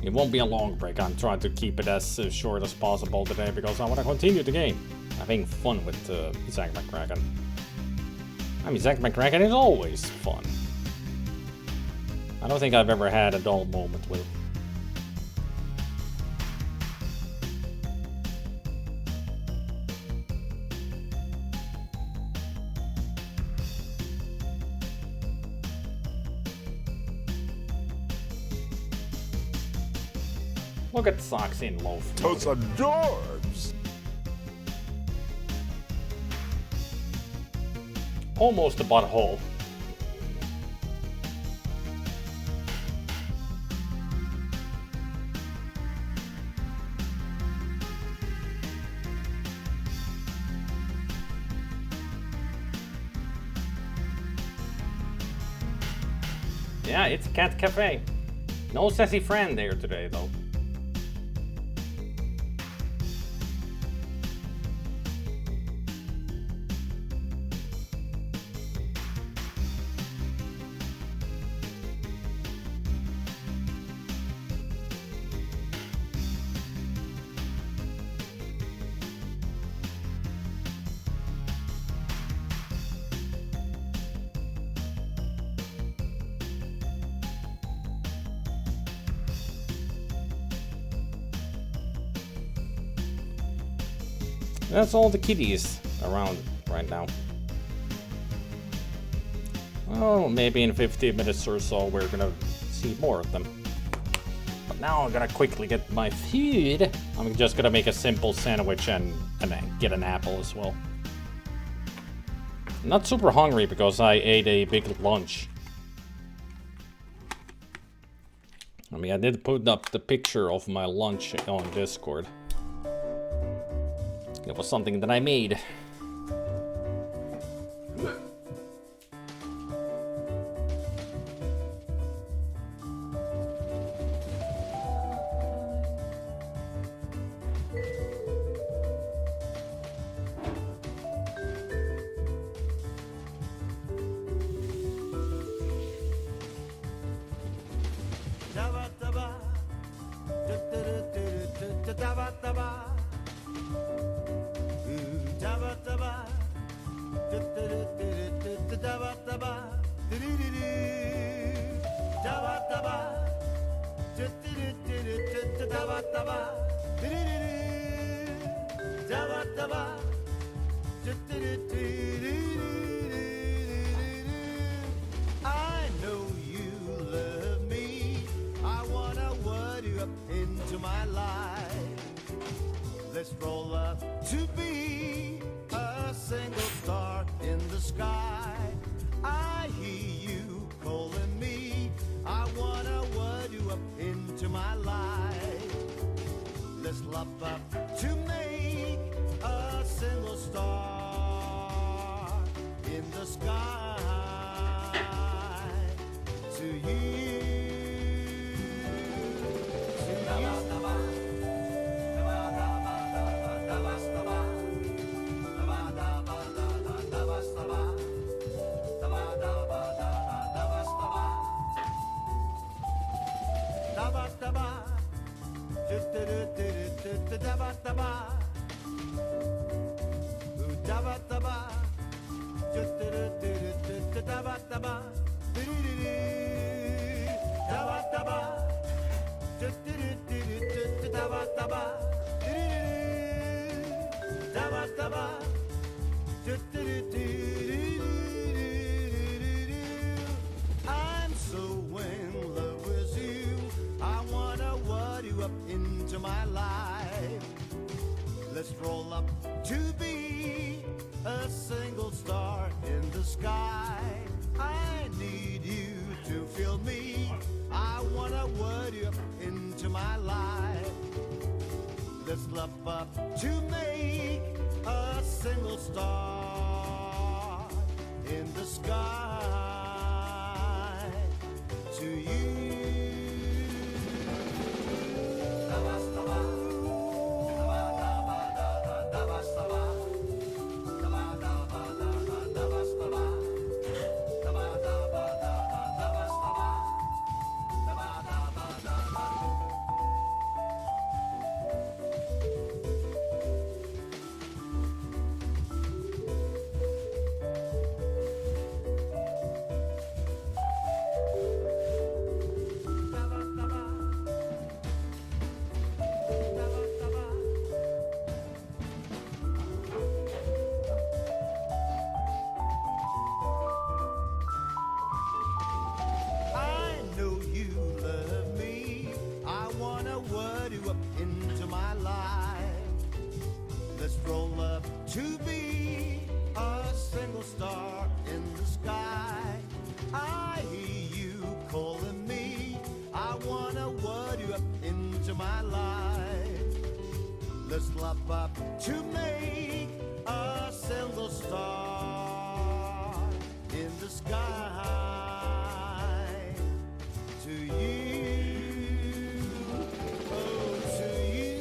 It won't be a long break. I'm trying to keep it as short as possible today because I want to continue the game. Having fun with Zak McKracken. I mean, Zak McKracken is always fun. I don't think I've ever had a dull moment with. Look at socks in loaf. Those adorbs. Almost a butthole. Yeah, it's Cat Cafe. No sassy friend there today, though. That's all the kitties around right now. Well, maybe in 15 minutes or so we're gonna see more of them. But now I'm gonna quickly get my food. I'm just gonna make a simple sandwich and get an apple as well. I'm not super hungry because I ate a big lunch. I mean, I did put up the picture of my lunch on Discord. It was something that I made. I know you love me. I wanna word you up into my life. Let's roll up to be a single star in the sky. I hear you calling me. I wanna word you up into my life. Let's love up to make a single star in the sky. To you. I'm so in love with you. I wanna word you up into my life. Let's roll up to be a single star in the sky. I need you to feel me. I wanna word you up into my life. Let's love up to make a single star in the sky. To you. I know you love me. I wanna word you up into my life. Let's roll up to be a single star in the sky. I hear you calling me. I wanna word you up into my life. Let's love up to make a single star in the sky. To you, oh, to you.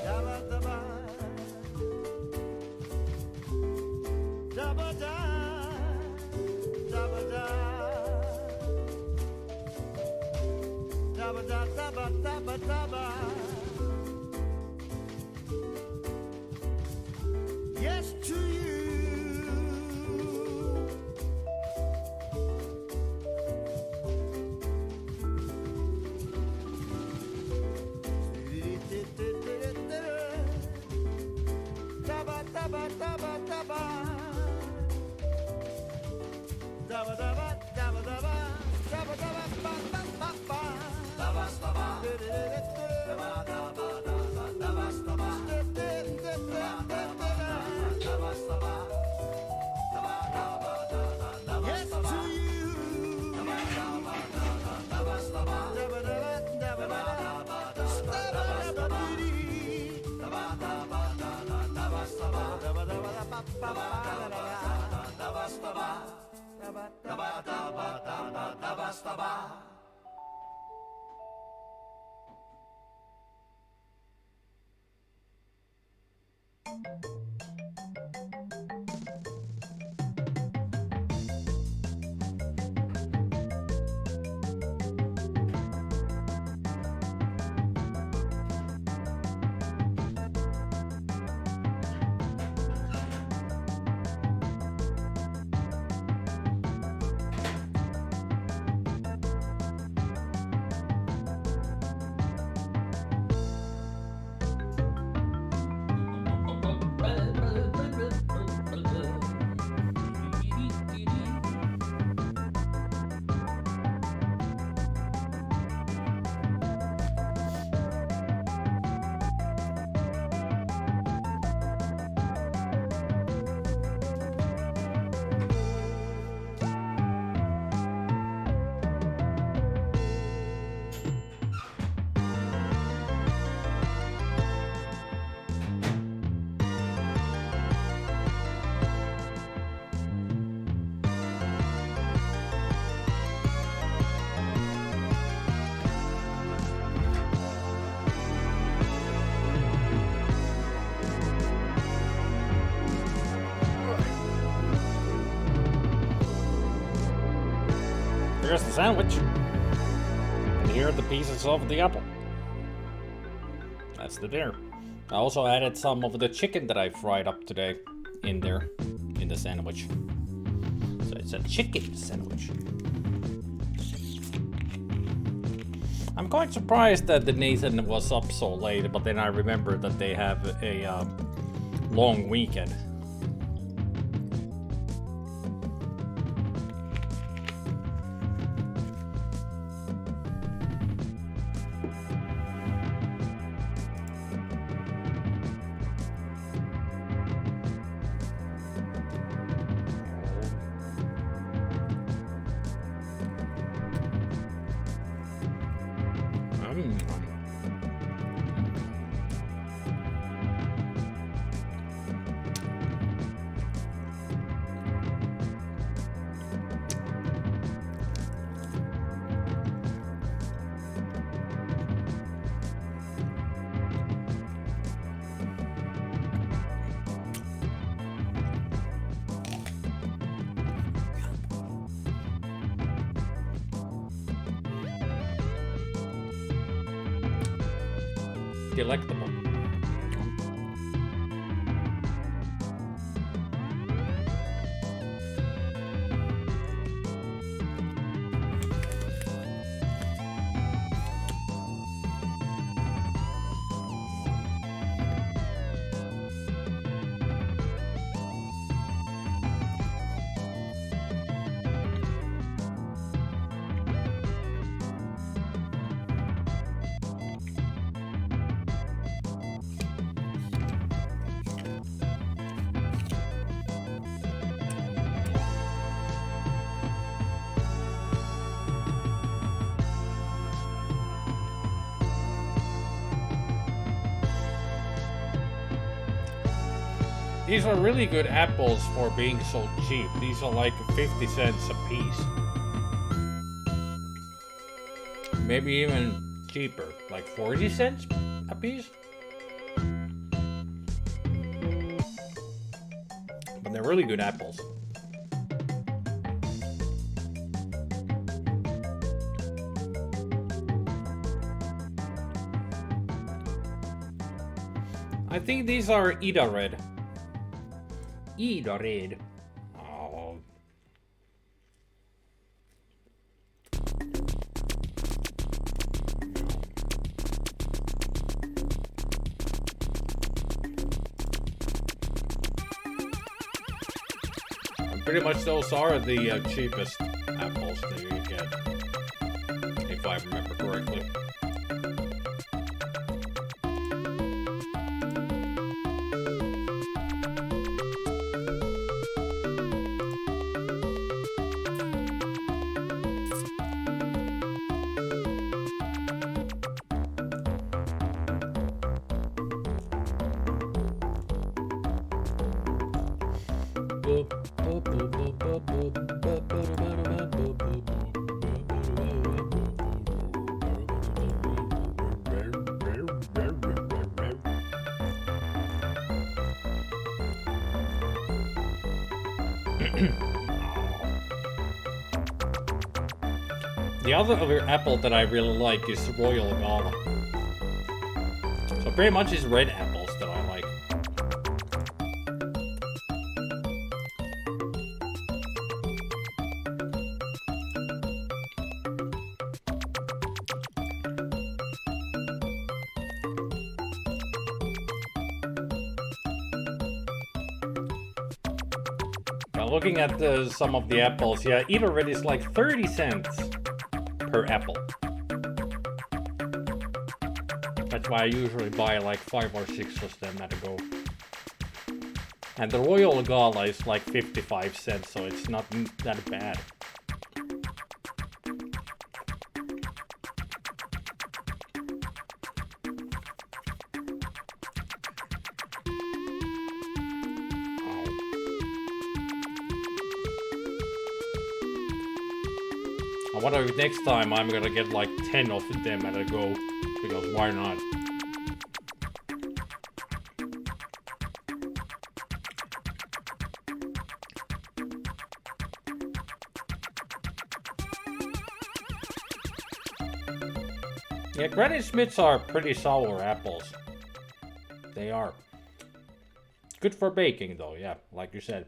Dabba-dabba, dabba-da, dabba-da. Dabba da dabba dabba dabba. Yes to you. Dabba dabba dabba dabba. Dabba dabba dabba dabba. Dabba dabba ba ba ba ba. Dabba Here's the sandwich. And here are the pieces of the apple. That's the dinner. I also added some of the chicken that I fried up today in there, in the sandwich. So it's a chicken sandwich. I'm quite surprised that the Nathan was up so late, but then I remembered that they have a long weekend. Delectable. These are really good apples for being so cheap. These are like 50 cents a piece. Maybe even cheaper, like 40 cents a piece. But they're really good apples. I think these are Ida Red. Ida Red. Oh. Pretty much those are the cheapest apples that you get, if I remember correctly. The other apple that I really like is Royal Gala. So pretty much it's red apples that I like. Now looking at some of the apples, yeah, either red is like 30 cents per apple. That's why I usually buy like 5 or 6 of them at a go. And the Royal Gala is like 55 cents, so it's not that bad. I wonder if next time I'm gonna get like 10 of them at a go, because why not? Yeah, Granny Smiths are pretty sour apples. They are. Good for baking though, yeah, like you said.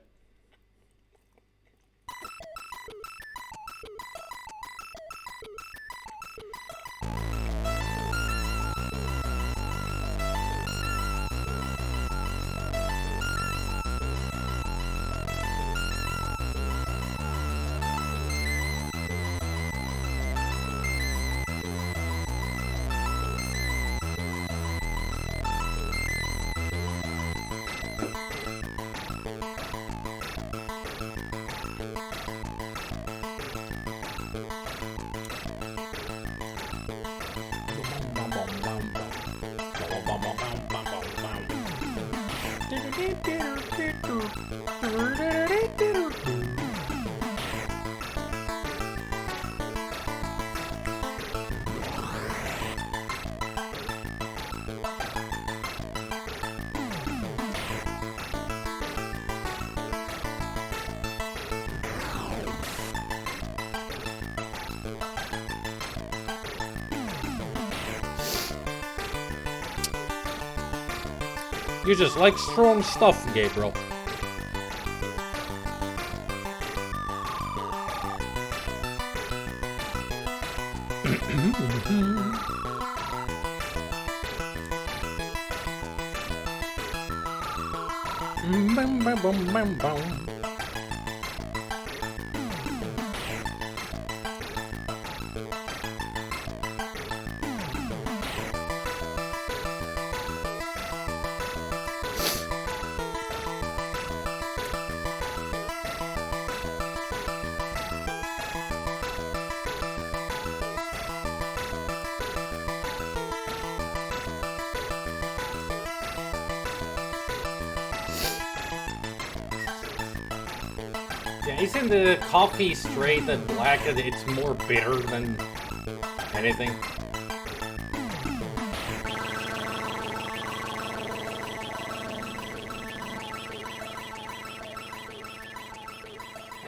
You just like strong stuff, Gabriel. Yeah, isn't the coffee straight and black and it's more bitter than anything?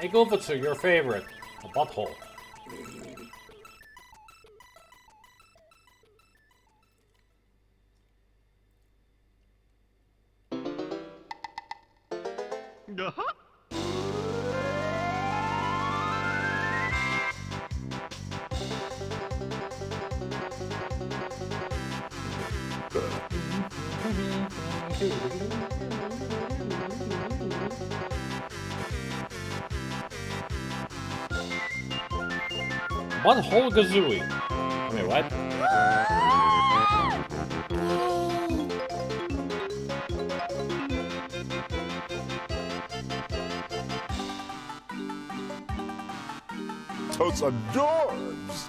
Hey Gulpatsu, your favorite, a butthole. Butthole Gazooey. I mean, what? Totes adorbs.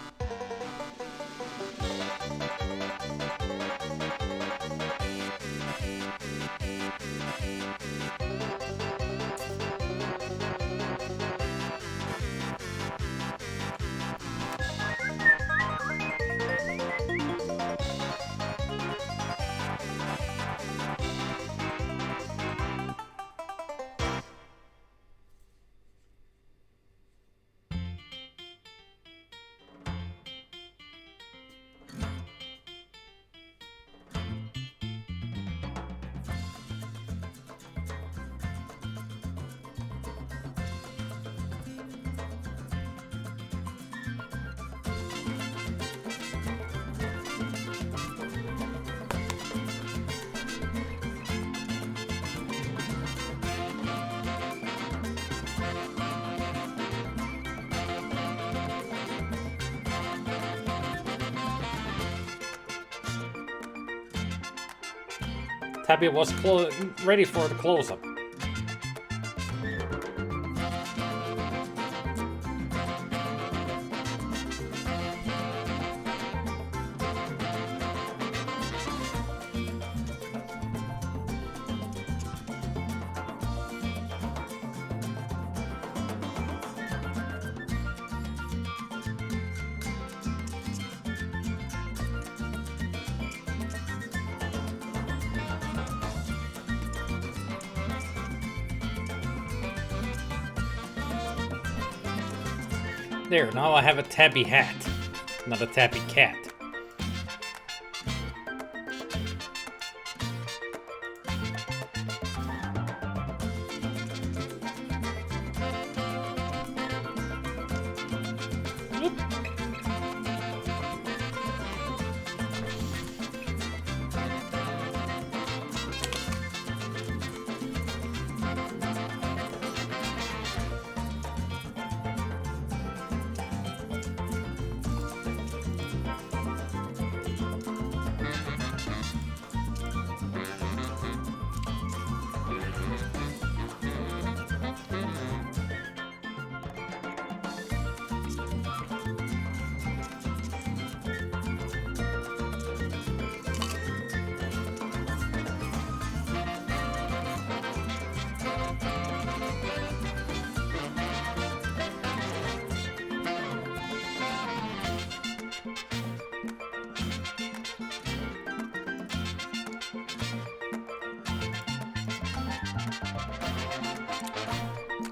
Tabby was ready for the close-up. There, now I have a tabby hat, not a tabby cat.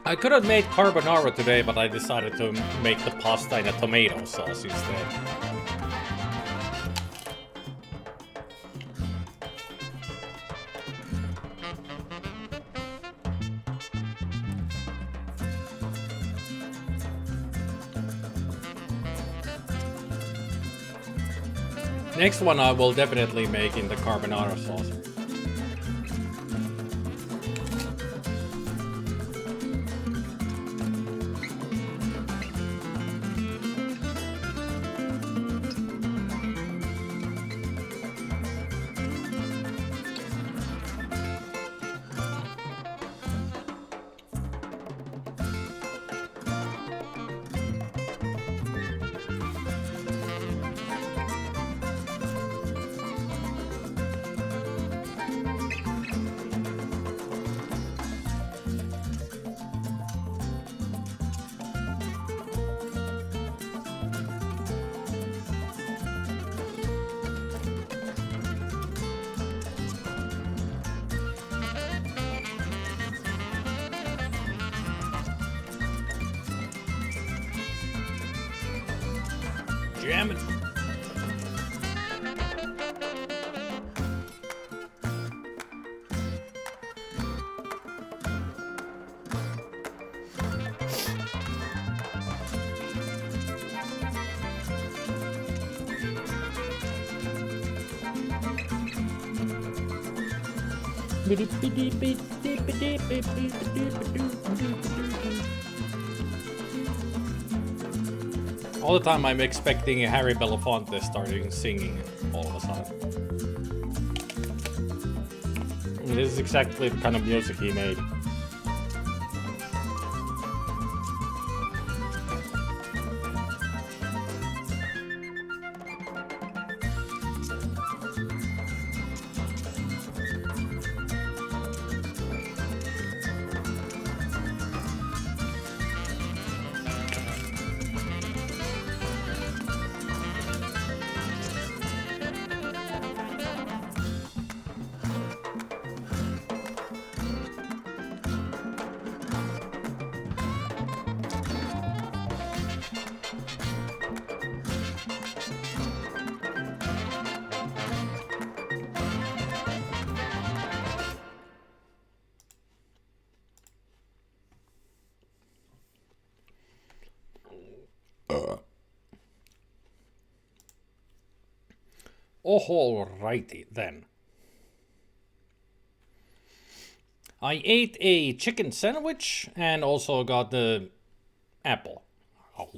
I could have made carbonara today, but I decided to make the pasta in a tomato sauce instead. Next one I will definitely make in the carbonara sauce. Jam it. All the time I'm expecting Harry Belafonte starting singing all of a sudden. This is exactly the kind of music he made. Alrighty then. I ate a chicken sandwich and also got the apple. Oh.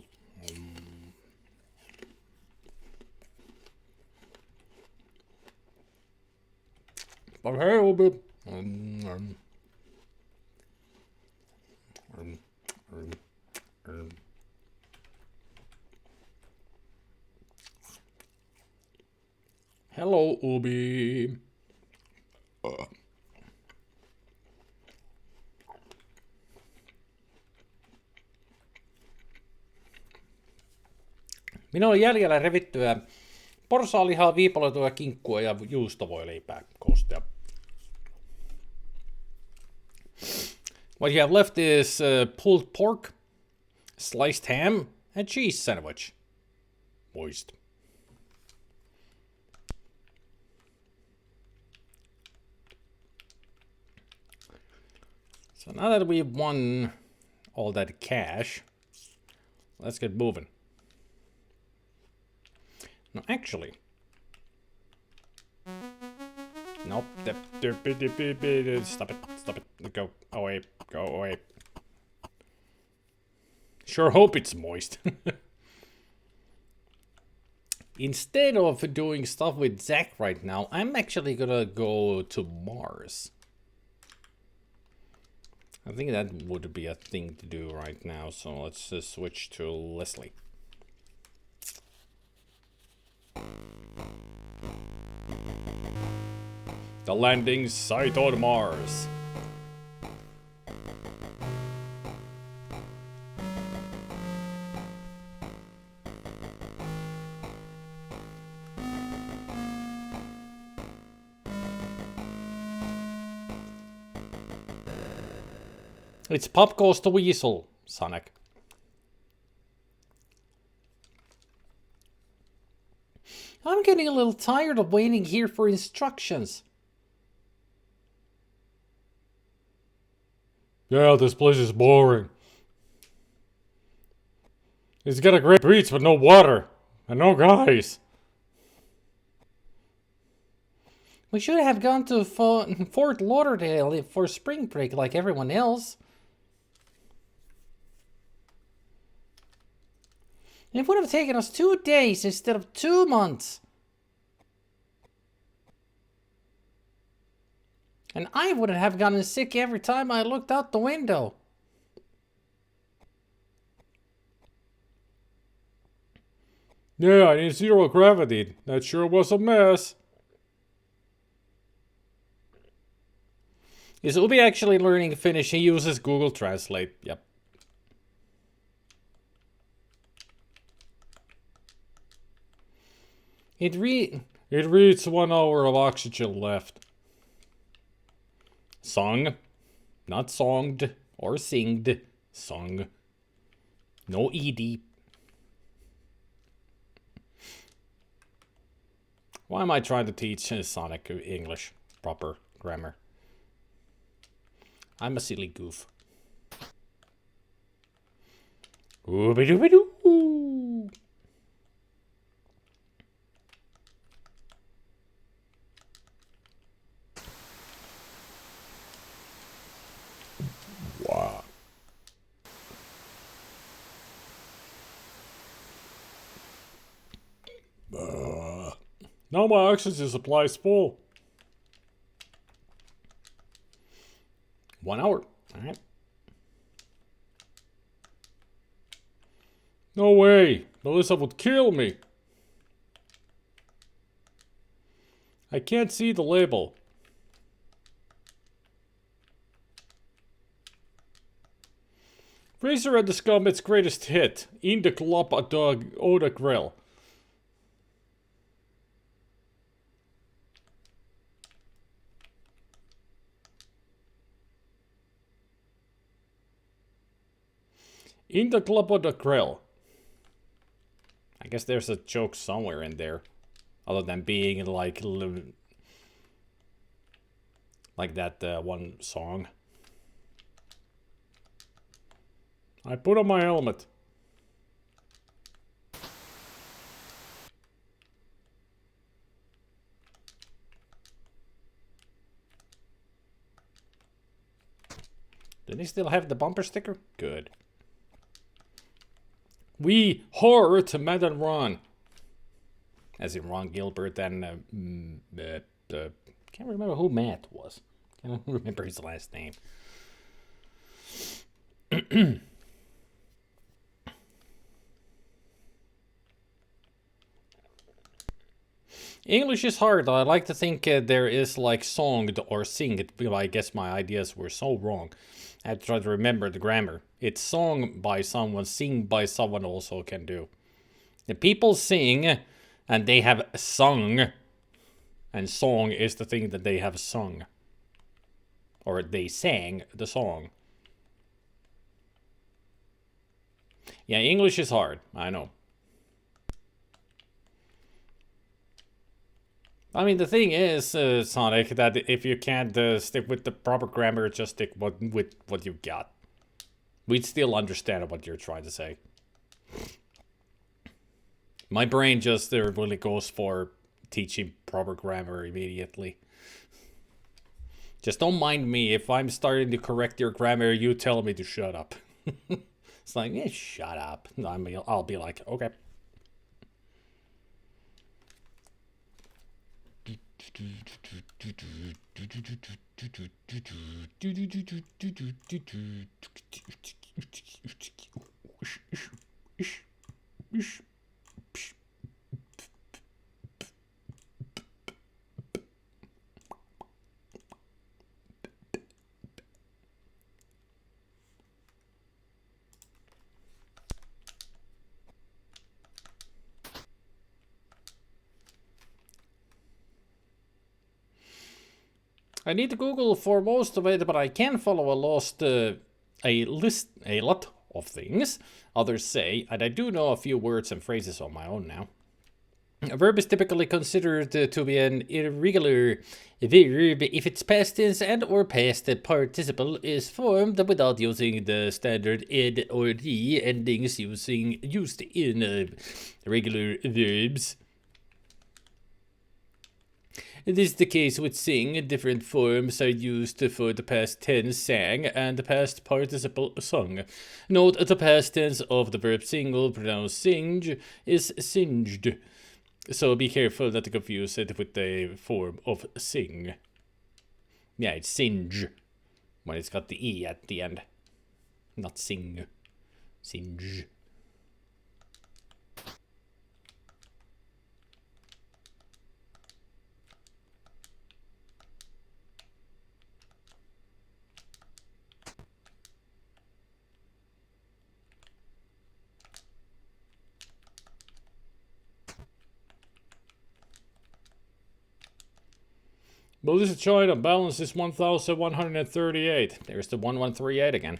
Okay, we'll be... Hello, Ubi. Minulla on jäljellä revittyä porsaalihaa, viipaloitua kinkkua ja juustovoileipää koostia. What you have left is pulled pork, sliced ham, and cheese sandwich. Moist. So now that we've won all that cash, let's get moving. No, actually. Nope. Stop it. Go away. Go away. Sure hope it's moist. Instead of doing stuff with Zak right now, I'm actually gonna go to Mars. I think that would be a thing to do right now, so let's switch to Leslie. The landing site on Mars. It's Pop Goes the Weasel, Sonic. I'm getting a little tired of waiting here for instructions. Yeah, this place is boring. It's got a great beach but no water. And no guys. We should have gone to Fort Lauderdale for spring break like everyone else. It would have taken us 2 days instead of 2 months. And I wouldn't have gotten sick every time I looked out the window. Yeah, I need zero gravity. That sure was a mess. Is Ubi actually learning Finnish? He uses Google Translate. Yep. It reads 1 hour of oxygen left. Sung. Not songed or singed. Sung. No ed. Why am I trying to teach Sonic English? Proper grammar. I'm a silly goof. Ooby-dooby-doo. Wow. Now my oxygen supply is full. 1 hour. Alright. No way. Melissa would kill me. I can't see the label. Fraser had the scum its greatest hit. In the club a dog Oda Grill. In the club of the grill. I guess there's a joke somewhere in there. Other than being like that one song. I put on my helmet. Did he still have the bumper sticker? Good. We hurt Matt and Ron. As in Ron Gilbert and Can't remember who Matt was. Can't remember his last name. English is hard. I like to think there is like songed or singed. But I guess my ideas were so wrong. I had to try to remember the grammar. It's sung by someone, sing by someone also can do. The people sing and they have sung. And song is the thing that they have sung. Or they sang the song. Yeah, English is hard. I know. I mean, the thing is, Sonic, that if you can't stick with the proper grammar, just stick with what you got. We'd still understand what you're trying to say. My brain just really goes for teaching proper grammar immediately. Just don't mind me. If I'm starting to correct your grammar, you tell me to shut up. It's like, shut up. I'll be like, okay. I need to Google for most of it, but I can follow a lot of things others say, and I do know a few words and phrases on my own now. A verb is typically considered to be an irregular verb if its past tense and or past participle is formed without using the standard ed or d endings used in regular verbs. It is the case with sing. Different forms are used for the past tense sang and the past participle sung. Note the past tense of the verb single, pronounced singe, is singed. So be careful not to confuse it with the form of sing. Yeah, it's singe when it's got the E at the end. Not sing. Singe. Well, this is China. Balance is 1,138. There's the 1138 again.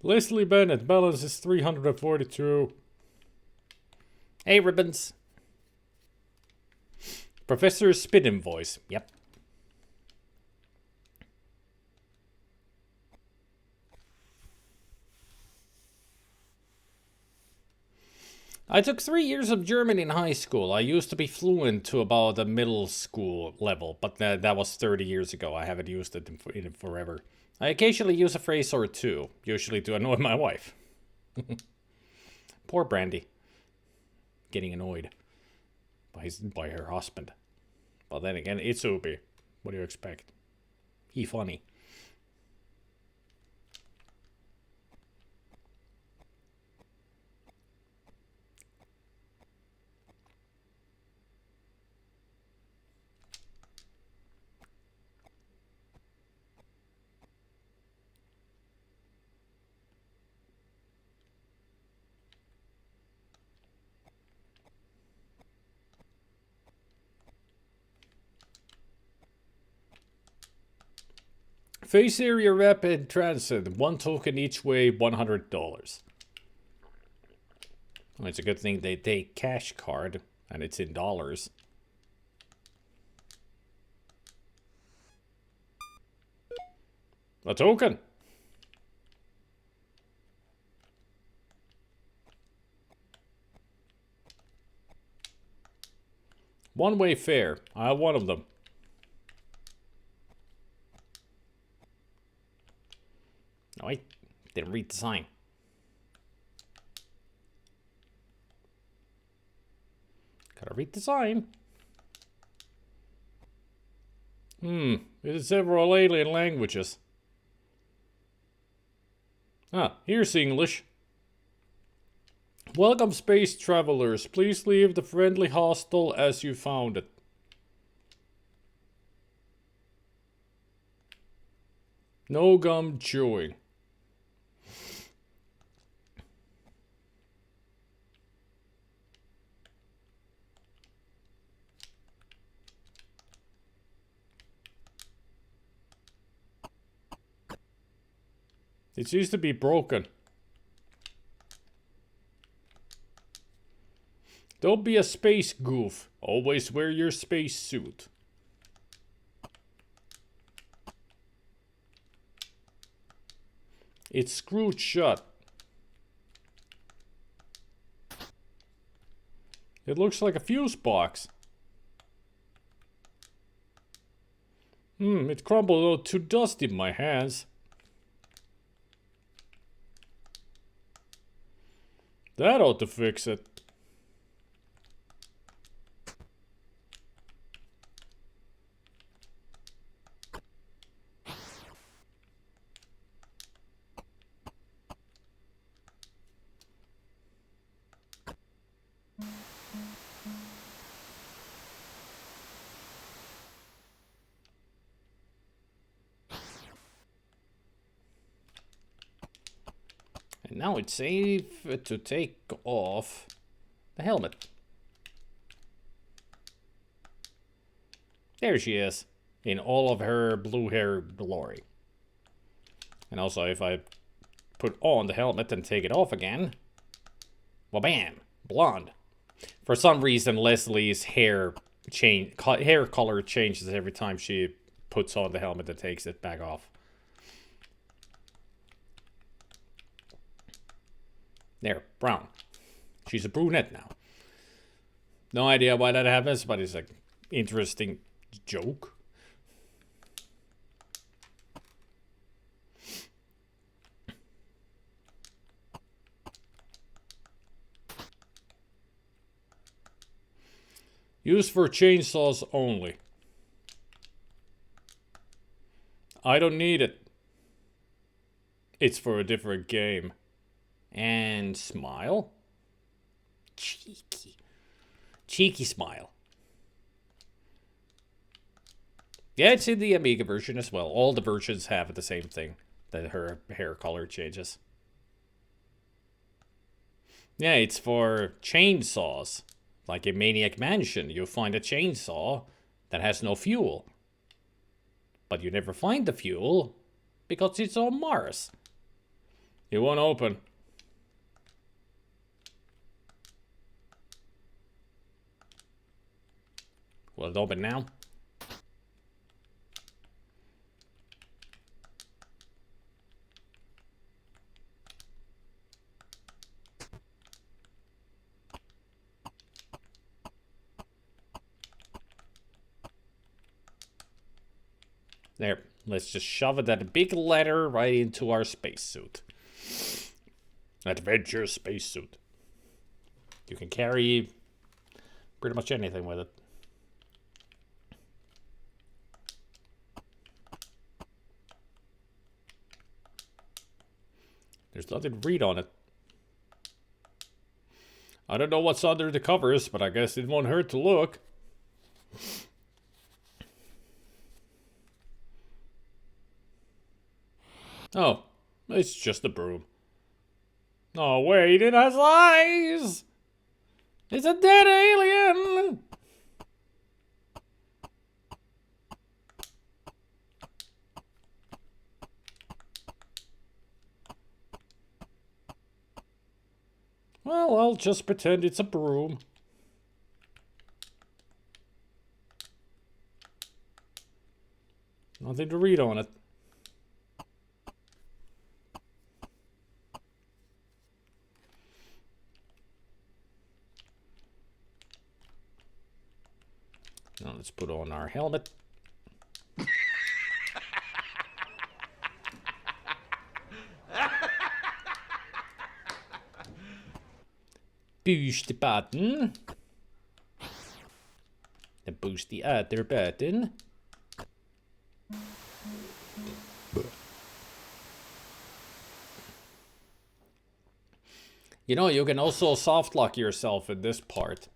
Leslie Bennett. Balance is 342. Hey, ribbons. Professor Spittin' Voice. Yep. I took 3 years of German in high school. I used to be fluent to about the middle school level, but that was 30 years ago. I haven't used it in forever. I occasionally use a phrase or two, usually to annoy my wife. Poor Brandy. Getting annoyed by her husband. But then again, it's Ubi. What do you expect? He funny. Face area rapid transit. 1 token each way, $100. Well, it's a good thing they take cash card and it's in dollars. A token. One-way fare. I have one of them. Oh, I didn't read the sign. Gotta read the sign. It is several alien languages. Ah, here's English. Welcome, space travelers. Please leave the friendly hostel as you found it. No gum chewing. It seems to be broken. Don't be a space goof. Always wear your space suit. It's screwed shut. It looks like a fuse box. It crumbled to dust in my hands. That ought to fix it. And now it's safe to take off the helmet. There she is, in all of her blue hair glory. And also, if I put on the helmet and take it off again, well, bam, blonde. For some reason, Leslie's hair color changes every time she puts on the helmet and takes it back off. There, brown. She's a brunette now. No idea why that happens, but it's an interesting joke. Used for chainsaws only. I don't need it. It's for a different game. And smile. Cheeky. Cheeky smile. Yeah, it's in the Amiga version as well. All the versions have the same thing. That her hair color changes. Yeah, it's for chainsaws. Like in Maniac Mansion, you find a chainsaw that has no fuel. But you never find the fuel because it's on Mars. It won't open. Will it open now? There. Let's just shove it, that big letter, right into our spacesuit. Adventure spacesuit. You can carry pretty much anything with it. There's nothing to read on it. I don't know what's under the covers, but I guess it won't hurt to look. Oh, it's just a broom. Oh, wait, it has eyes! It's a dead alien! Well, I'll just pretend it's a broom. Nothing to read on it. Now let's put on our helmet. Push the button. push the other button. You know, you can also soft lock yourself in this part.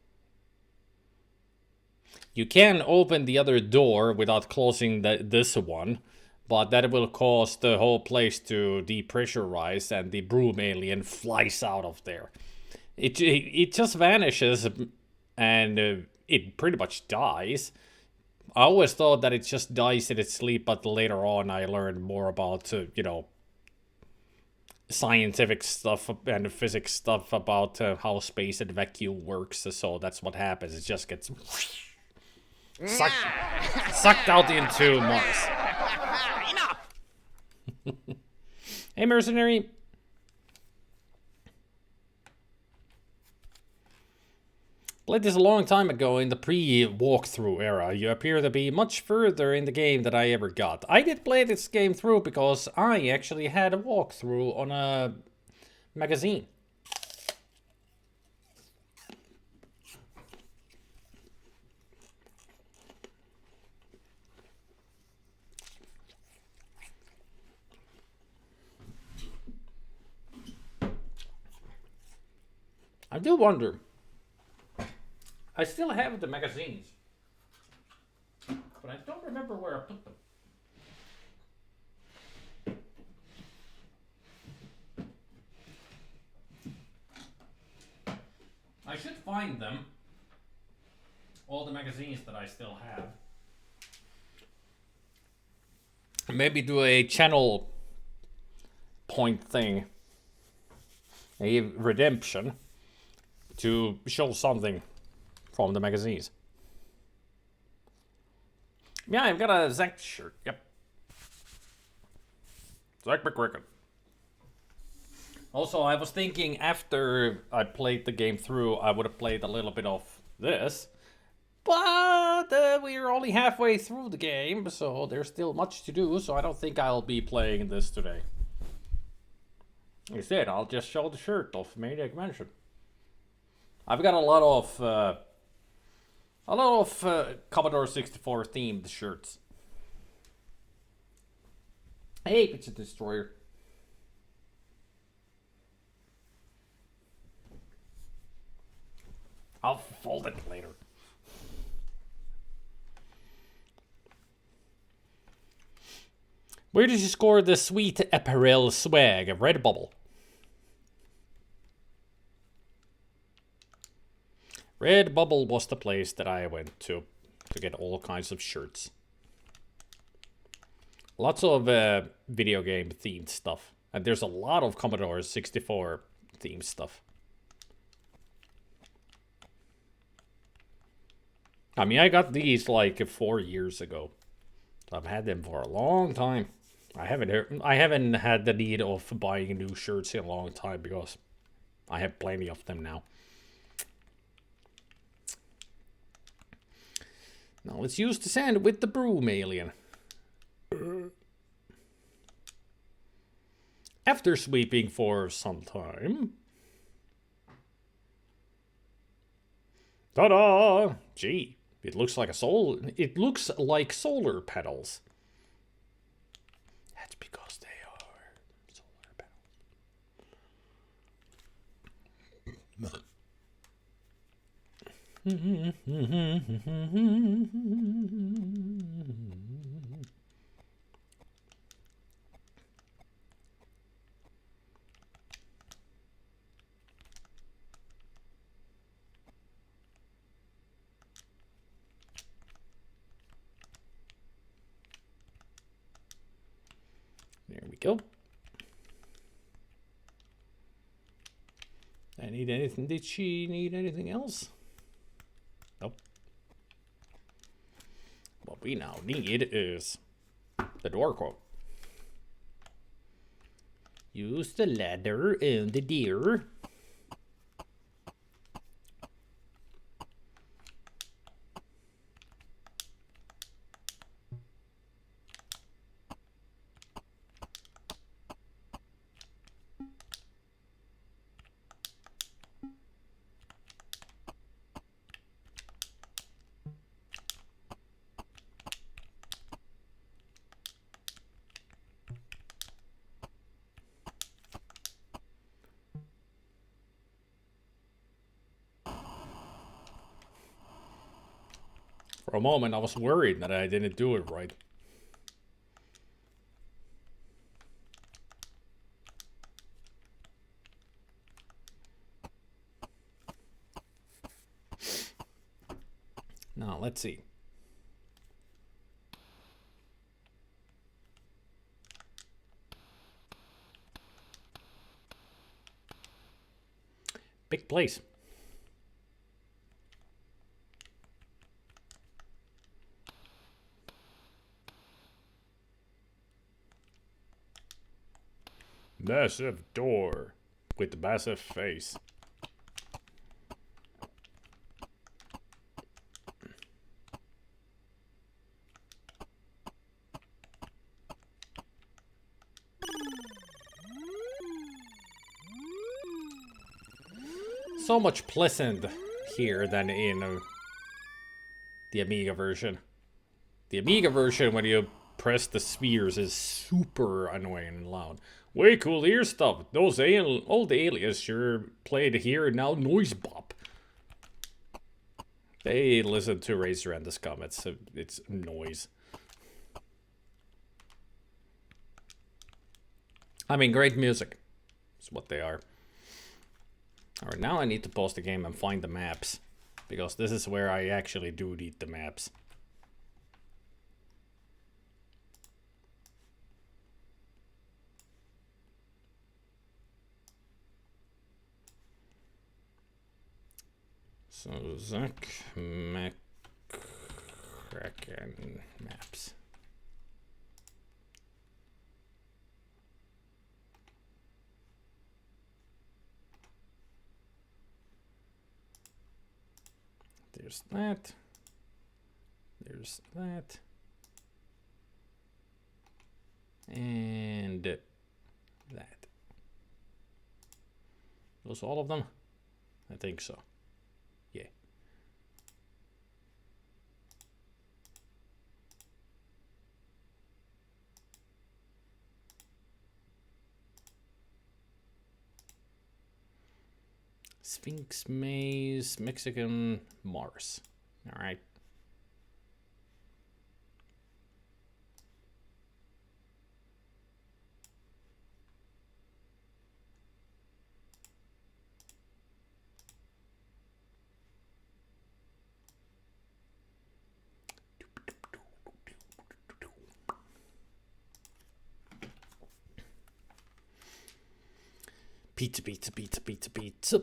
You can open the other door without closing this one, but that will cause the whole place to depressurize and the broom alien flies out of there. It just vanishes and it pretty much dies. I always thought that it just dies in its sleep, but later on I learned more about, you know, scientific stuff and physics stuff about how space and vacuum works. So that's what happens. It just gets sucked out into Mars. Hey, mercenary. Played this a long time ago in the pre-walkthrough era. You appear to be much further in the game than I ever got. I did play this game through because I actually had a walkthrough on a magazine. I do wonder. I still have the magazines, but I don't remember where I put them. I should find them, all the magazines that I still have. Maybe do a channel point thing, a redemption, to show something from the magazines. Yeah, I've got a Zak shirt. Yep. Zak McKracken. Also, I was thinking after I played the game through, I would have played a little bit of this. But we're only halfway through the game, so there's still much to do, so I don't think I'll be playing this today. Instead, I'll just show the shirt of Maniac Mansion. I've got a lot of Commodore 64 themed shirts. Hey, Pizza Destroyer. I'll fold it later. Where did you score the sweet apparel swag? Redbubble. Redbubble was the place that I went to get all kinds of shirts. Lots of video game themed stuff. And there's a lot of Commodore 64 themed stuff. I mean, I got these like 4 years ago. I've had them for a long time. I haven't had the need of buying new shirts in a long time because I have plenty of them now. Now let's use the sand with the broom alien. After sweeping for some time. Ta-da! Gee, it looks like solar panels. That's because they are solar panels. There we go. I need anything? Did she need anything else? Nope. What we now need is the door quote. Use the ladder and the deer. For a moment, I was worried that I didn't do it right. Now, let's see. Big place. Massive door with massive face. So much pleasant here than in the Amiga version. The Amiga version, when you press the spheres, is super annoying and loud. Way cool ear stuff. Those old aliens sure played here now noise bop. They listen to Razor and the Scum. It's noise. I mean, great music. That's what they are. Alright, now I need to pause the game and find the maps. Because this is where I actually do need the maps. So, Zak McKracken maps. There's that. There's that. And that. Those all of them? I think so. Yeah. Sphinx Maze, Mexican, Mars. All right. Pizza, pizza, pizza, pizza, pizza.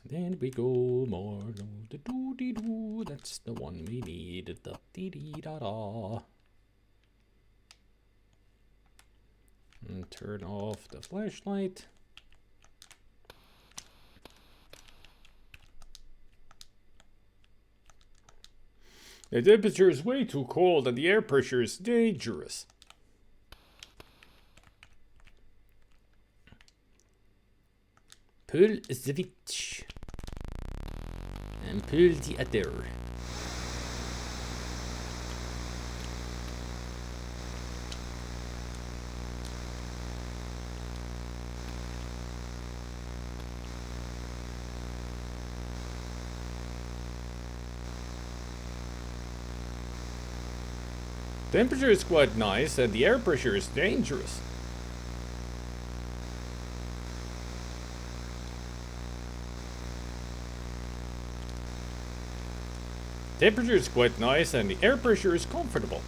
Then we go more. The doo dee doo. That's the one we need. The dee dee da da. And turn off the flashlight. The temperature is way too cold and the air pressure is dangerous. Pull the switch. And pull the other. Temperature is quite nice and the air pressure is dangerous. Temperature is quite nice and the air pressure is comfortable.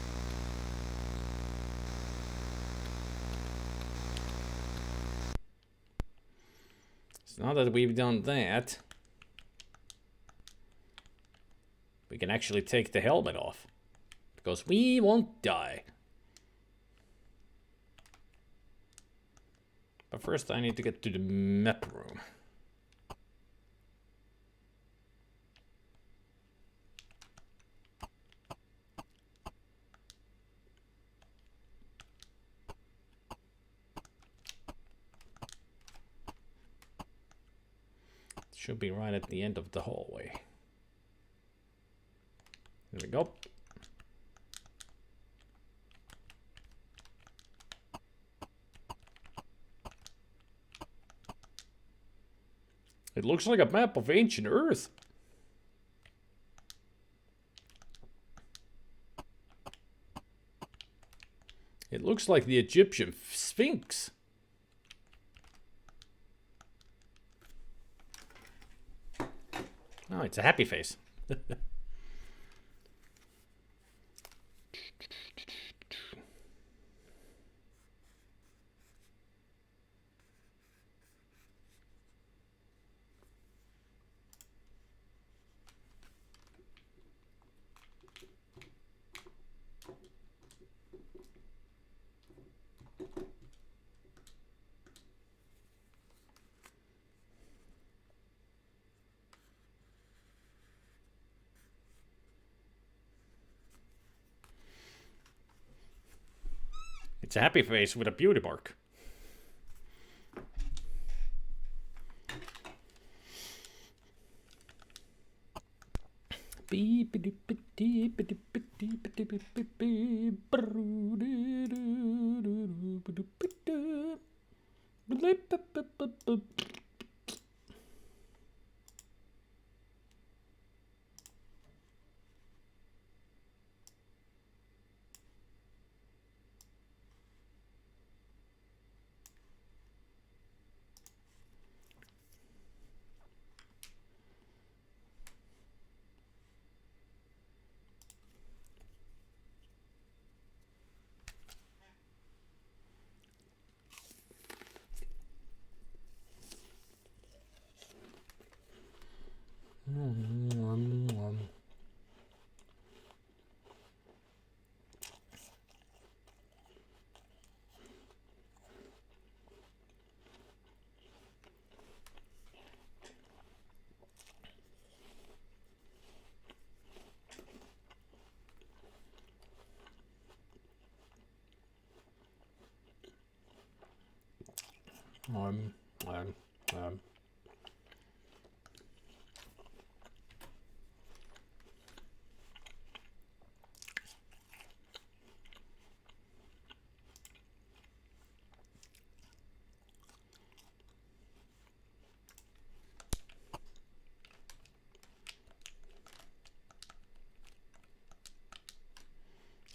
So now that we've done that, can actually take the helmet off. Because we won't die. But first I need to get to the map room. Should be right at the end of the hallway. There we go. It looks like a map of ancient Earth. It looks like the Egyptian Sphinx. Oh, it's a happy face. It's a happy face with a beauty mark. um.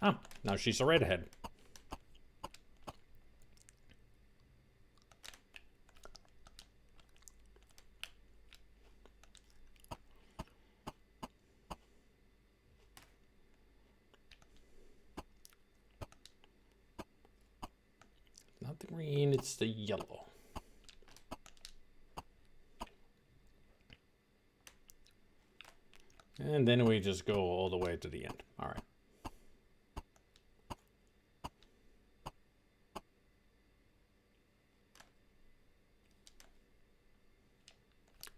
Ah, now she's a redhead. Not the green, it's the yellow. And then we just go all the way to the end. All right.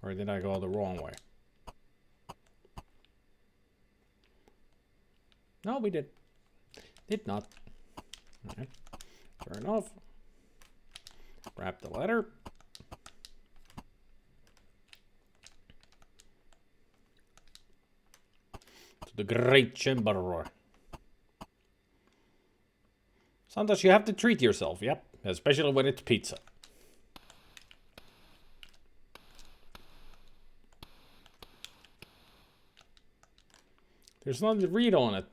Or did I go the wrong way? No, we did. Did not. All right. Turn off. Grab the letter. To the great chamber. Sometimes you have to treat yourself, yep. Especially when it's pizza. There's nothing to read on it.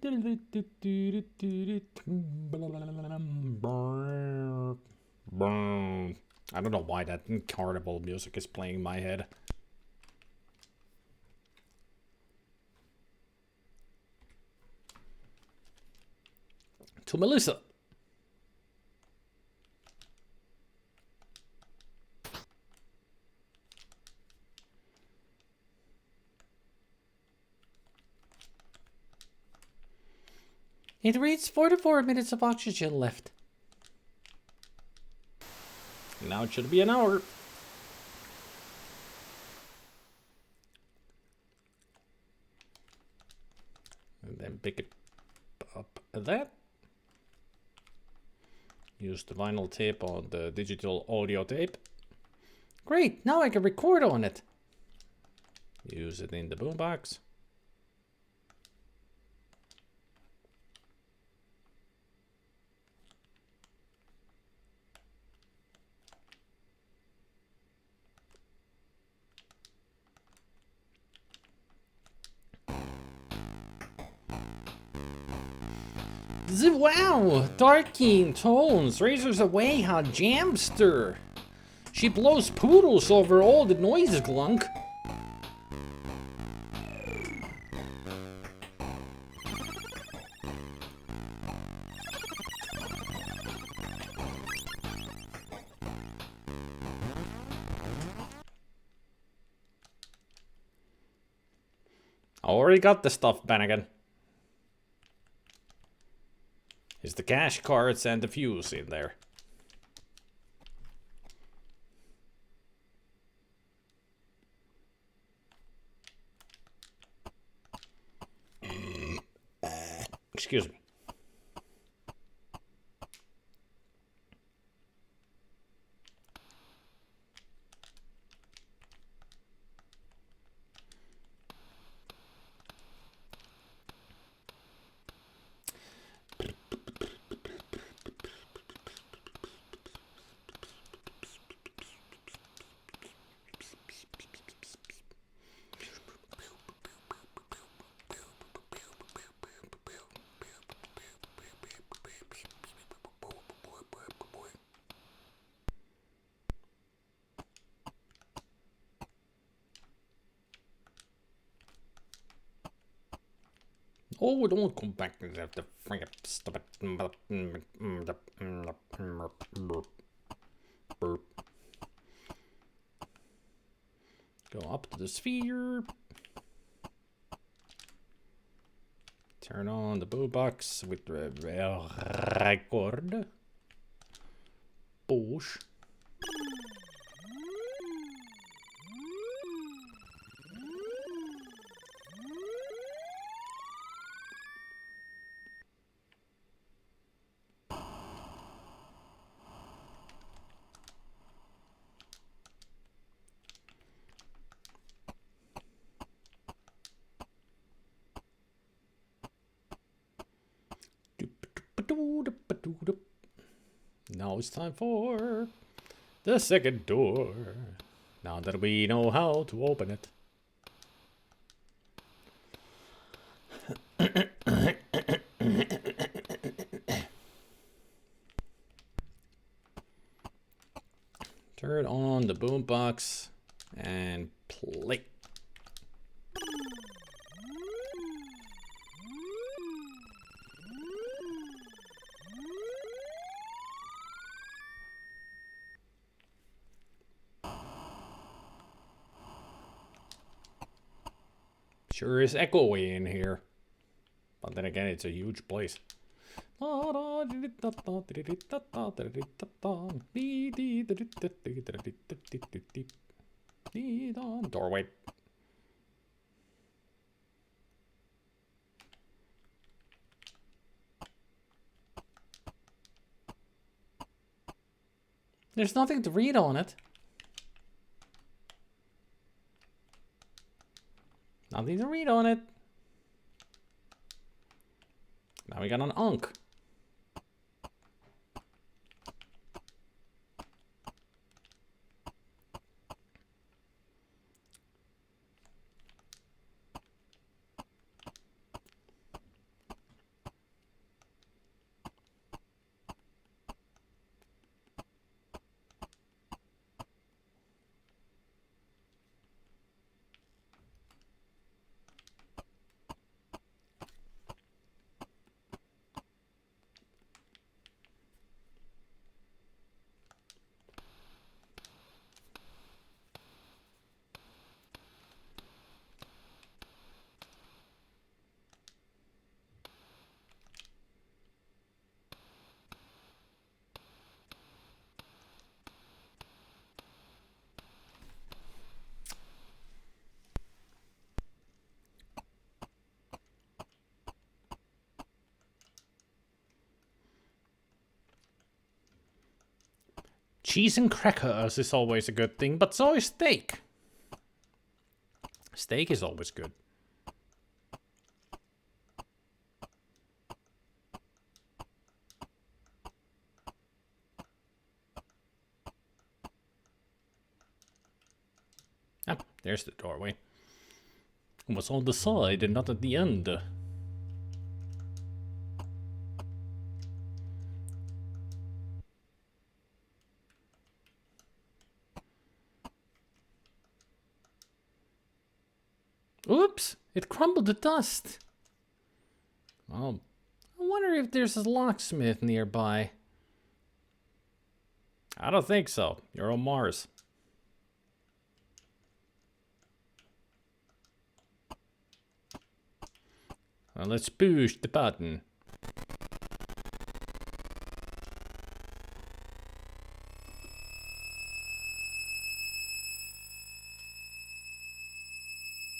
I don't know why that carnival music is playing in my head. To Melissa. It reads 44 minutes of oxygen left. Now it should be an hour. And then pick it up that. Use the vinyl tape on the digital audio tape. Great, now I can record on it. Use it in the boombox. Wow, dark keen tones, razors away how jamster. She blows poodles over all the noise glunk. I already got the stuff, Bannigan. Is the cash cards and the fuse in there? Excuse me. Oh, don't come back to the freaking stupid. Go up to the sphere. Turn on the boombox with the record. Push. Now it's time for the second door. Now that we know how to open it. Turn on the boombox and play. Sure is echoey in here. But then again, it's a huge place. Doorway. There's nothing to read on it. Nothing to read on it. Now we got an unk. Cheese and crackers is always a good thing, but so is steak. Steak is always good. Ah, there's the doorway. It was on the side and not at the end. Oops! It crumbled to dust. Oh, I wonder if there's a locksmith nearby. I don't think so. You're on Mars. Well, let's push the button.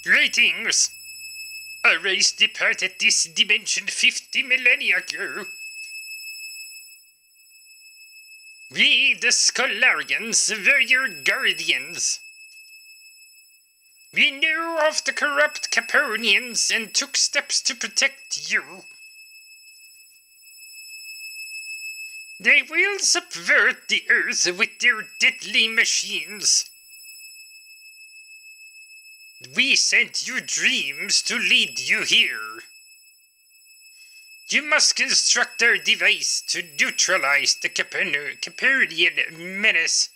Greetings! A race departed this dimension 50 millennia ago. We, the Scholarians, were your guardians. We knew of the corrupt Caponians and took steps to protect you. They will subvert the Earth with their deadly machines. We sent you dreams to lead you here. You must construct our device to neutralize the Caponian menace.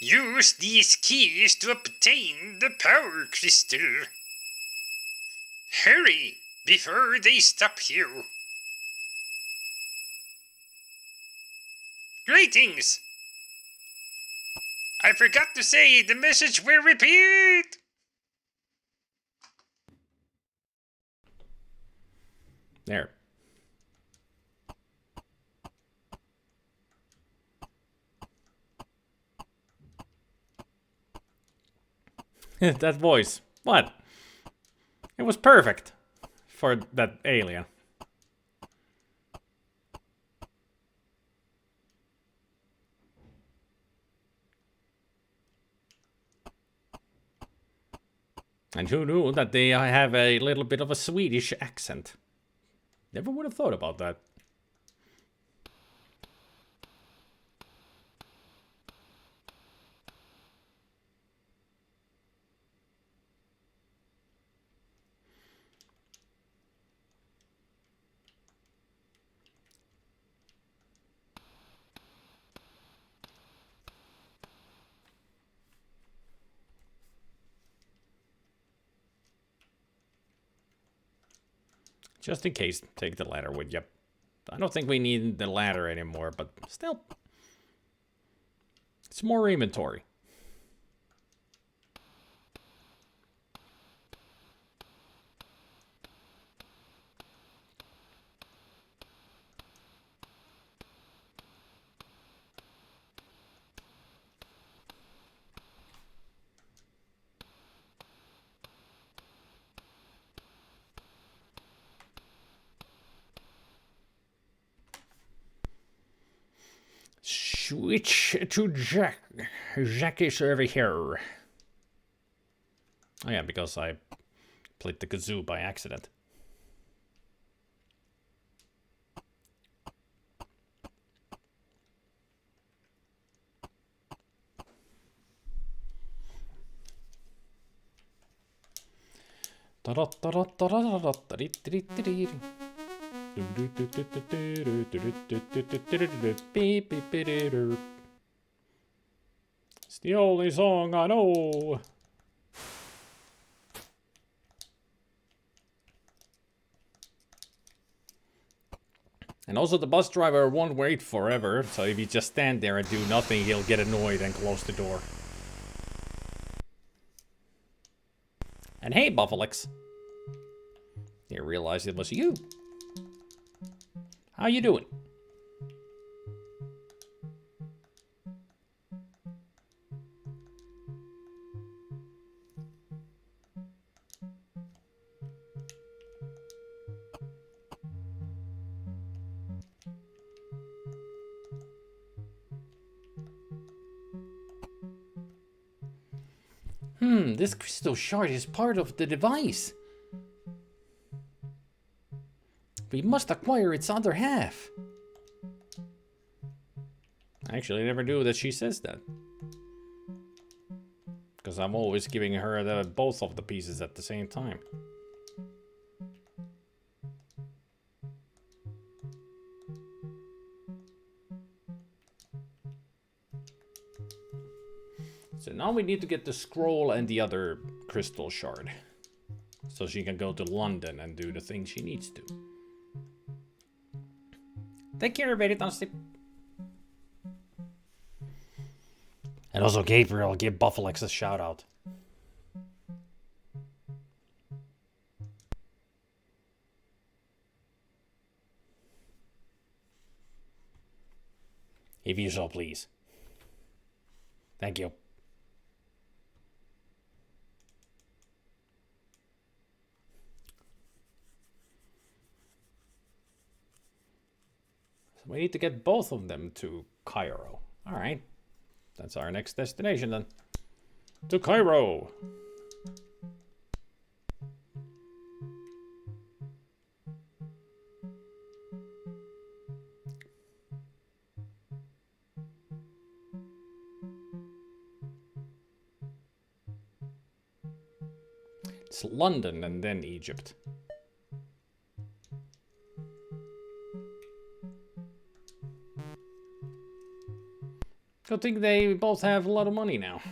Use these keys to obtain the power crystal. Hurry, before they stop you. Greetings! I forgot to say the message will repeat! There. That voice. What? It was perfect for that alien. And who knew that they have a little bit of a Swedish accent? Never would have thought about that. Just in case, take the ladder with you. I don't think we need the ladder anymore, but still. It's more inventory. Switch to Jack. Jack is over here. Oh yeah, because I played the kazoo by accident. It's the only song I know. And also the bus driver won't wait forever, so if you just stand there and do nothing, he'll get annoyed and close the door. And hey, Buffalix. You realized it was you. How you doing? This crystal shard is part of the device. We must acquire its other half. Actually, I never knew that she says that. Because I'm always giving her both of the pieces at the same time. So now we need to get the scroll and the other crystal shard. So she can go to London and do the thing she needs to. Take care, Veritassi. And also Gabriel, give Buffalex a shout out. If you so please. Thank you. So we need to get both of them to Cairo. All right. That's our next destination then. To Cairo. It's London and then Egypt. Good thing they both have a lot of money now.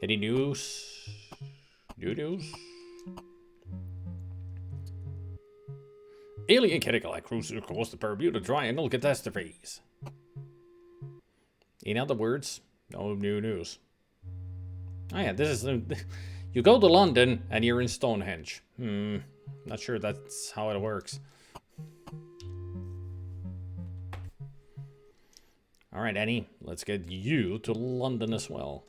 Any news? New news? Alien Cadillac cruises across the Bermuda Triangle catastrophes. In other words, no new news. Oh yeah, this is... you go to London and you're in Stonehenge. Not sure that's how it works. Alright, Annie, let's get you to London as well.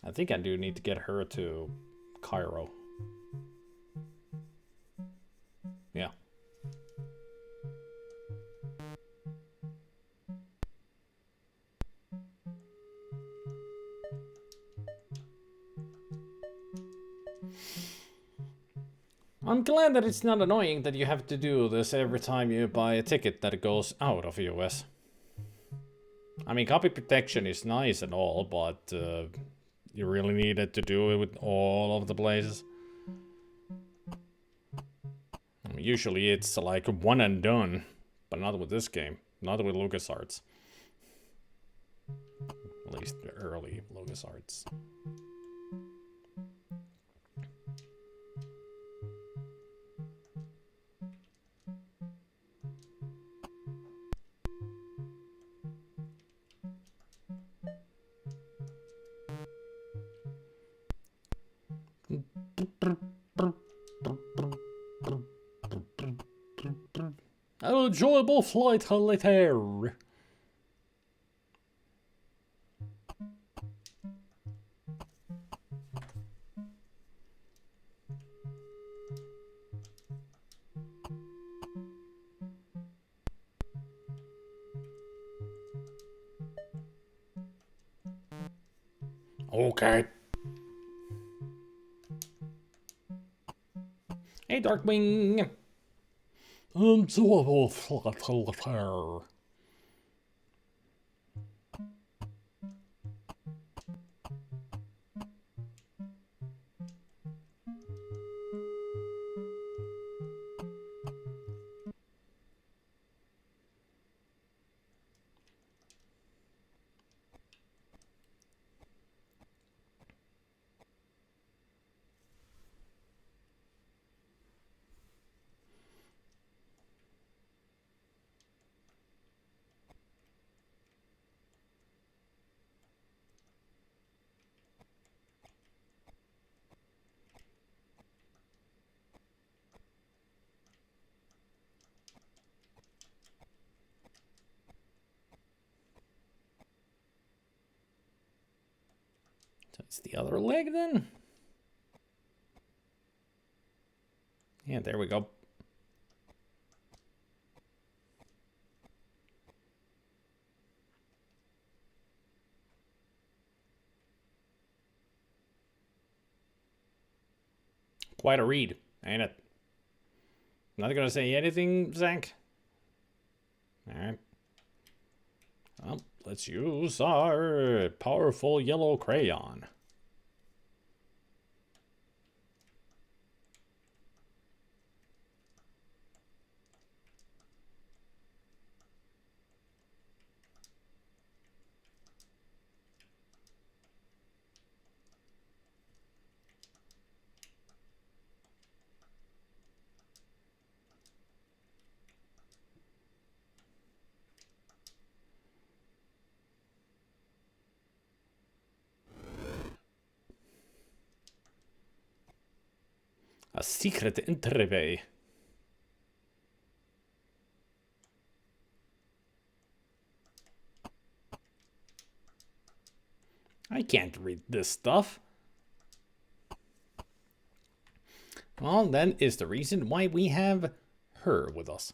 I think I do need to get her to Cairo. Yeah. I'm glad that it's not annoying that you have to do this every time you buy a ticket that goes out of US. I mean, copy protection is nice and all, but you really needed to do it with all of the places. I mean, usually it's like one and done, but not with this game. Not with LucasArts. At least the early LucasArts. An enjoyable flight later. Okay. Hey, Darkwing. Enjoyable flight later. So it's the other leg then? Yeah, there we go. Quite a read, ain't it? Not gonna say anything, Zak? Alright. Well, let's use our powerful yellow crayon. A secret entryway. I can't read this stuff. Well, that is the reason why we have her with us.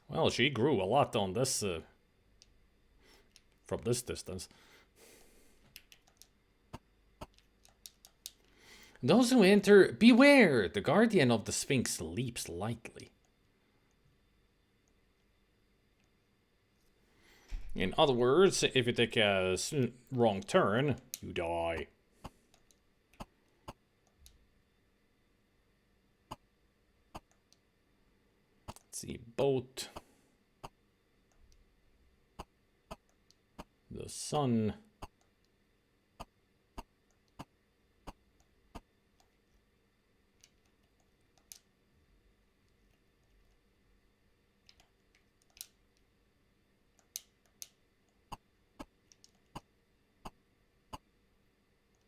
Well, she grew a lot on this, from this distance. Those who enter, beware! The guardian of the Sphinx leaps lightly. In other words, if you take a wrong turn, you die. Let's see, boat. The sun.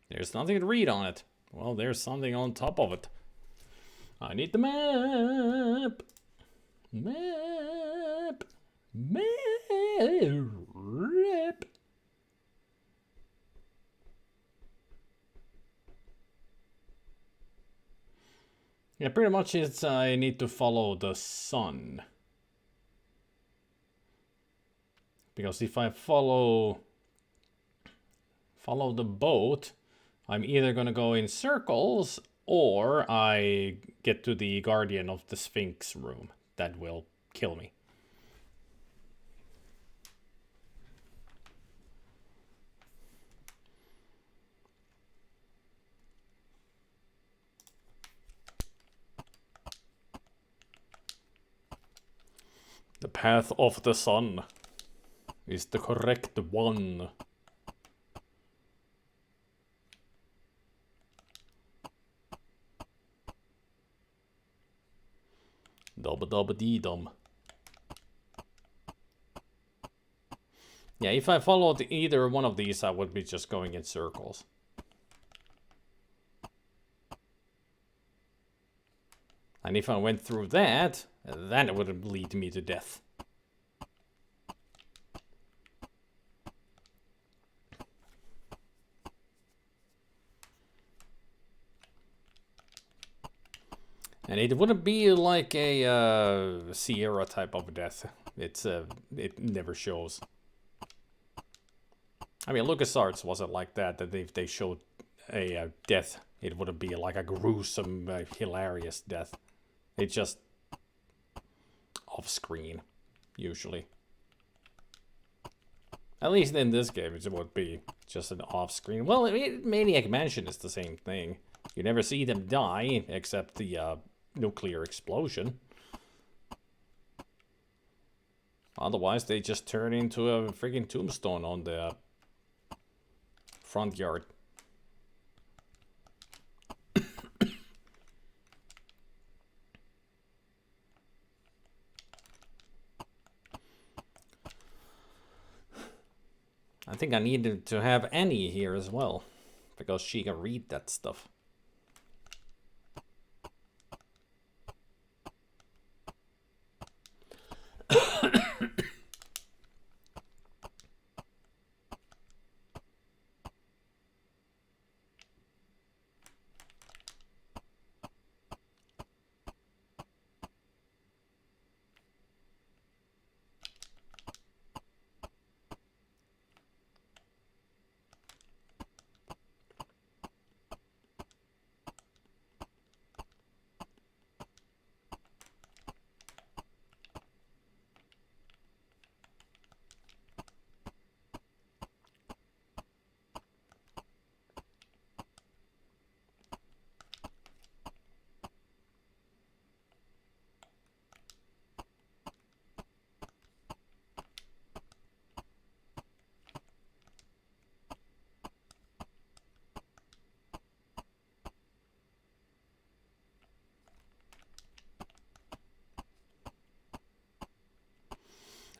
There's nothing to read on it. Well, there's something on top of it. I need the map. Map. Map. Yeah, pretty much it's I need to follow the sun. Because if I follow the boat, I'm either gonna go in circles or I get to the Guardian of the Sphinx room. That will kill me. The path of the sun is the correct one. Dub-dub-dee-dum. Yeah, if I followed either one of these, I would be just going in circles. And if I went through that, then it would lead me to death. And it wouldn't be like a Sierra type of death. It never shows. I mean, LucasArts wasn't like that. That if they showed a death, it wouldn't be like a gruesome, hilarious death. It's just off screen, usually. At least in this game, it would be just an off screen. Well, Maniac Mansion is the same thing. You never see them die except the nuclear explosion. Otherwise, they just turn into a freaking tombstone on the front yard. I think I needed to have Annie here as well, because she can read that stuff.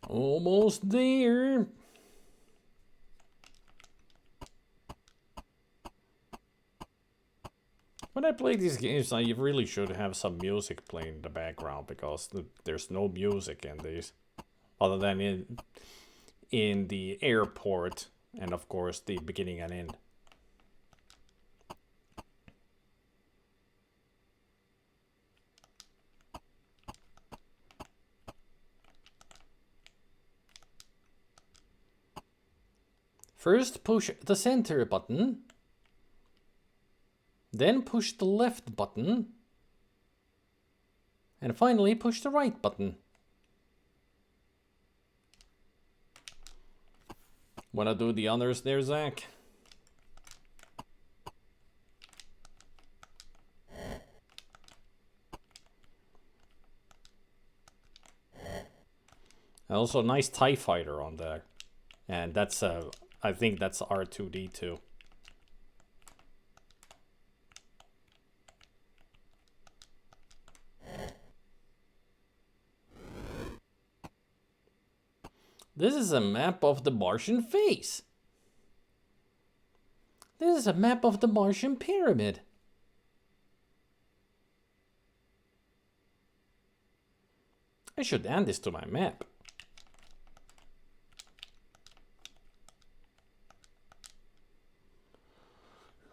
Almost there. When I play these games, I really should have some music playing in the background, because there's no music in these, other than in the airport, and of course the beginning and end. First push the center button, then push the left button, and finally push the right button. Wanna do the honors there, Zach? Also, nice TIE fighter on there, and that's I think that's R2D2. This is a map of the Martian face. This is a map of the Martian pyramid. I should add this to my map.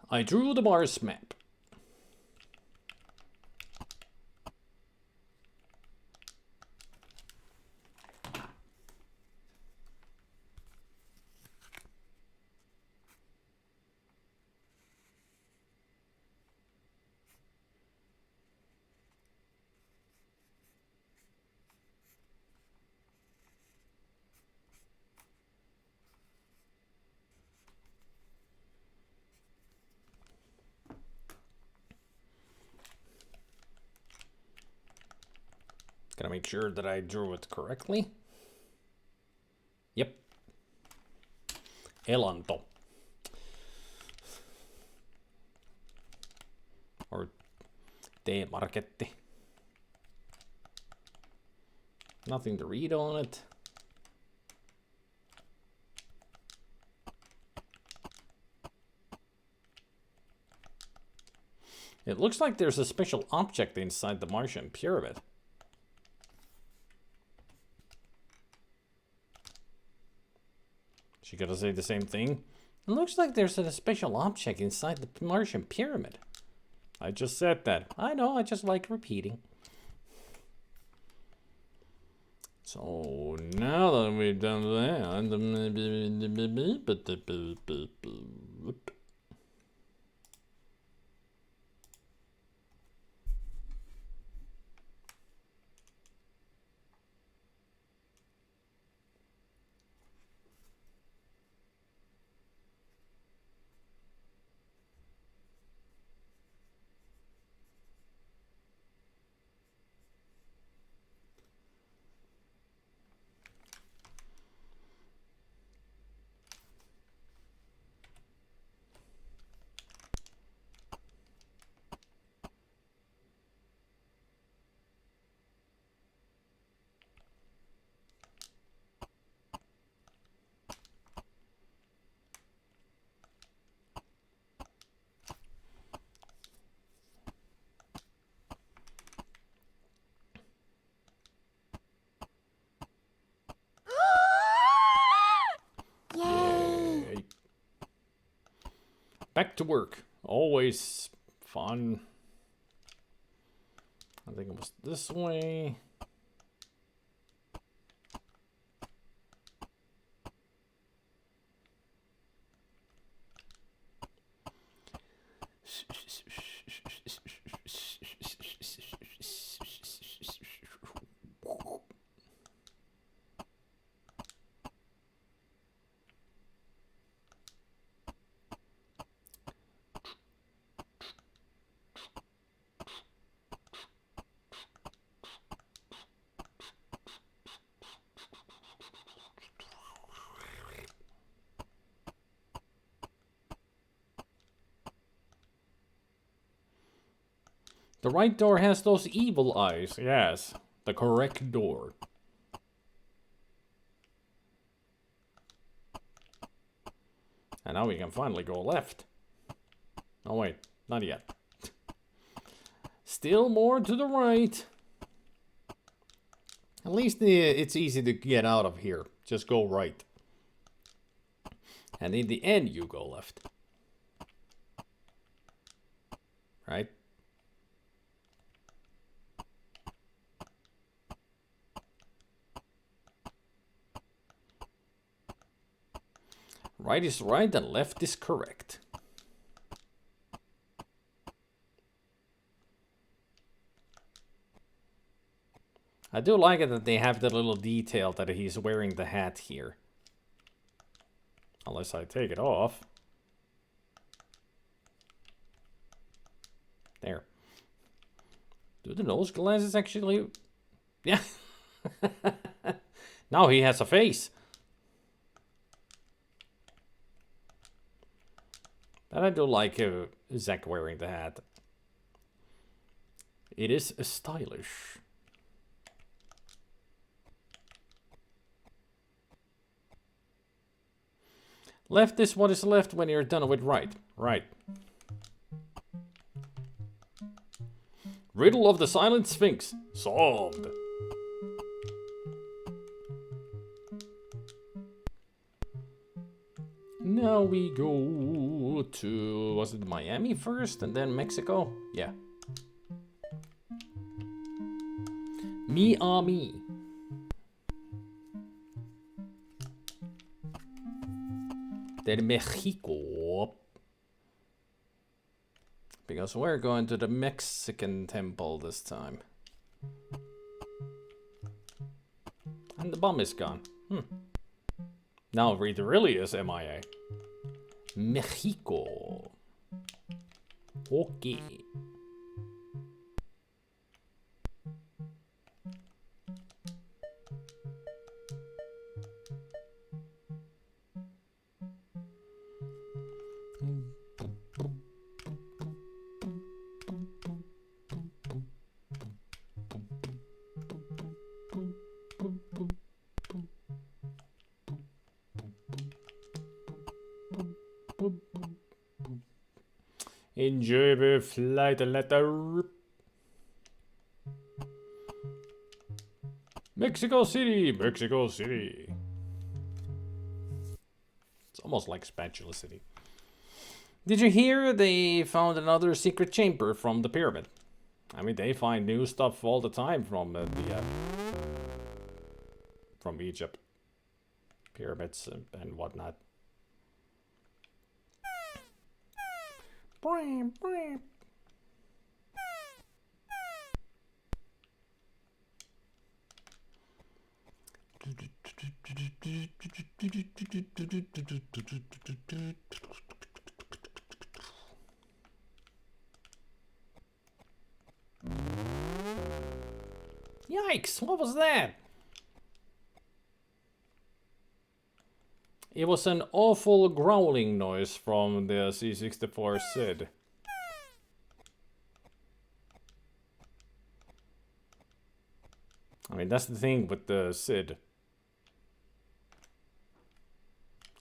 I drew the Mars map. Gotta make sure that I drew it correctly. Yep. Elanto. Or T-marketti. Nothing to read on it. It looks like there's a special object inside the Martian pyramid. She gotta say the same thing. It looks like there's a special object inside the Martian pyramid. I just said that. I know, I just like repeating. So now that we've done that, Back to work. Always fun. I think it was this way. The right door has those evil eyes. Yes, the correct door. And now we can finally go left. Oh wait, not yet. Still more to the right. At least it's easy to get out of here. Just go right. And in the end, you go left. Right? Right is right and left is correct. I do like it that they have the little detail that he's wearing the hat here. Unless I take it off. There. Do the nose glasses actually... Yeah. Now he has a face. But I do like Zak wearing the hat. It is stylish. Left is what is left when you're done with right. Right. Riddle of the Silent Sphinx. Solved. Now we go to... Was it Miami first and then Mexico? Yeah. Miami. Then Mexico. Because we're going to the Mexican temple this time. And the bomb is gone. Now it really is MIA. Mexico. Okay. Enjoy the flight letter. Mexico City, Mexico City. It's almost like Spatula City. Did you hear they found another secret chamber from the pyramid? I mean, they find new stuff all the time from from Egypt. Pyramids and whatnot. Yikes, what was that? It was an awful growling noise from the C64 SID. I mean, that's the thing with the SID.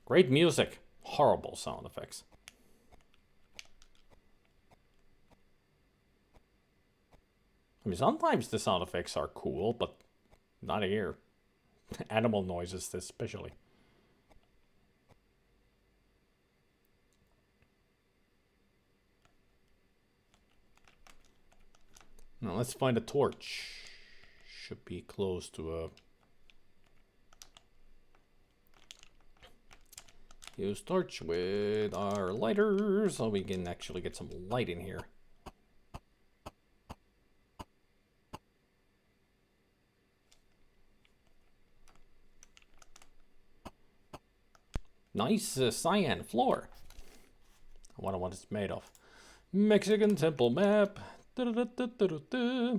Great music, horrible sound effects. I mean, sometimes the sound effects are cool, but not here. Animal noises especially. Now let's find a torch. Should be close to a... Use torch with our lighter so we can actually get some light in here. Nice cyan floor. I wonder what it's made of. Mexican temple map. Da-da-da-da-da-da.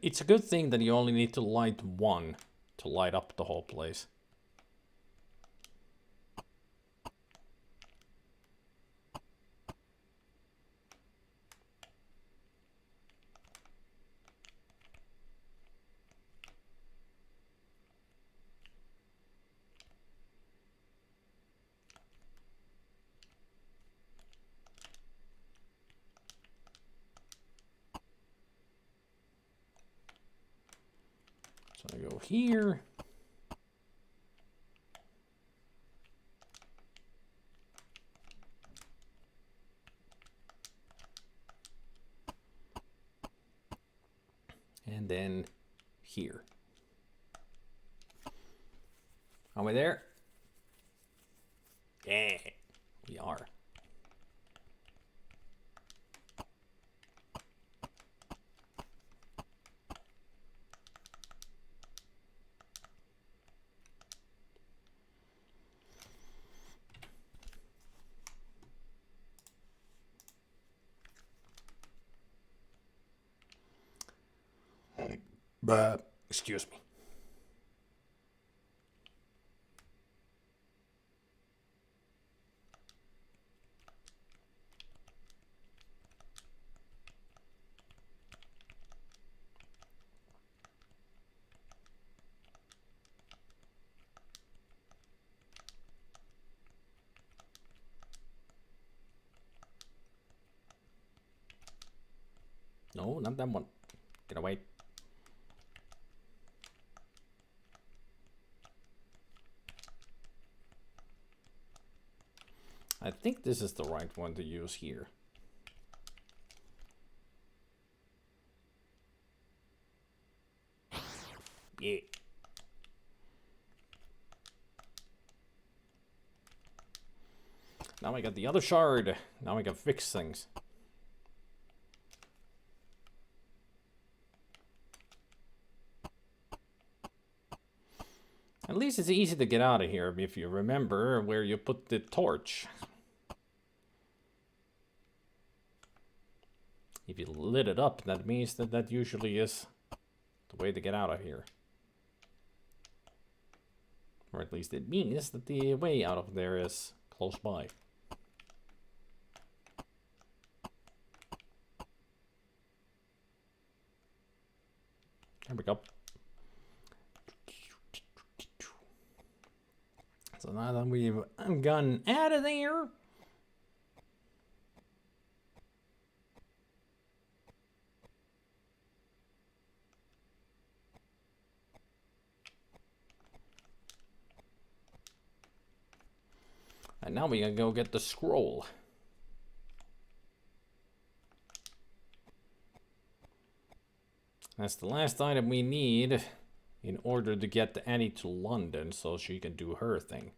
It's a good thing that you only need to light one to light up the whole place. So I go here. And then here. Are we there? Yeah, we are. Excuse me. No, not that one. Get away. I think this is the right one to use here. Yeah. Now I got the other shard. Now I can fix things. At least it's easy to get out of here if you remember where you put the torch. If you lit it up, that means that that usually is the way to get out of here. Or at least it means that the way out of there is close by. There we go. So now that we've gotten out of there, and now we can go get the scroll. That's the last item we need in order to get Annie to London so she can do her thing.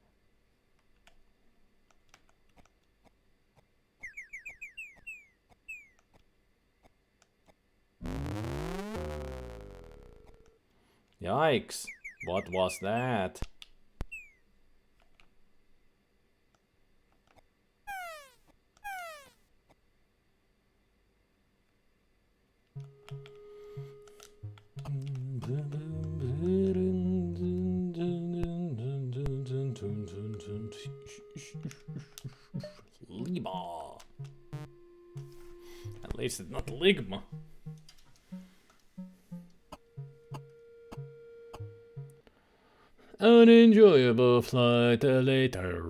Yikes! What was that? Lima. At least it's not Ligma. Unenjoyable flight later.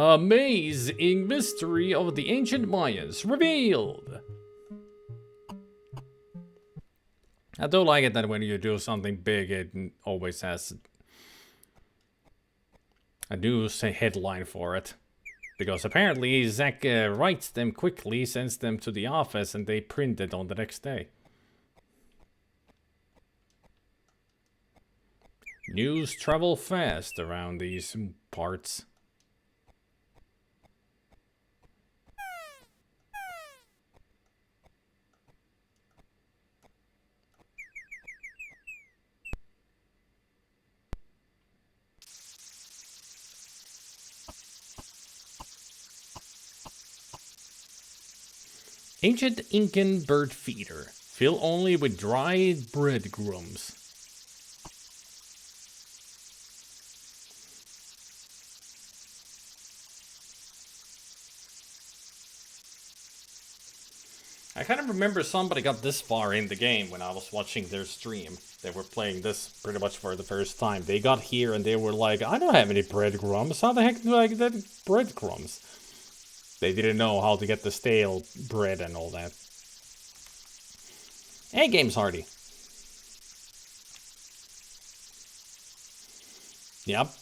Amazing mystery of the ancient Mayans revealed. I do like it that when you do something big, it always has a news headline for it. Because apparently Zak writes them quickly, sends them to the office, and they print it on the next day. News travel fast around these parts. Ancient Incan bird feeder. Fill only with dried breadcrumbs. I kind of remember somebody got this far in the game when I was watching their stream. They were playing this pretty much for the first time. They got here and they were like, I don't have any breadcrumbs. How the heck do I get breadcrumbs? They didn't know how to get the stale bread and all that. Hey, Games Hardy. Yep.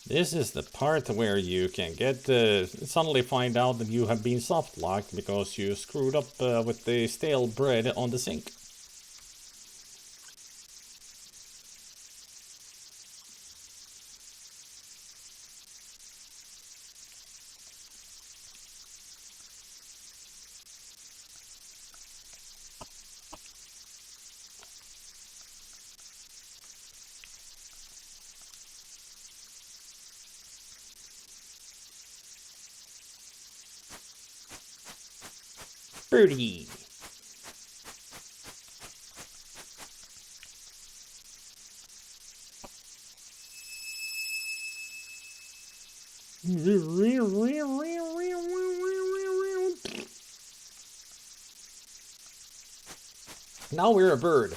This is the part where you can get suddenly find out that you have been soft locked because you screwed up with the stale bread on the sink. Birdie. Now we're a bird.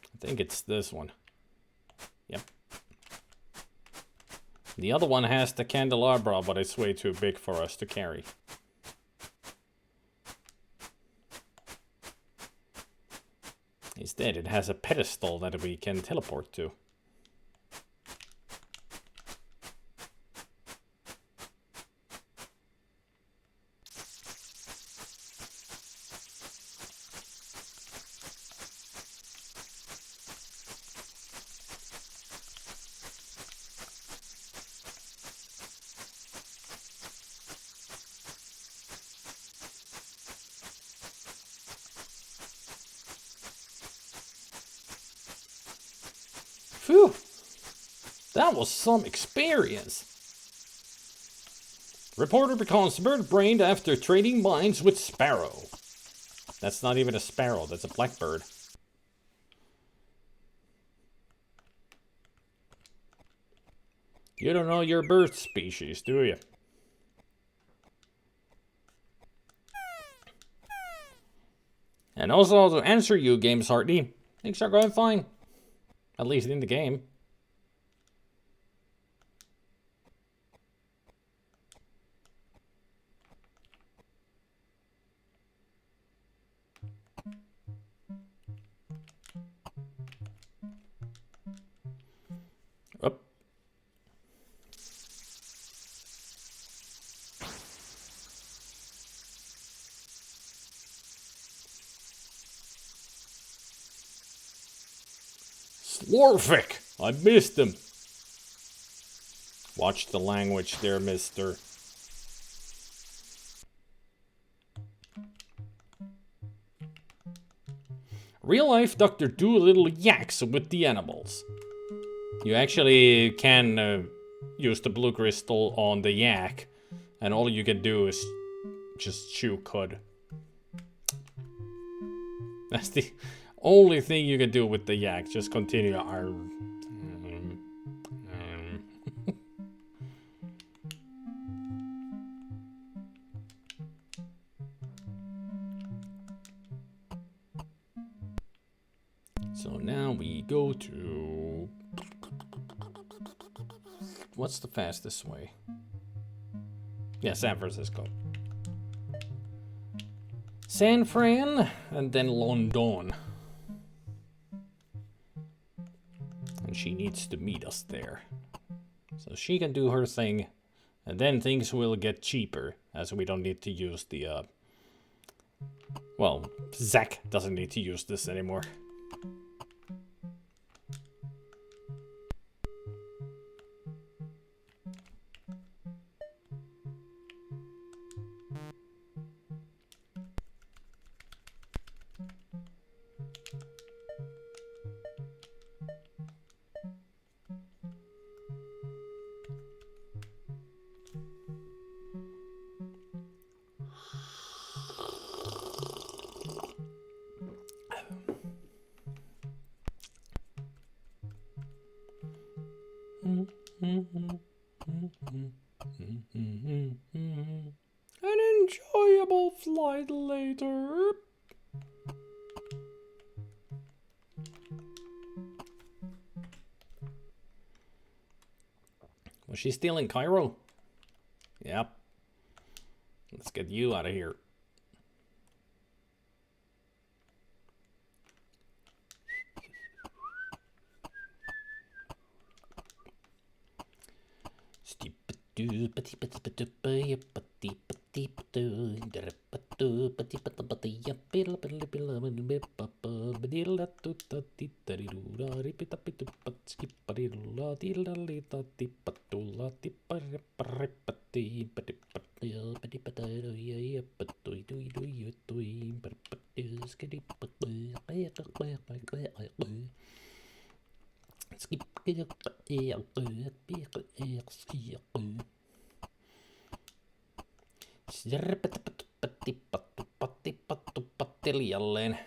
I think it's this one. Yep. The other one has the candelabra, but it's way too big for us to carry. Instead, it has a pedestal that we can teleport to. Phew! That was some experience! Reporter becomes bird-brained after trading minds with sparrow. That's not even a sparrow, that's a blackbird. You don't know your bird species, do you? And also, to answer you, Games Hardy, things are going fine. At least in the game. Up. Slorfic! I missed him. Watch the language there, mister. Real life Dr. Doolittle yaks with the animals. You actually can use the blue crystal on the yak, and all you can do is just chew cud. That's the only thing you can do with the yak. Just continue. So now we go to... What's the fastest way? Yeah, San Francisco. San Fran, and then London. And she needs to meet us there. So she can do her thing, and then things will get cheaper, as we don't need to use the, well, Zak doesn't need to use this anymore. An enjoyable flight later. Was she still in Cairo? Yep. Let's get you out of here. Jälleen.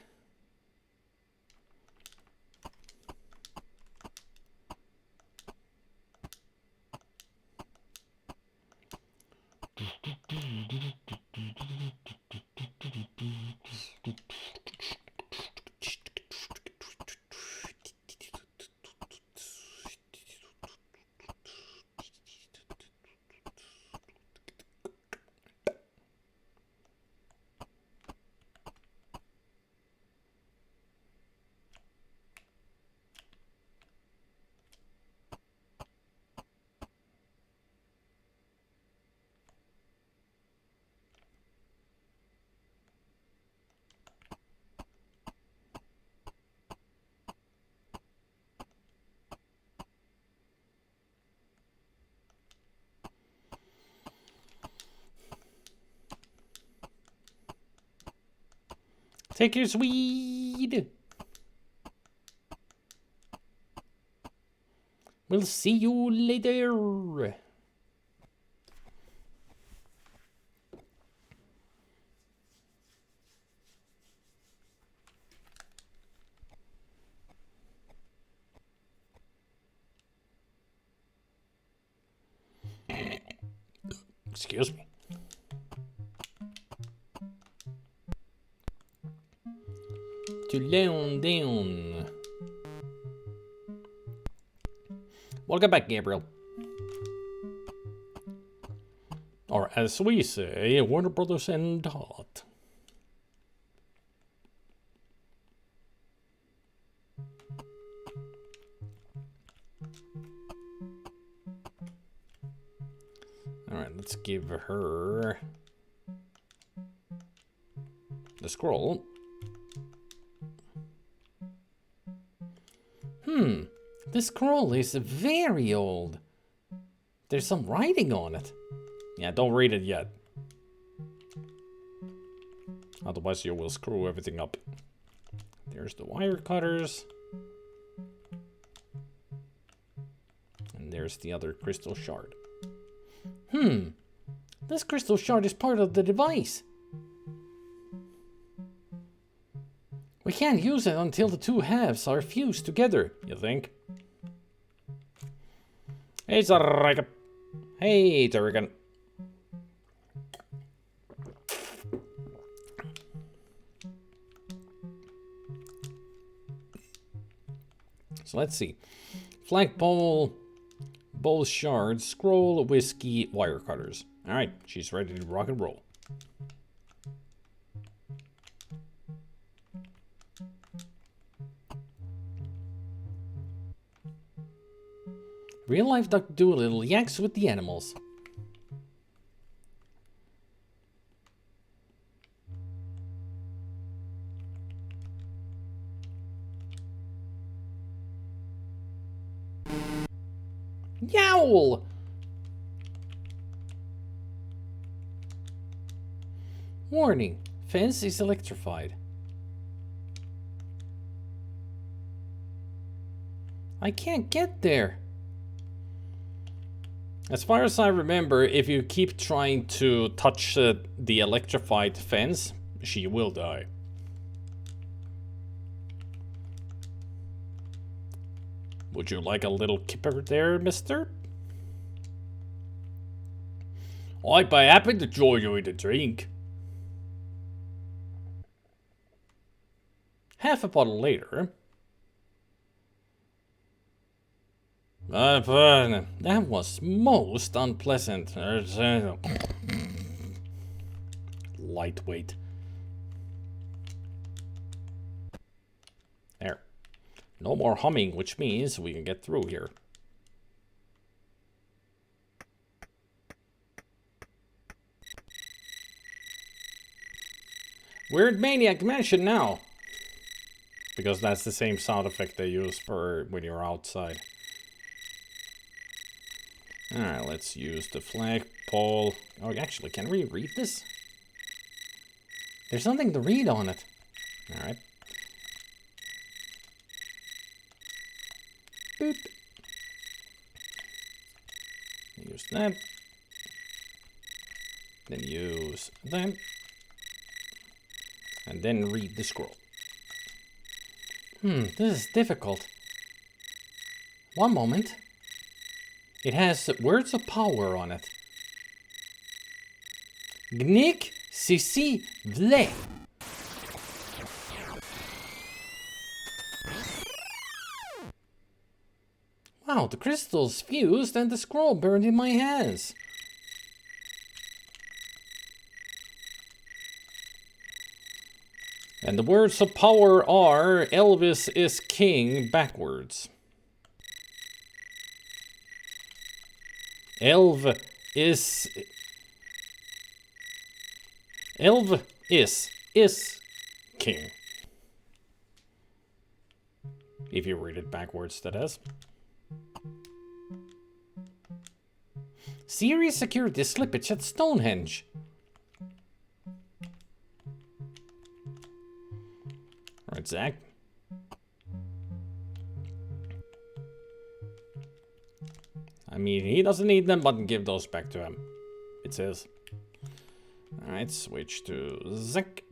Take your Swede. We'll see you later. Excuse me. To London. Welcome back, Gabriel. Or as we say, Warner Brothers and Todd. Alright, let's give her the scroll. This scroll is very old. There's some writing on it. Yeah, don't read it yet. Otherwise you will screw everything up. There's the wire cutters. And there's the other crystal shard. This crystal shard is part of the device. We can't use it until the two halves are fused together, you think? Hey, Zak. Hey, Turrican. So let's see. Flagpole, bowl shards, scroll, whiskey, wire cutters. Alright, she's ready to rock and roll. Real life Dr. Doolittle yaks with the animals. Yowl! Warning, fence is electrified. I can't get there. As far as I remember, if you keep trying to touch the electrified fence, she will die. Would you like a little kipper there, mister? I'd be happy to join you in a drink. Half a bottle later. That was most unpleasant. Lightweight. There. No more humming, which means we can get through here. Weird Maniac Mansion now. Because that's the same sound effect they use for when you're outside. Alright, let's use the flagpole. Oh, actually, can we read this? There's something to read on it. Alright. Boop. Use that. Then use that. And then read the scroll. This is difficult. One moment. It has words of power on it. Gnik sisi vle. Wow, the crystals fused and the scroll burned in my hands. And the words of power are Elvis is king backwards. Elv is king. If you read it backwards, that is. Serious security slippage at Stonehenge. Alright, Zach. I mean, he doesn't need them, but give those back to him. It's his. Alright, switch to Zach.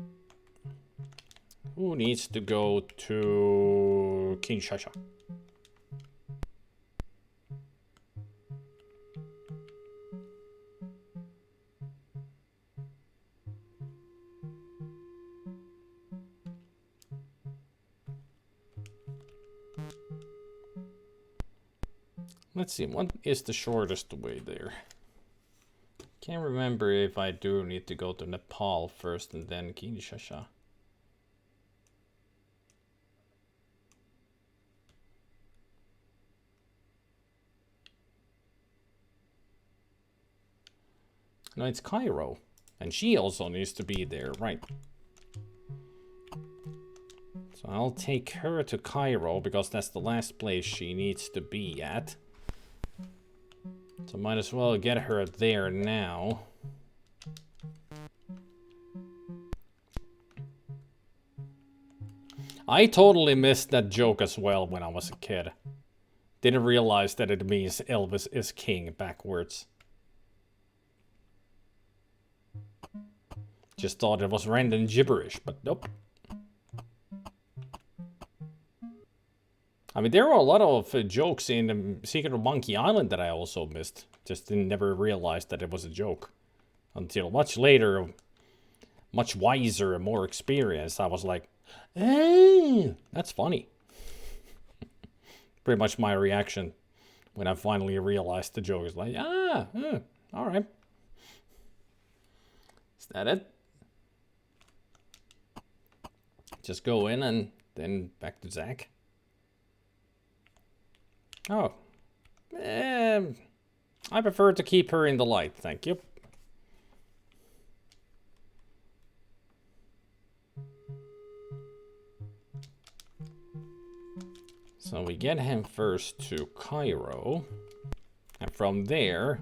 Who needs to go to Kinshasa? Let's see, what is the shortest way there? Can't remember if I do need to go to Nepal first and then Kinshasa. No, it's Cairo. And she also needs to be there, right? So I'll take her to Cairo because that's the last place she needs to be at. So might as well get her there now. I totally missed that joke as well when I was a kid. Didn't realize that it means Elvis is king backwards. Just thought it was random gibberish, but nope. I mean, there were a lot of jokes in Secret of Monkey Island that I also missed. Just never realized that it was a joke. Until much later, much wiser and more experienced, I was like, hey, that's funny. pretty much my reaction when I finally realized the joke. Is like, all right. Is that it? Just go in and then back to Zach. Oh. I prefer to keep her in the light, thank you. So we get him first to Cairo, and from there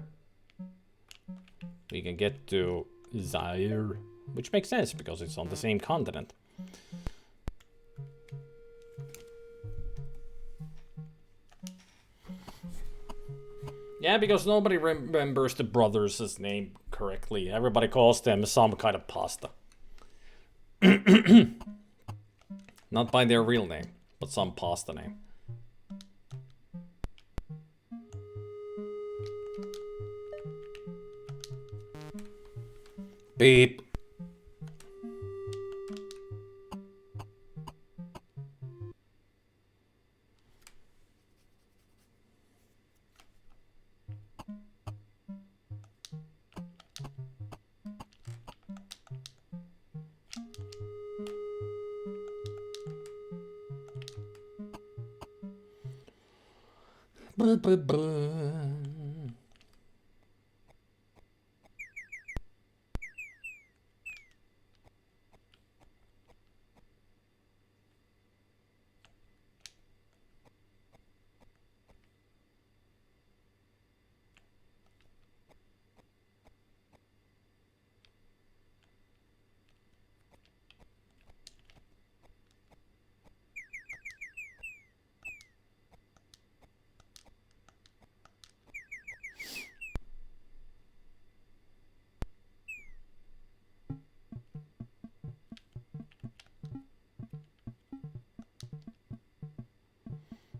we can get to Zaire, which makes sense because it's on the same continent. Yeah, because nobody remembers the brothers' name correctly. Everybody calls them some kind of pasta. Not by their real name, but some pasta name. Beep.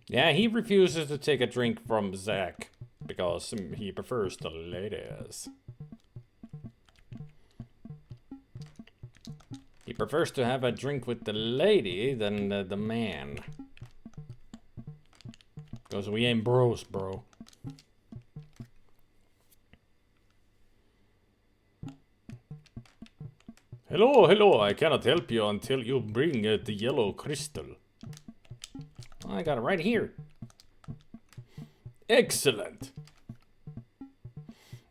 Yeah, he refuses to take a drink from Zach because he prefers the ladies. He prefers to have a drink with the lady than the man. Because we ain't bros, bro. Hello, hello, I cannot help you until you bring the yellow crystal. I got it right here. Excellent.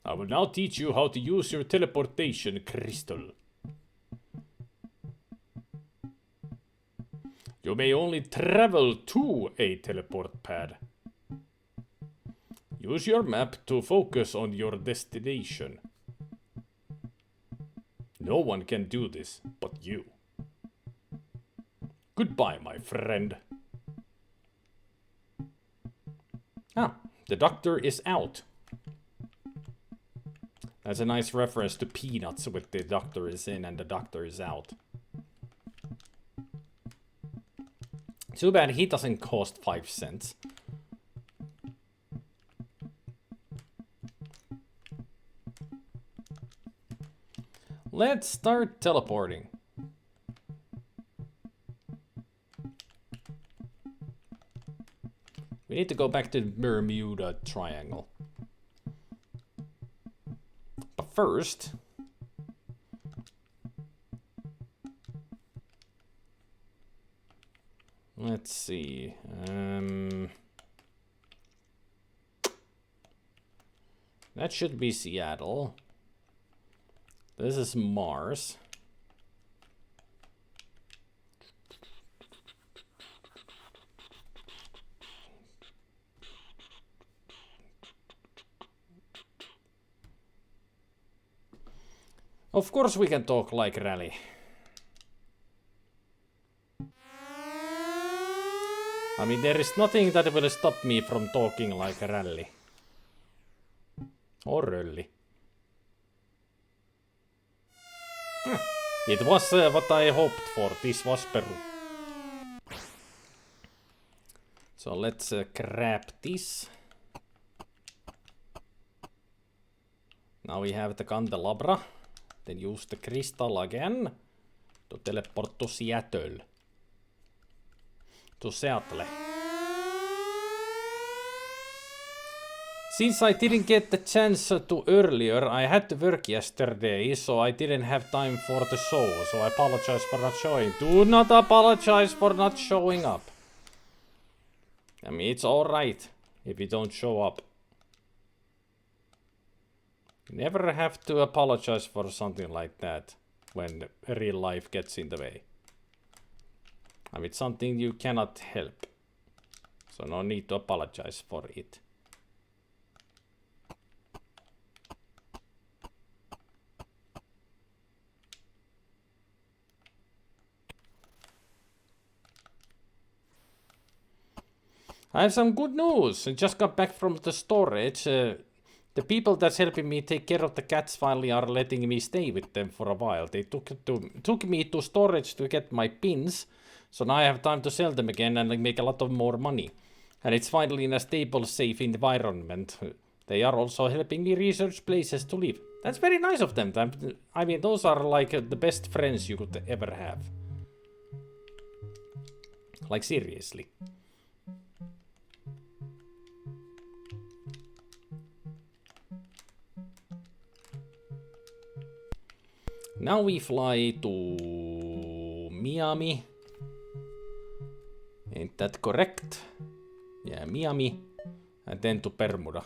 I will now teach you how to use your teleportation crystal. You may only travel to a teleport pad. Use your map to focus on your destination. No one can do this but you. Goodbye, my friend. Ah, the doctor is out. That's a nice reference to Peanuts with the doctor is in and the doctor is out. Too bad he doesn't cost 5 cents. Let's start teleporting. We need to go back to the Bermuda Triangle. But first... let's see. That should be Seattle. This is Mars. Of course we can talk like Rally. I mean, there is nothing that will stop me from talking like Rally. Or Rölli. It was what I hoped for. This was Peru. So let's grab this. Now we have the candelabra. Then use the crystal again to teleport to Seattle. To Seattle. Since I didn't get the chance to earlier, I had to work yesterday, so I didn't have time for the show, so I apologize for not showing. Do not apologize for not showing up. I mean, it's alright if you don't show up. You never have to apologize for something like that when real life gets in the way. I mean, it's something you cannot help. So no need to apologize for it. I have some good news. I just got back from the storage. The people that's helping me take care of the cats finally are letting me stay with them for a while. They took me to storage to get my pins, so now I have time to sell them again and make a lot of more money. And it's finally in a stable, safe environment. They are also helping me research places to live. That's very nice of them. I mean, those are like the best friends you could ever have. Like, seriously. Now we fly to Miami. Ain't that correct? Yeah, Miami. And then to Bermuda.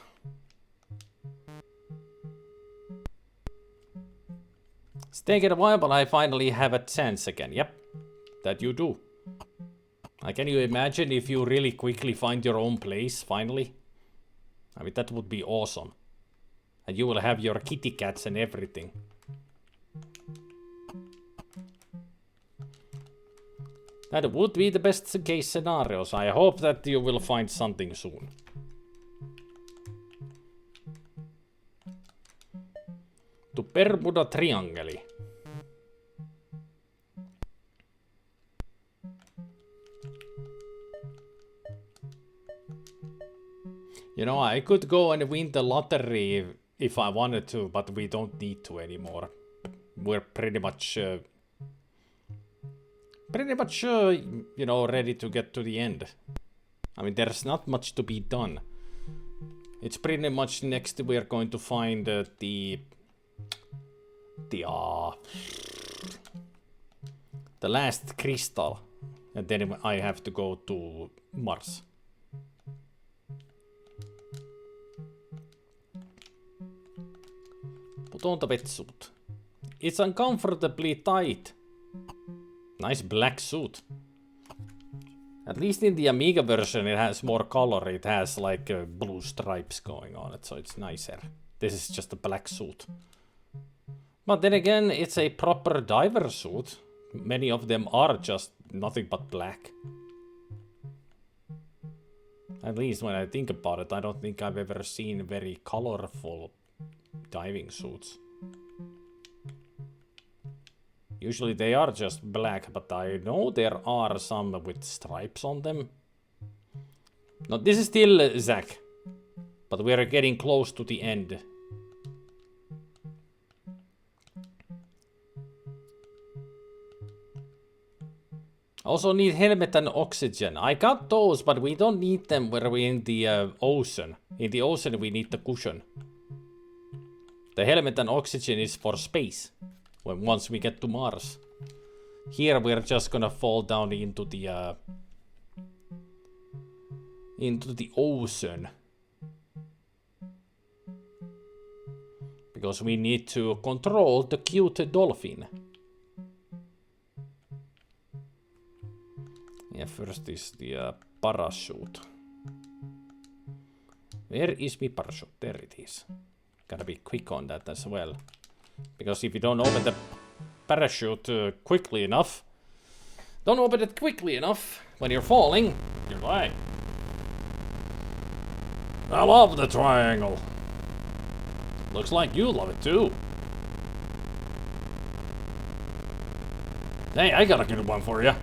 It's taken a while, but I finally have a chance again. Yep, that you do. Can you imagine if you really quickly find your own place, finally? I mean, that would be awesome. And you will have your kitty cats and everything. That would be the best case scenarios. I hope that you will find something soon. To Bermuda Triangle. You know, I could go and win the lottery if I wanted to, but we don't need to anymore. We're pretty much, you know, ready to get to the end. I mean, there's not much to be done. It's pretty much next we're going to find the last crystal, and then I have to go to Mars. Put on the wetsuit. It's uncomfortably tight. Nice black suit. At least in the Amiga version it has more color. It has like blue stripes going on it, so it's nicer. This is just a black suit. But then again, it's a proper diver suit. Many of them are just nothing but black. At least when I think about it, I don't think I've ever seen very colorful diving suits. Usually they are just black, but I know there are some with stripes on them. No, this is still Zak, but we are getting close to the end. Also need helmet and oxygen. I got those, but we don't need them where we're in the ocean. In the ocean we need the cushion. The helmet and oxygen is for space. Once we get to Mars. Here we're just gonna fall down into the ocean. Because we need to control the cute dolphin. Yeah, first is the parachute. Where is my parachute? There it is. Gotta be quick on that as well. Because if you don't open the parachute quickly enough, when you're falling, you're dying. I love the triangle. Looks like you love it too. Hey, I got a good one for you.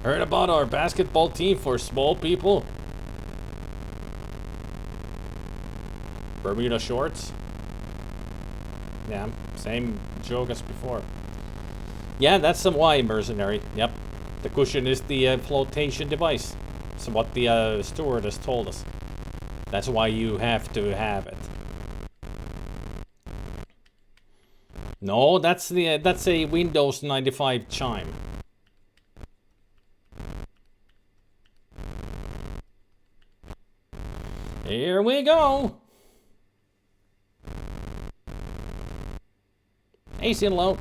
Heard about our basketball team for small people? Bermuda shorts? Yeah, same joke as before. Yeah, that's some Y mercenary. Yep. The cushion is the flotation device. That's what the stewardess told us. That's why you have to have it. No, that's a Windows 95 chime. Here we go. Hey, Sinlow.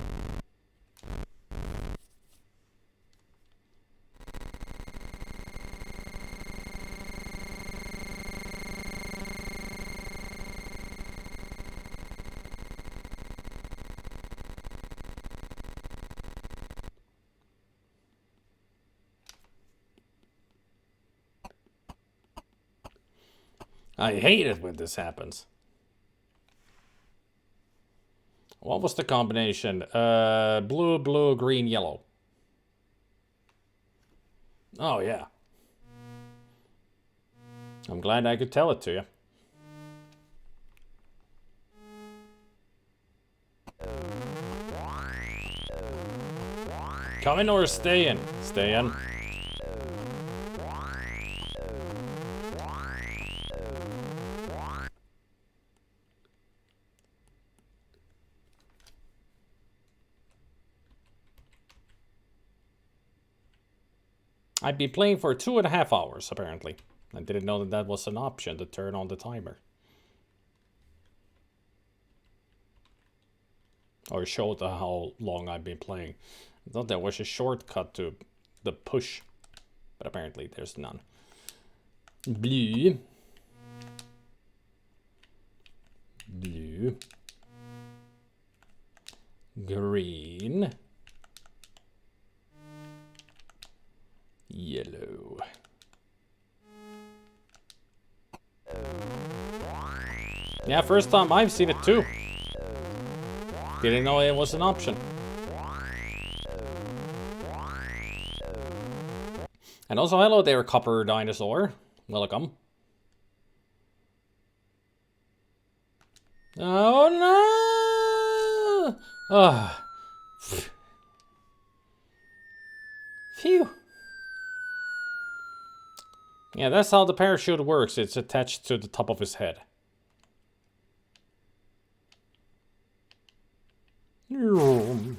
I hate it when this happens. What was the combination? Blue, blue, green, yellow. Oh, yeah. I'm glad I could tell it to you. Coming or staying? Staying. I'd be playing for 2.5 hours, apparently. I didn't know that that was an option to turn on the timer. Or show how long I've been playing. I thought there was a shortcut to the push, but apparently there's none. Blue. Blue. Green. Yellow. Yeah, first time I've seen it too. Didn't know it was an option. And also, hello there, Copper Dinosaur. Welcome. Oh no! Ah. Phew. Yeah, that's how the parachute works. It's attached to the top of his head. Dun,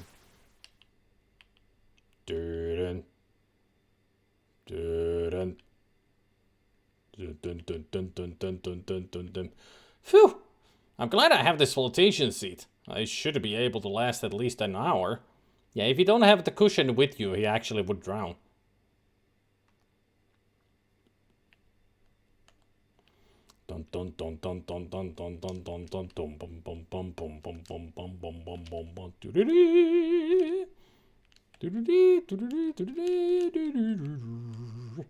dun, dun, dun, dun, dun, dun, dun, dun, dun, dun. Phew! I'm glad I have this flotation seat. I should be able to last at least an hour. Yeah, if you don't have the cushion with you, he actually would drown. Dun dun dun dun dun dun dun dun dun dun dun bum bum bum bum bum bum bum bum bum bum bum doo-doo-dee. Doo-doo-dee, doo-doo-dee, doo-doo-dee, doo-doo-doo.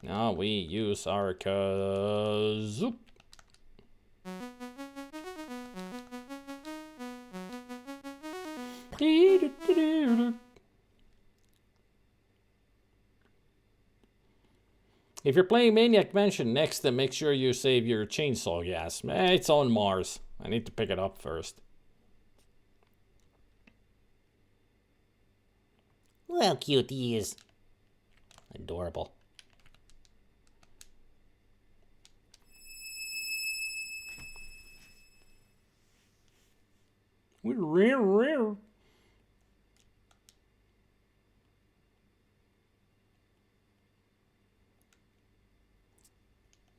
Now we use our kazoo. If you're playing Maniac Mansion next, then make sure you save your chainsaw gas. It's on Mars. I need to pick it up first. Well, cute he is. Adorable.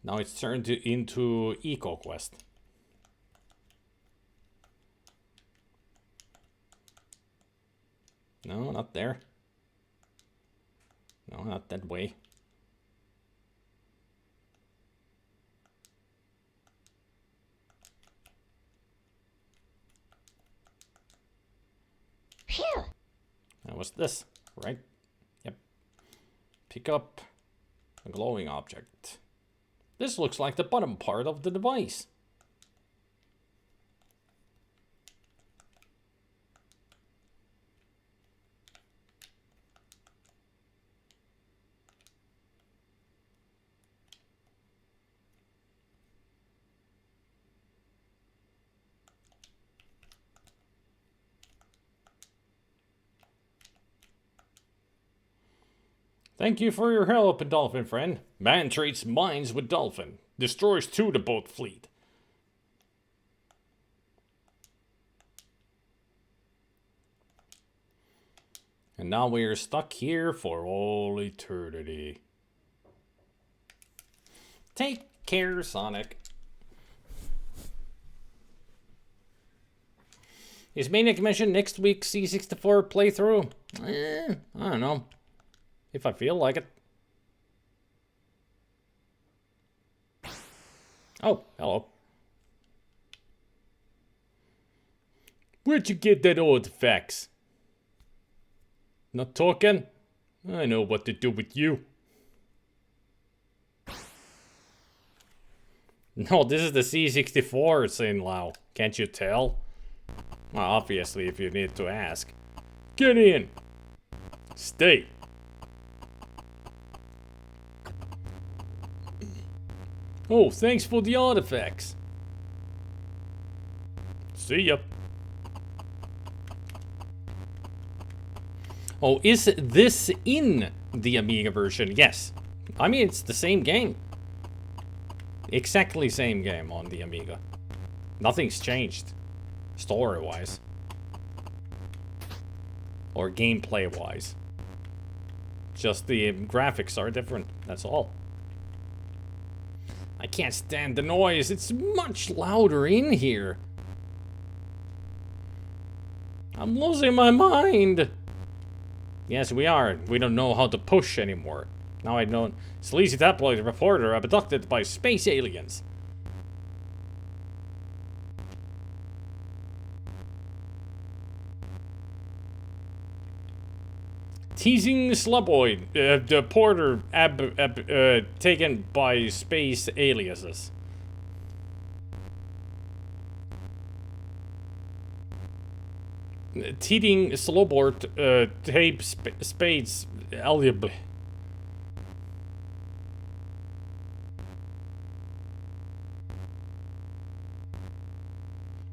Now it's turned into EcoQuest. No, not there. No, not that way. Phew. That was this, right? Yep. Pick up a glowing object. This looks like the bottom part of the device. Thank you for your help, dolphin friend. Man trades mines with dolphin. Destroys 2 the boat fleet. And now we are stuck here for all eternity. Take care, Sonic. Is Maniac Mission next week's C64 playthrough? I don't know. If I feel like it. Oh, hello. Where'd you get that artifacts? Not talking? I know what to do with you. No, this is the C64 Sin Lao. Can't you tell? Well, obviously, if you need to ask. Get in! Stay! Oh, thanks for the artifacts. See ya. Oh, is this in the Amiga version? Yes. I mean, it's the same game. Exactly same game on the Amiga. Nothing's changed. Story-wise. Or gameplay-wise. Just the graphics are different. That's all. I can't stand the noise. It's much louder in here. I'm losing my mind. Yes, we are. We don't know how to push anymore. Now I know. Sleazy tabloid reporter abducted by space aliens. Teasing sluboid, the porter taken by space aliases. Teething slowboard tape spades aliab.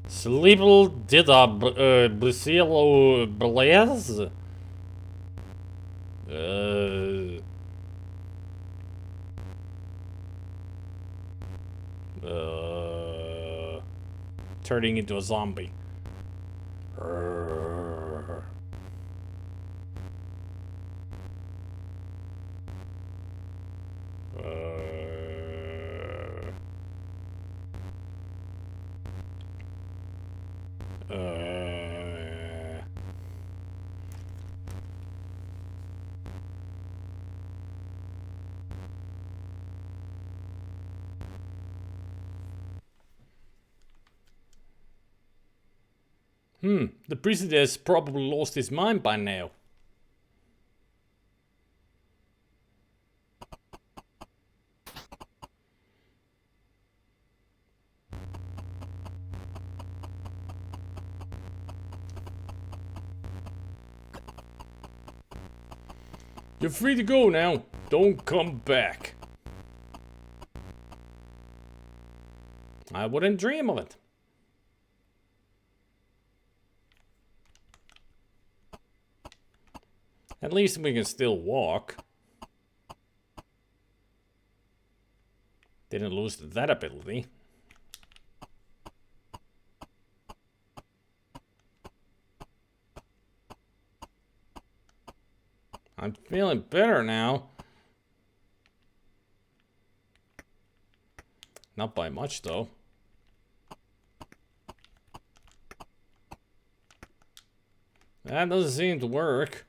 Sleeple didab Brazilo Blaze. Turning into a zombie. The president has probably lost his mind by now. You're free to go now. Don't come back. I wouldn't dream of it. At least we can still walk. Didn't lose that ability. I'm feeling better now. Not by much, though. That doesn't seem to work.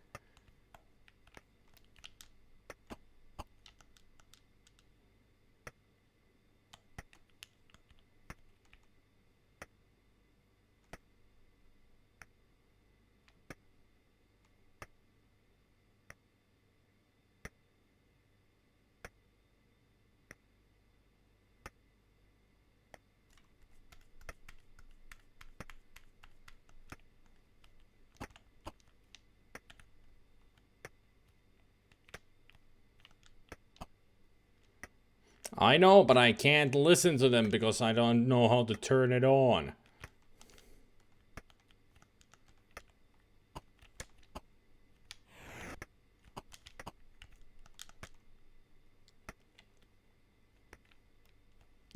I know, but I can't listen to them because I don't know how to turn it on.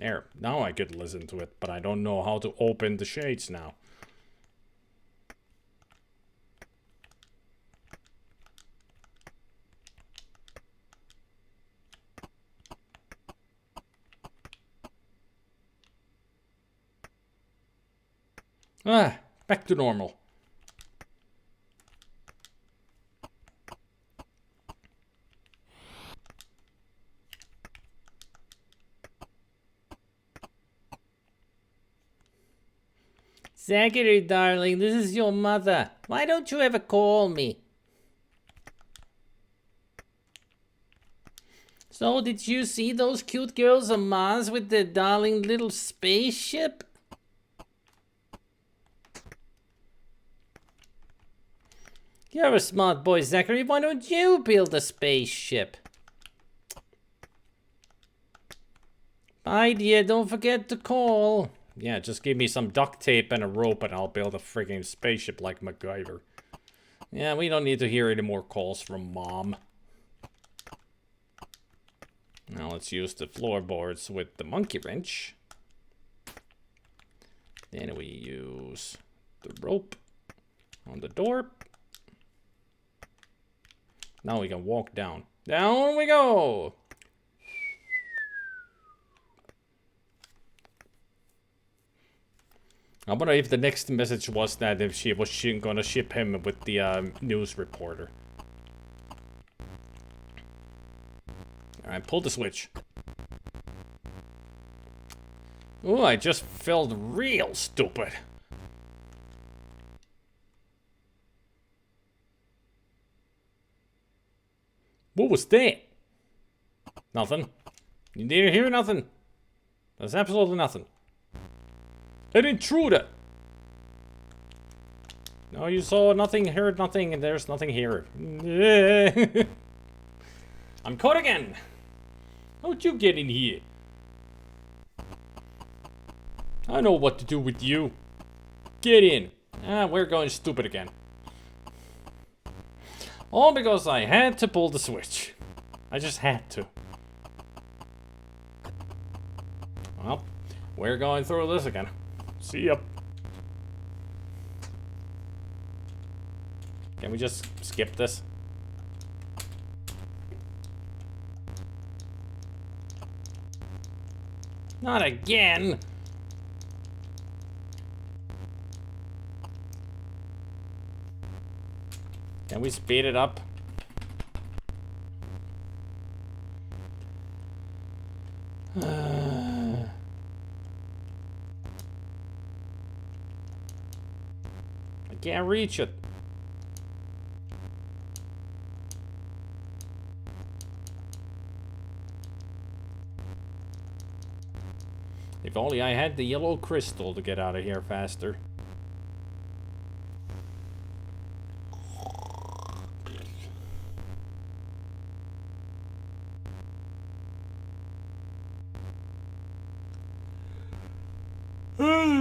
There, now I could listen to it, but I don't know how to open the shades now. Ah, back to normal. Zachary, darling, this is your mother. Why don't you ever call me? So, did you see those cute girls on Mars with their darling little spaceship? You're a smart boy, Zachary. Why don't you build a spaceship? Bye, dear. Don't forget to call. Yeah, just give me some duct tape and a rope and I'll build a freaking spaceship like MacGyver. Yeah, we don't need to hear any more calls from Mom. Now let's use the floorboards with the monkey wrench. Then we use the rope on the door. Now we can walk down. Down we go! I wonder if the next message was that if she was gonna ship him with the news reporter. Alright, pull the switch. Oh, I just felt real stupid. What was that? Nothing. You didn't hear nothing. There's absolutely nothing. An intruder! No, you saw nothing, heard nothing, and there's nothing here. I'm caught again! How'd you get in here? I know what to do with you. Get in. Ah, we're going stupid again. All because I had to pull the switch. I just had to. Well, we're going through this again. See ya. Can we just skip this? Not again! Can we speed it up? I can't reach it. If only I had the yellow crystal to get out of here faster.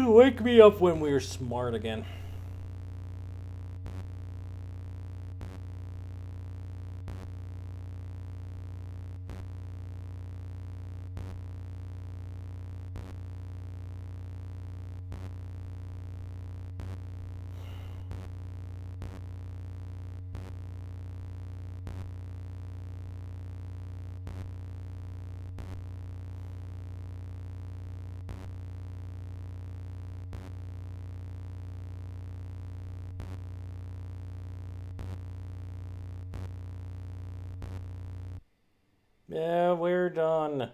Wake me up when we're smart again. Yeah, we're done.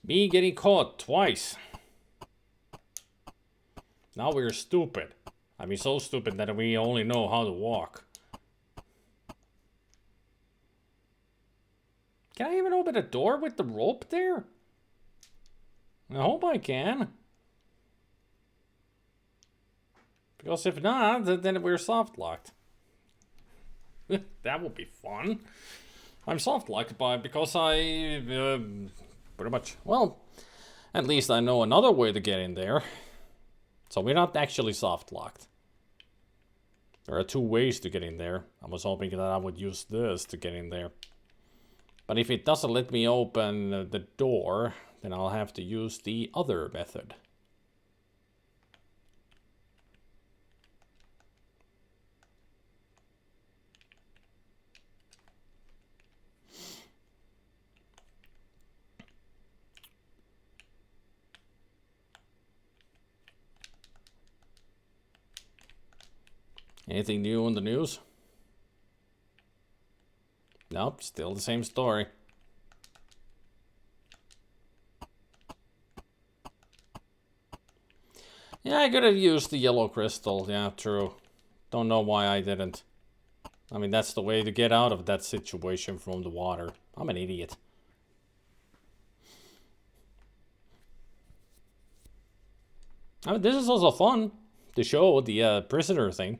Me getting caught twice. Now we're stupid. I mean, so stupid that we only know how to walk. Can I even open a door with the rope there? I hope I can. Because if not, then we're soft locked. That would be fun. I'm soft locked because I pretty much, well, at least I know another way to get in there. So we're not actually soft locked. There are two ways to get in there. I was hoping that I would use this to get in there. But if it doesn't let me open the door, then I'll have to use the other method. Anything new on the news? Nope, still the same story. Yeah, I could have used the yellow crystal. Yeah, true. Don't know why I didn't. I mean, that's the way to get out of that situation from the water. I'm an idiot. I mean, this is also fun to show the prisoner thing.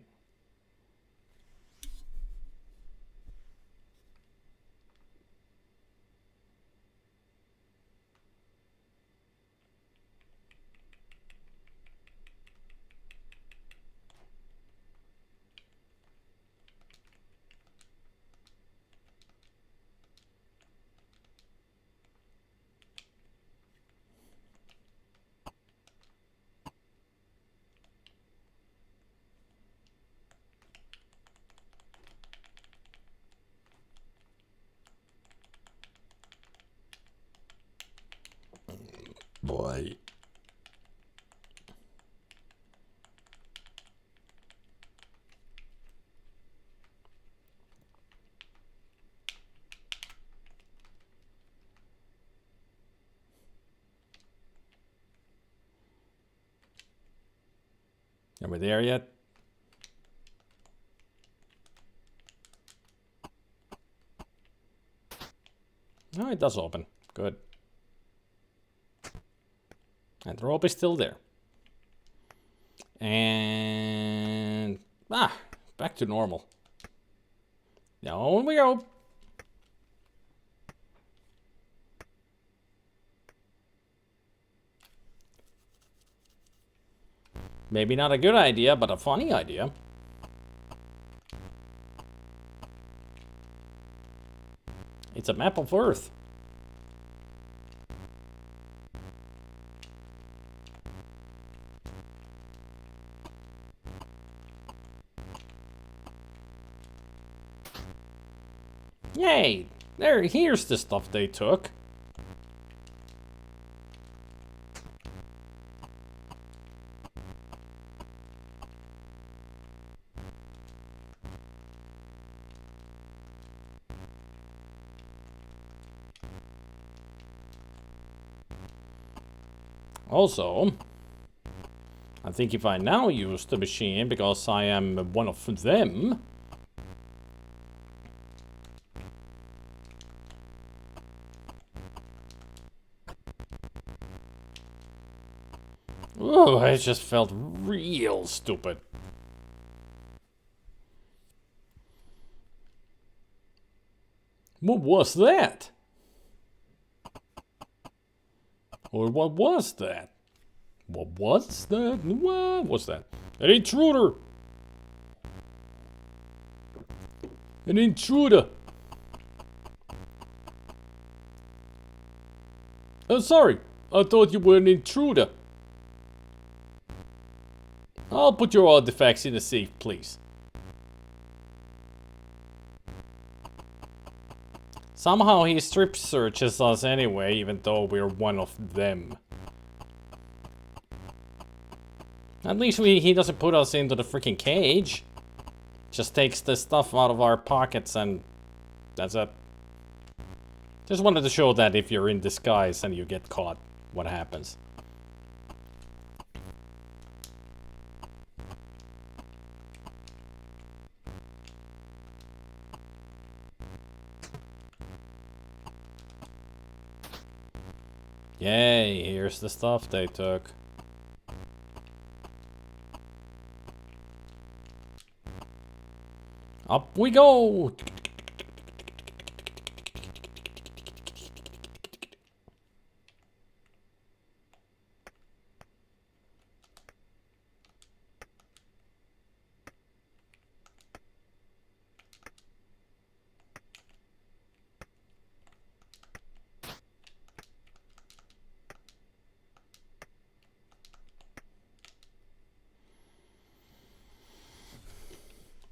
Boy. Are we there yet? No, it does open. Good. And the rope is still there. And... back to normal. Down we go. Maybe not a good idea, but a funny idea. It's a map of Earth. Yay! Here's the stuff they took. Also, I think if I now use the machine, because I am one of them... Oh, I just felt real stupid. What was that? Or what was that? What was that? What was that? An intruder! An intruder! Oh, sorry. I thought you were an intruder. I'll put your artifacts in the safe, please. Somehow he strip searches us anyway, even though we're one of them. At least he doesn't put us into the freaking cage. Just takes the stuff out of our pockets and that's it. Just wanted to show that if you're in disguise and you get caught, what happens. Yay, here's the stuff they took. Up we go!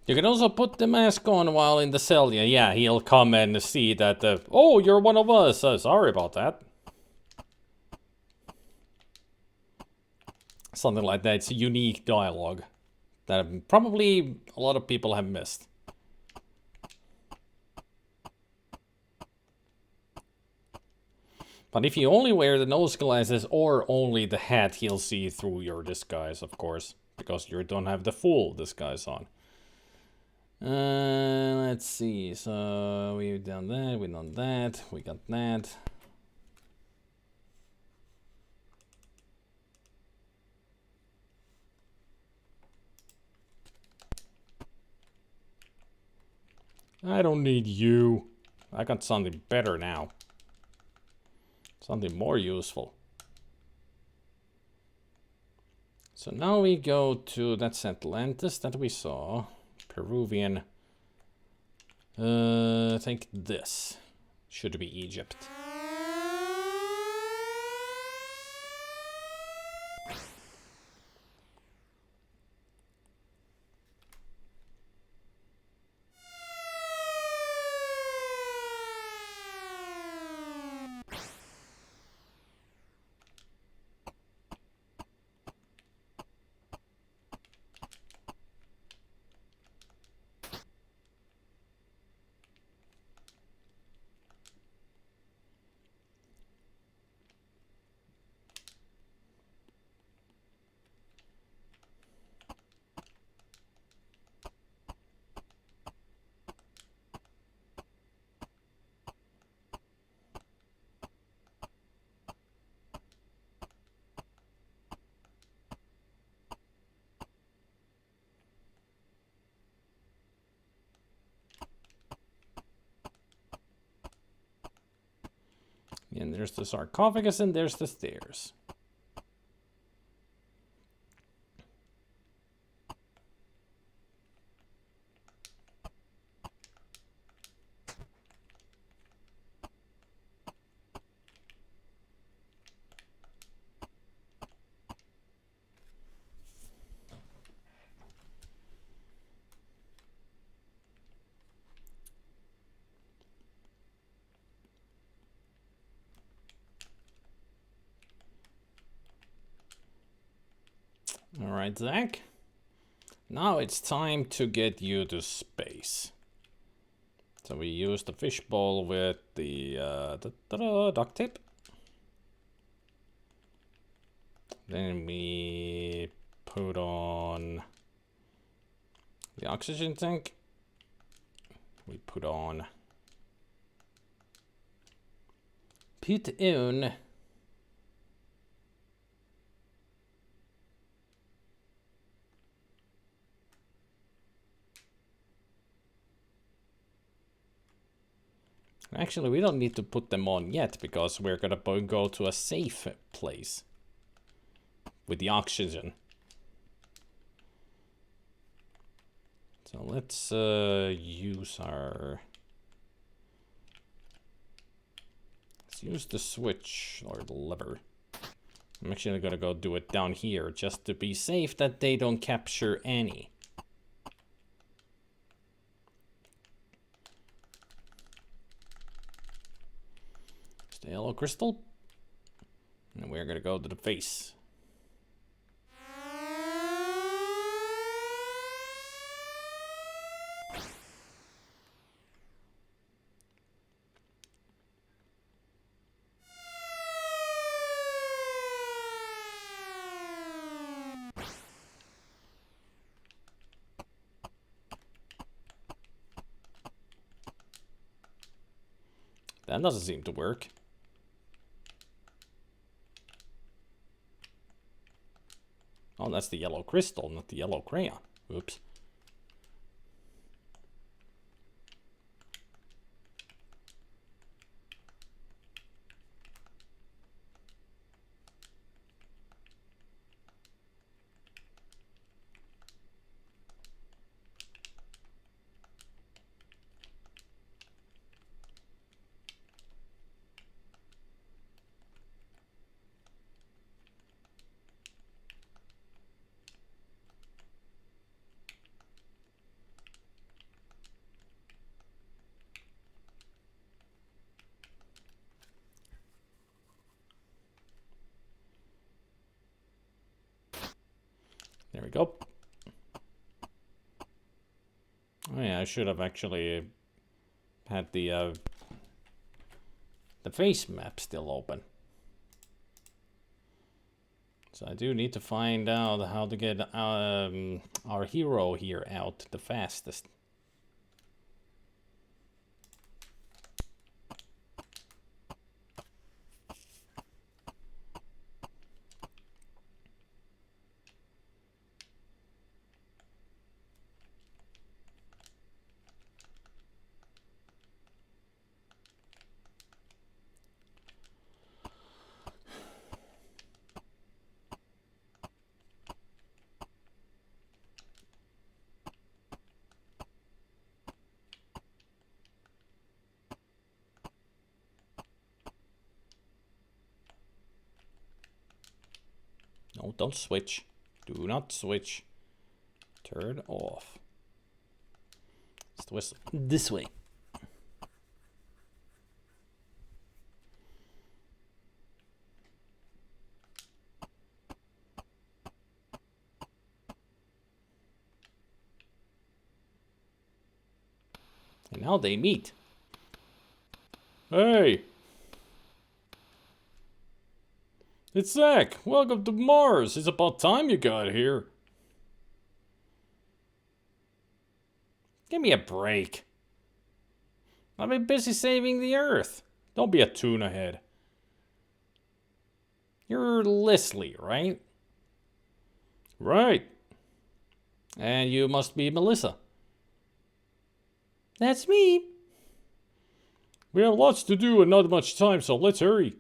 You can also put the mask on while in the cell. Yeah, he'll come and see that, oh, you're one of us. Sorry about that. Something like that. It's a unique dialogue that probably a lot of people have missed. But if you only wear the nose glasses or only the hat, he'll see through your disguise, of course. Because you don't have the full disguise on. Let's see. So we've done that, we got that. I don't need you. I got something better now. Something more useful. So now we go to, that's Atlantis that we saw. Peruvian. I think this should be Egypt. And there's the sarcophagus and there's the stairs. Alright, Zach. Now it's time to get you to space. So we use the fishbowl with the duct tape. Then we put on the oxygen tank. We put on Actually, we don't need to put them on yet because we're gonna go to a safe place with the oxygen. So let's use the switch or the lever. I'm actually gonna go do it down here just to be safe that they don't capture any. The yellow crystal. And we're gonna go to the face. That doesn't seem to work. that's the yellow crystal, not the yellow crayon. Oops. There we go. Oh yeah, I should have actually had the face map still open. So I do need to find out how to get our hero here out the fastest. No, don't switch. Do not switch. Turn off. Let's twist this way. And now they meet. Hey! It's Zak! Welcome to Mars! It's about time you got here. Give me a break. I've been busy saving the Earth. Don't be a tuna head. You're Leslie, right? Right. And you must be Melissa. That's me. We have lots to do and not much time, so let's hurry.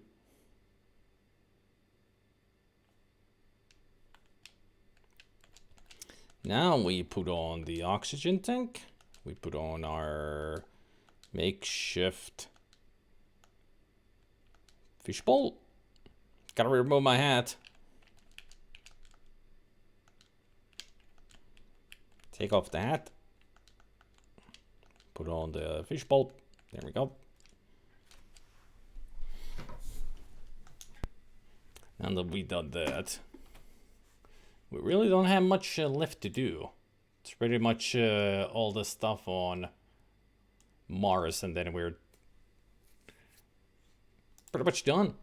Now we put on the oxygen tank. We put on our makeshift fishbowl. Gotta remove my hat. Take off the hat. Put on the fishbowl. There we go. Now that we done that, we really don't have much left to do. It's pretty much all the stuff on Mars, and then we're pretty much done.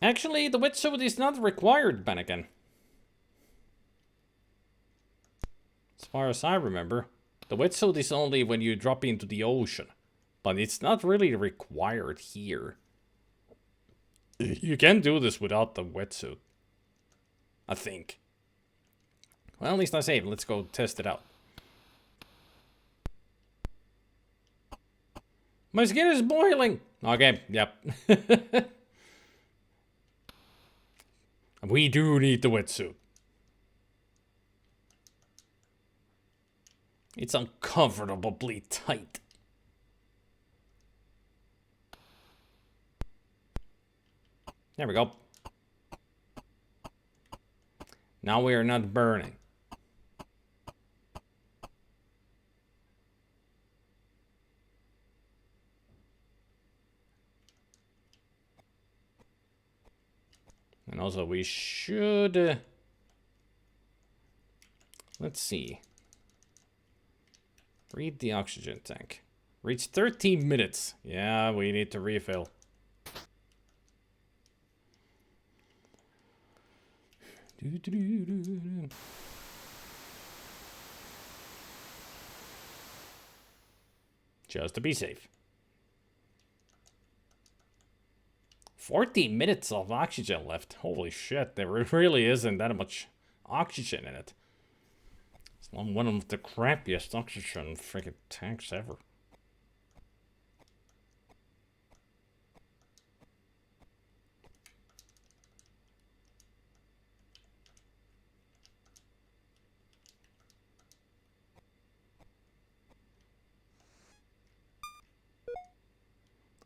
Actually, the wetsuit is not required, Bennigan. As far as I remember, the wetsuit is only when you drop into the ocean, but it's not really required here. You can do this without the wetsuit, I think. Well, at least I saved. Let's go test it out. My skin is boiling. Okay, yep. We do need the wetsuit. It's uncomfortably tight. There we go. Now we are not burning. And also we should... let's see. Read the oxygen tank. Reach 13 minutes. Yeah, we need to refill. Just to be safe. 14 minutes of oxygen left. Holy shit, there really isn't that much oxygen in it. It's one of the crappiest oxygen freaking tanks ever.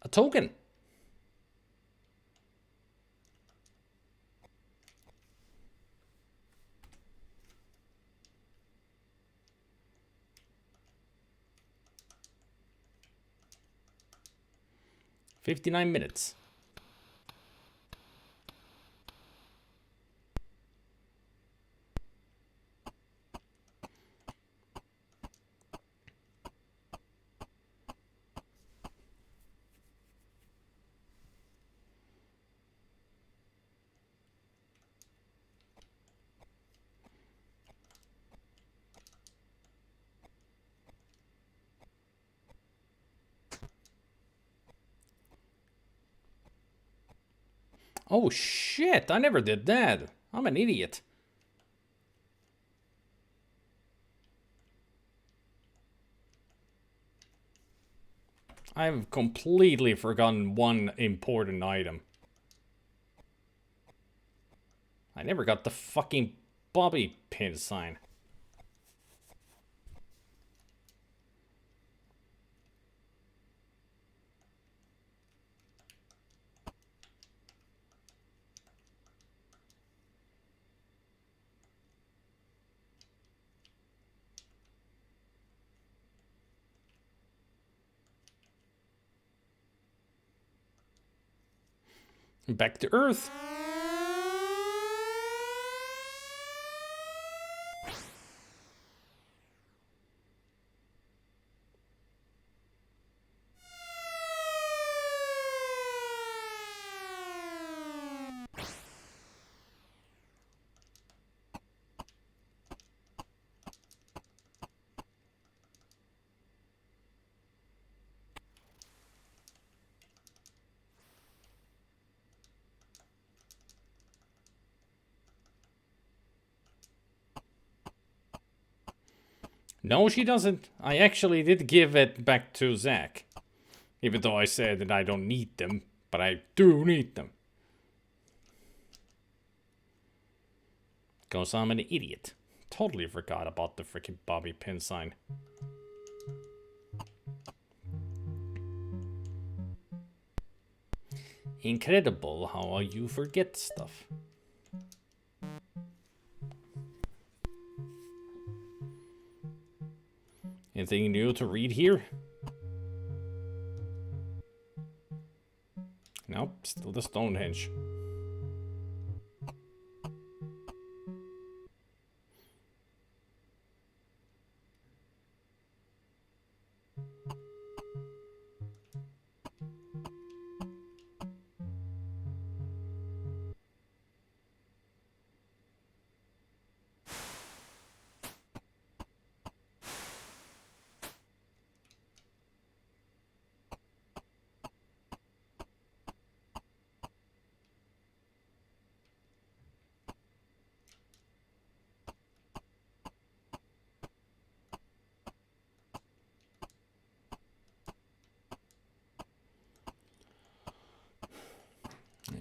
A token. $59 minutes. Oh shit, I never did that. I'm an idiot. I've completely forgotten one important item. I never got the fucking bobby pin sign. Back to Earth. No, she doesn't. I actually did give it back to Zach. Even though I said that I don't need them, but I do need them. Because I'm an idiot. Totally forgot about the freaking bobby pin sign. Incredible how you forget stuff. Anything new to read here? Nope, still the Stonehenge.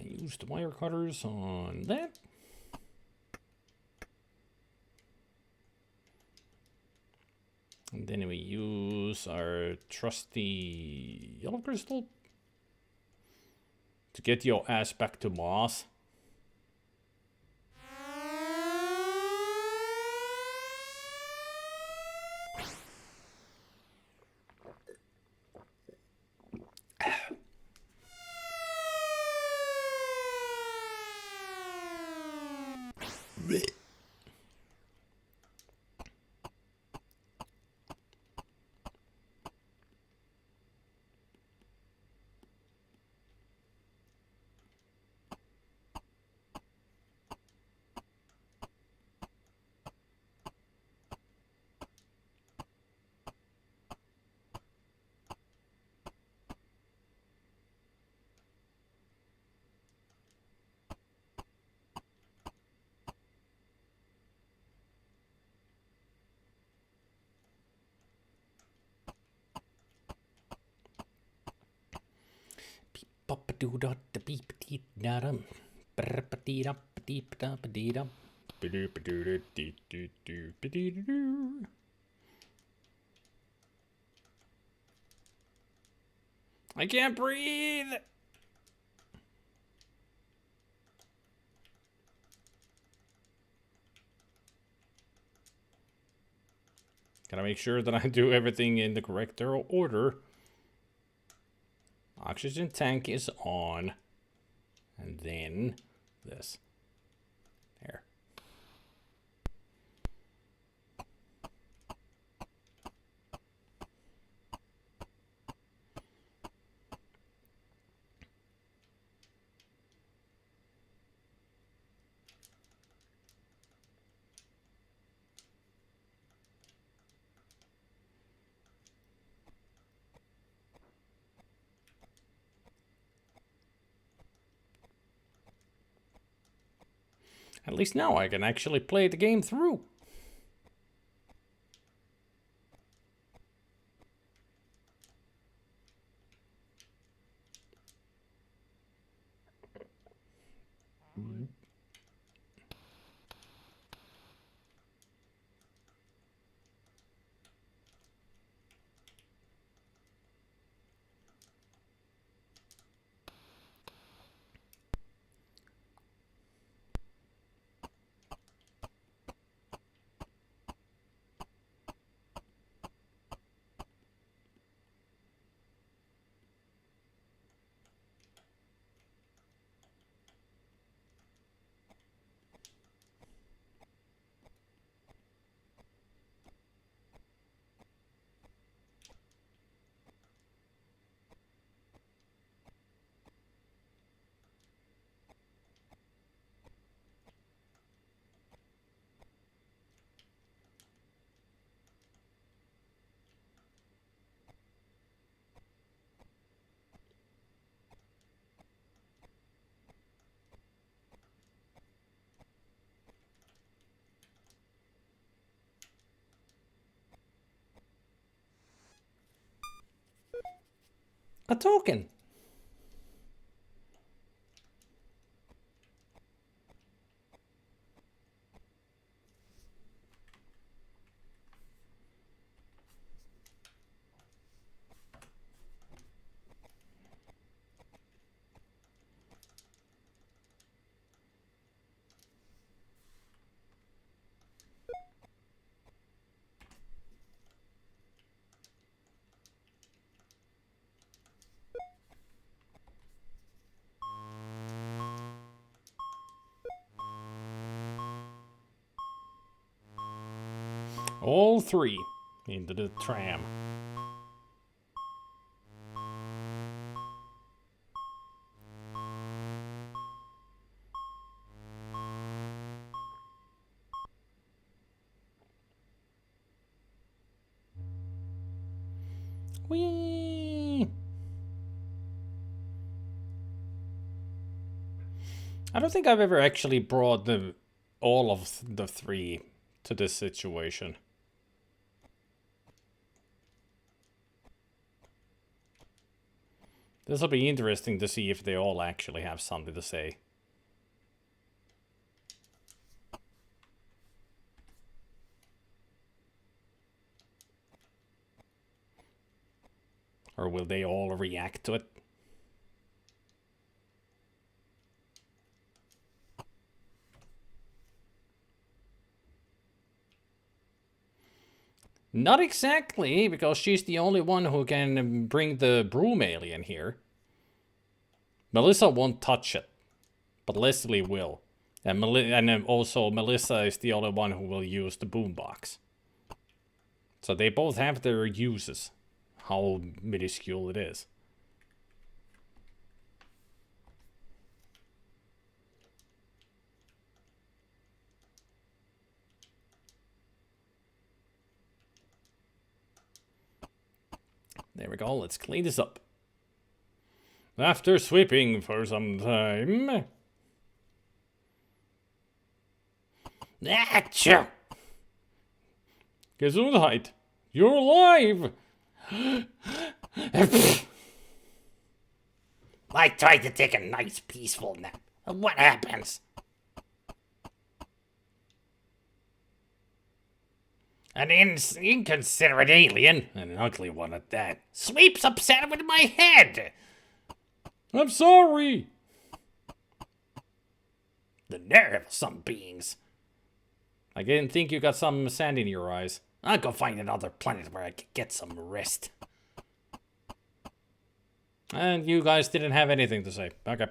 Use the wire cutters on that. And then we use our trusty yellow crystal to get your ass back to Mars. I can't breathe! Gotta make sure that I do everything in the correct order. Oxygen tank is on. And then this. There. At least now I can actually play the game through. A token. All three into the tram. Whee! I don't think I've ever actually brought all of the three to this situation. This will be interesting to see if they all actually have something to say. Or will they all react to it? Not exactly, because she's the only one who can bring the broom alien here. Melissa won't touch it, but Leslie will. And also Melissa is the only one who will use the boombox. So they both have their uses, how minuscule it is. There we go, let's clean this up. After sweeping for some time... Achoo! Gesundheit! You're alive! I tried to take a nice peaceful nap. What happens? An inconsiderate alien, and an ugly one at that, sweeps upset with my head. I'm sorry. The nerve of some beings. I didn't think you got some sand in your eyes. I'll go find another planet where I can get some rest. And you guys didn't have anything to say. Okay.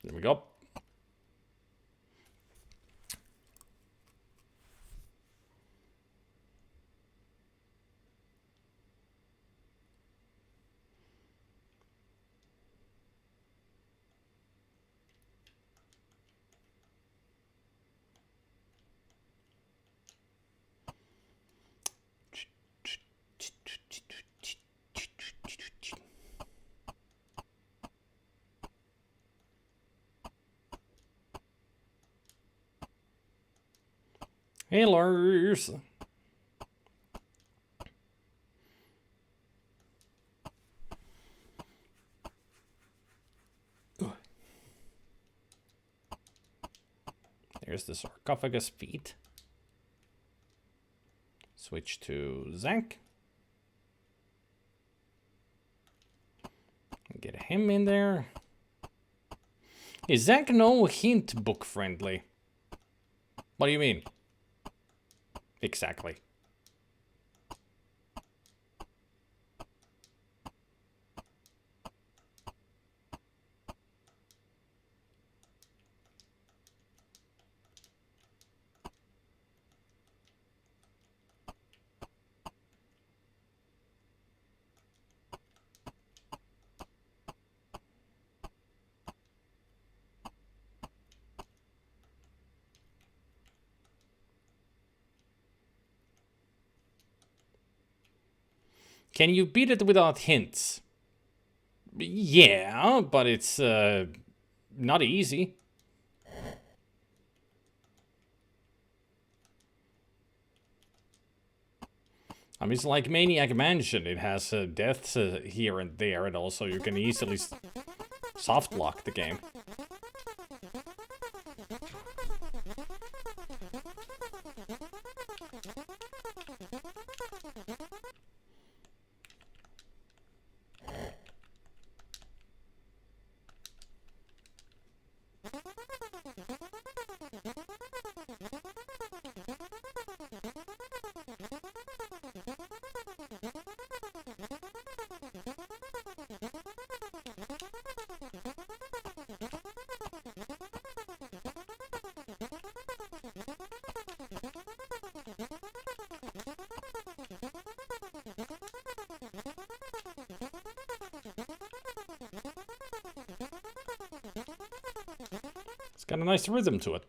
There we go. Hey, Lars. There's the sarcophagus feet. Switch to Zak. Get him in there. Is Zak no hint book friendly? What do you mean? Exactly. Can you beat it without hints? Yeah, but it's not easy. I mean, it's like Maniac Mansion. It has deaths here and there, and also you can easily soft lock the game. It's got a nice rhythm to it.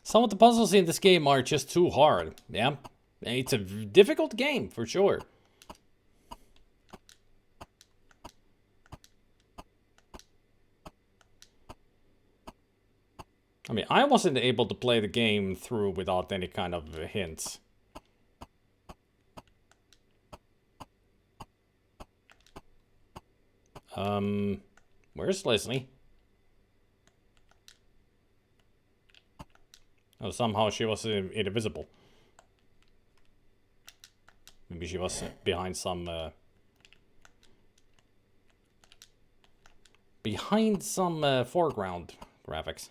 Some of the puzzles in this game are just too hard. Yeah, it's a difficult game for sure. I mean, I wasn't able to play the game through without any kind of hints. Where's Leslie? Oh, somehow she was invisible. Maybe she was behind some foreground graphics.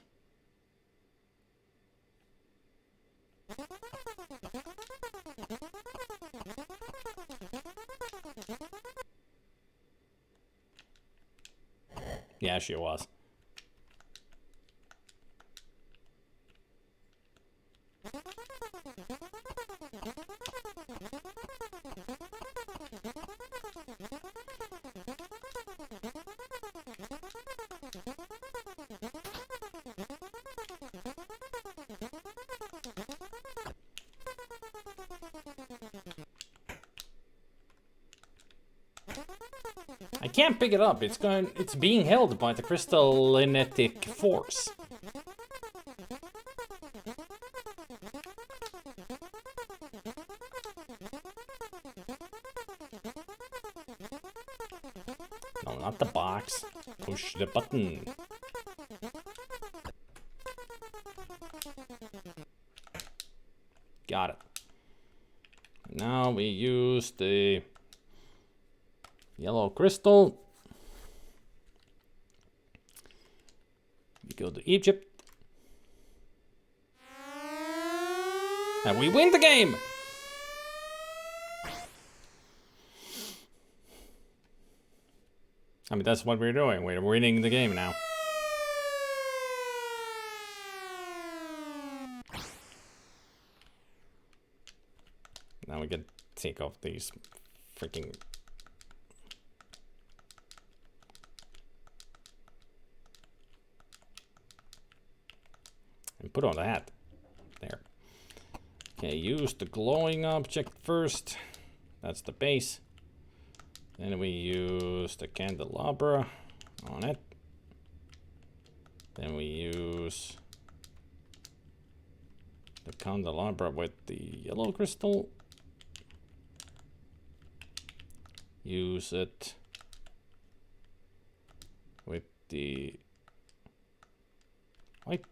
Yeah, she was. I can't pick it up. It's being held by the crystallinetic force. No, not the box. Push the button. Got it. Now we use the yellow crystal. We go to Egypt. And we win the game! I mean, that's what we're doing. We're winning the game now. Now we can take off these freaking... and put on the hat. There. Okay, use the glowing object first. That's the base. Then we use the candelabra on it. Then we use the candelabra with the yellow crystal. Use it with the white.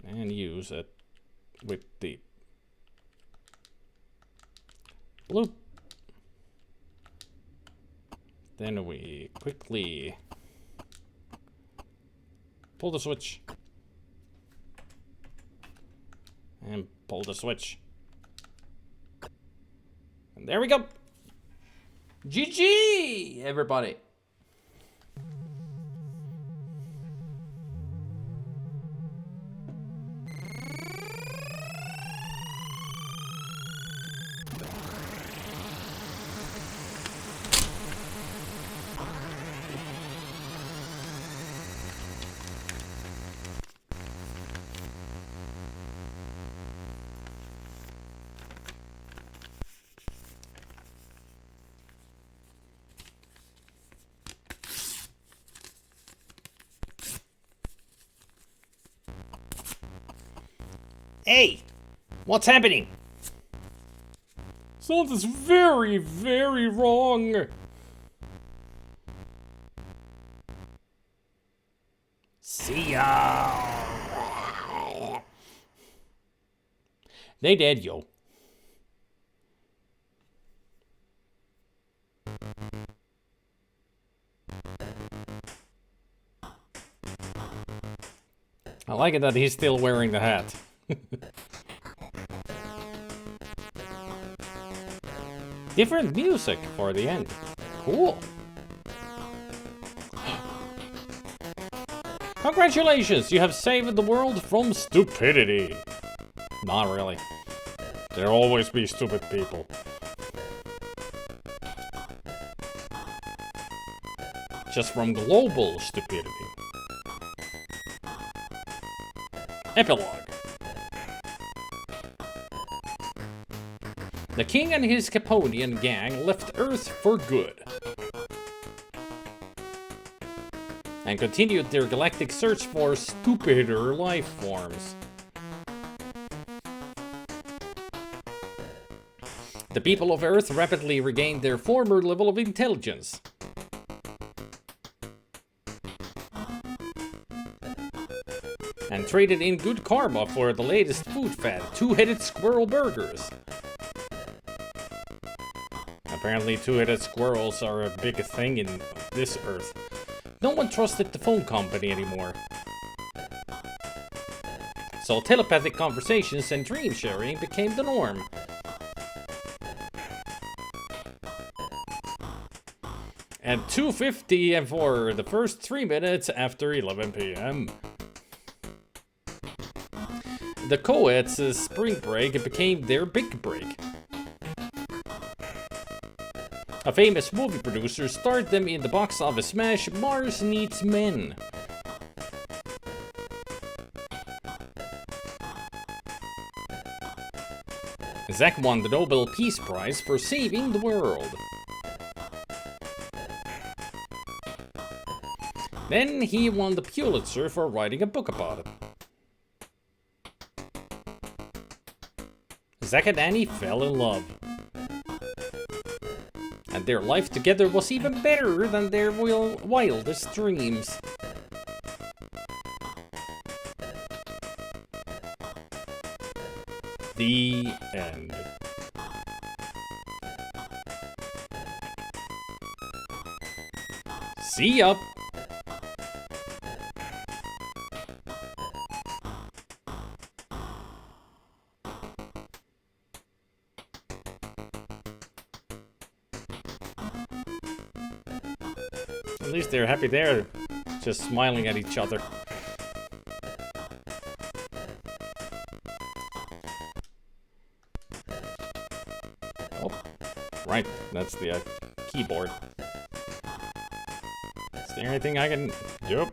And use it with the blue. Then we quickly pull the switch. And pull the switch. And there we go. GG, everybody. Hey, what's happening? Something's very, very wrong. See ya. They dead, yo. I like it that he's still wearing the hat. Different music for the end. Cool. Congratulations, you have saved the world from stupidity. Not really. There'll always be stupid people. Just from global stupidity. Epilogue. The king and his Caponian gang left Earth for good. And continued their galactic search for stupider life forms. The people of Earth rapidly regained their former level of intelligence. And traded in good karma for the latest food fad, two-headed squirrel burgers. Apparently two-headed squirrels are a big thing in this Earth. No one trusted the phone company anymore. So telepathic conversations and dream sharing became the norm. At 2:50 and for the first 3 minutes after 11 p.m. The co-eds' spring break became their big break. A famous movie producer starred them in the box office smash Mars Needs Men. Zak won the Nobel Peace Prize for saving the world. Then he won the Pulitzer for writing a book about it. Zak and Annie fell in love. And their life together was even better than their wildest dreams. The end. See ya! At least they're happy there, just smiling at each other. Oh, right, that's the keyboard. Is there anything I can... Yep.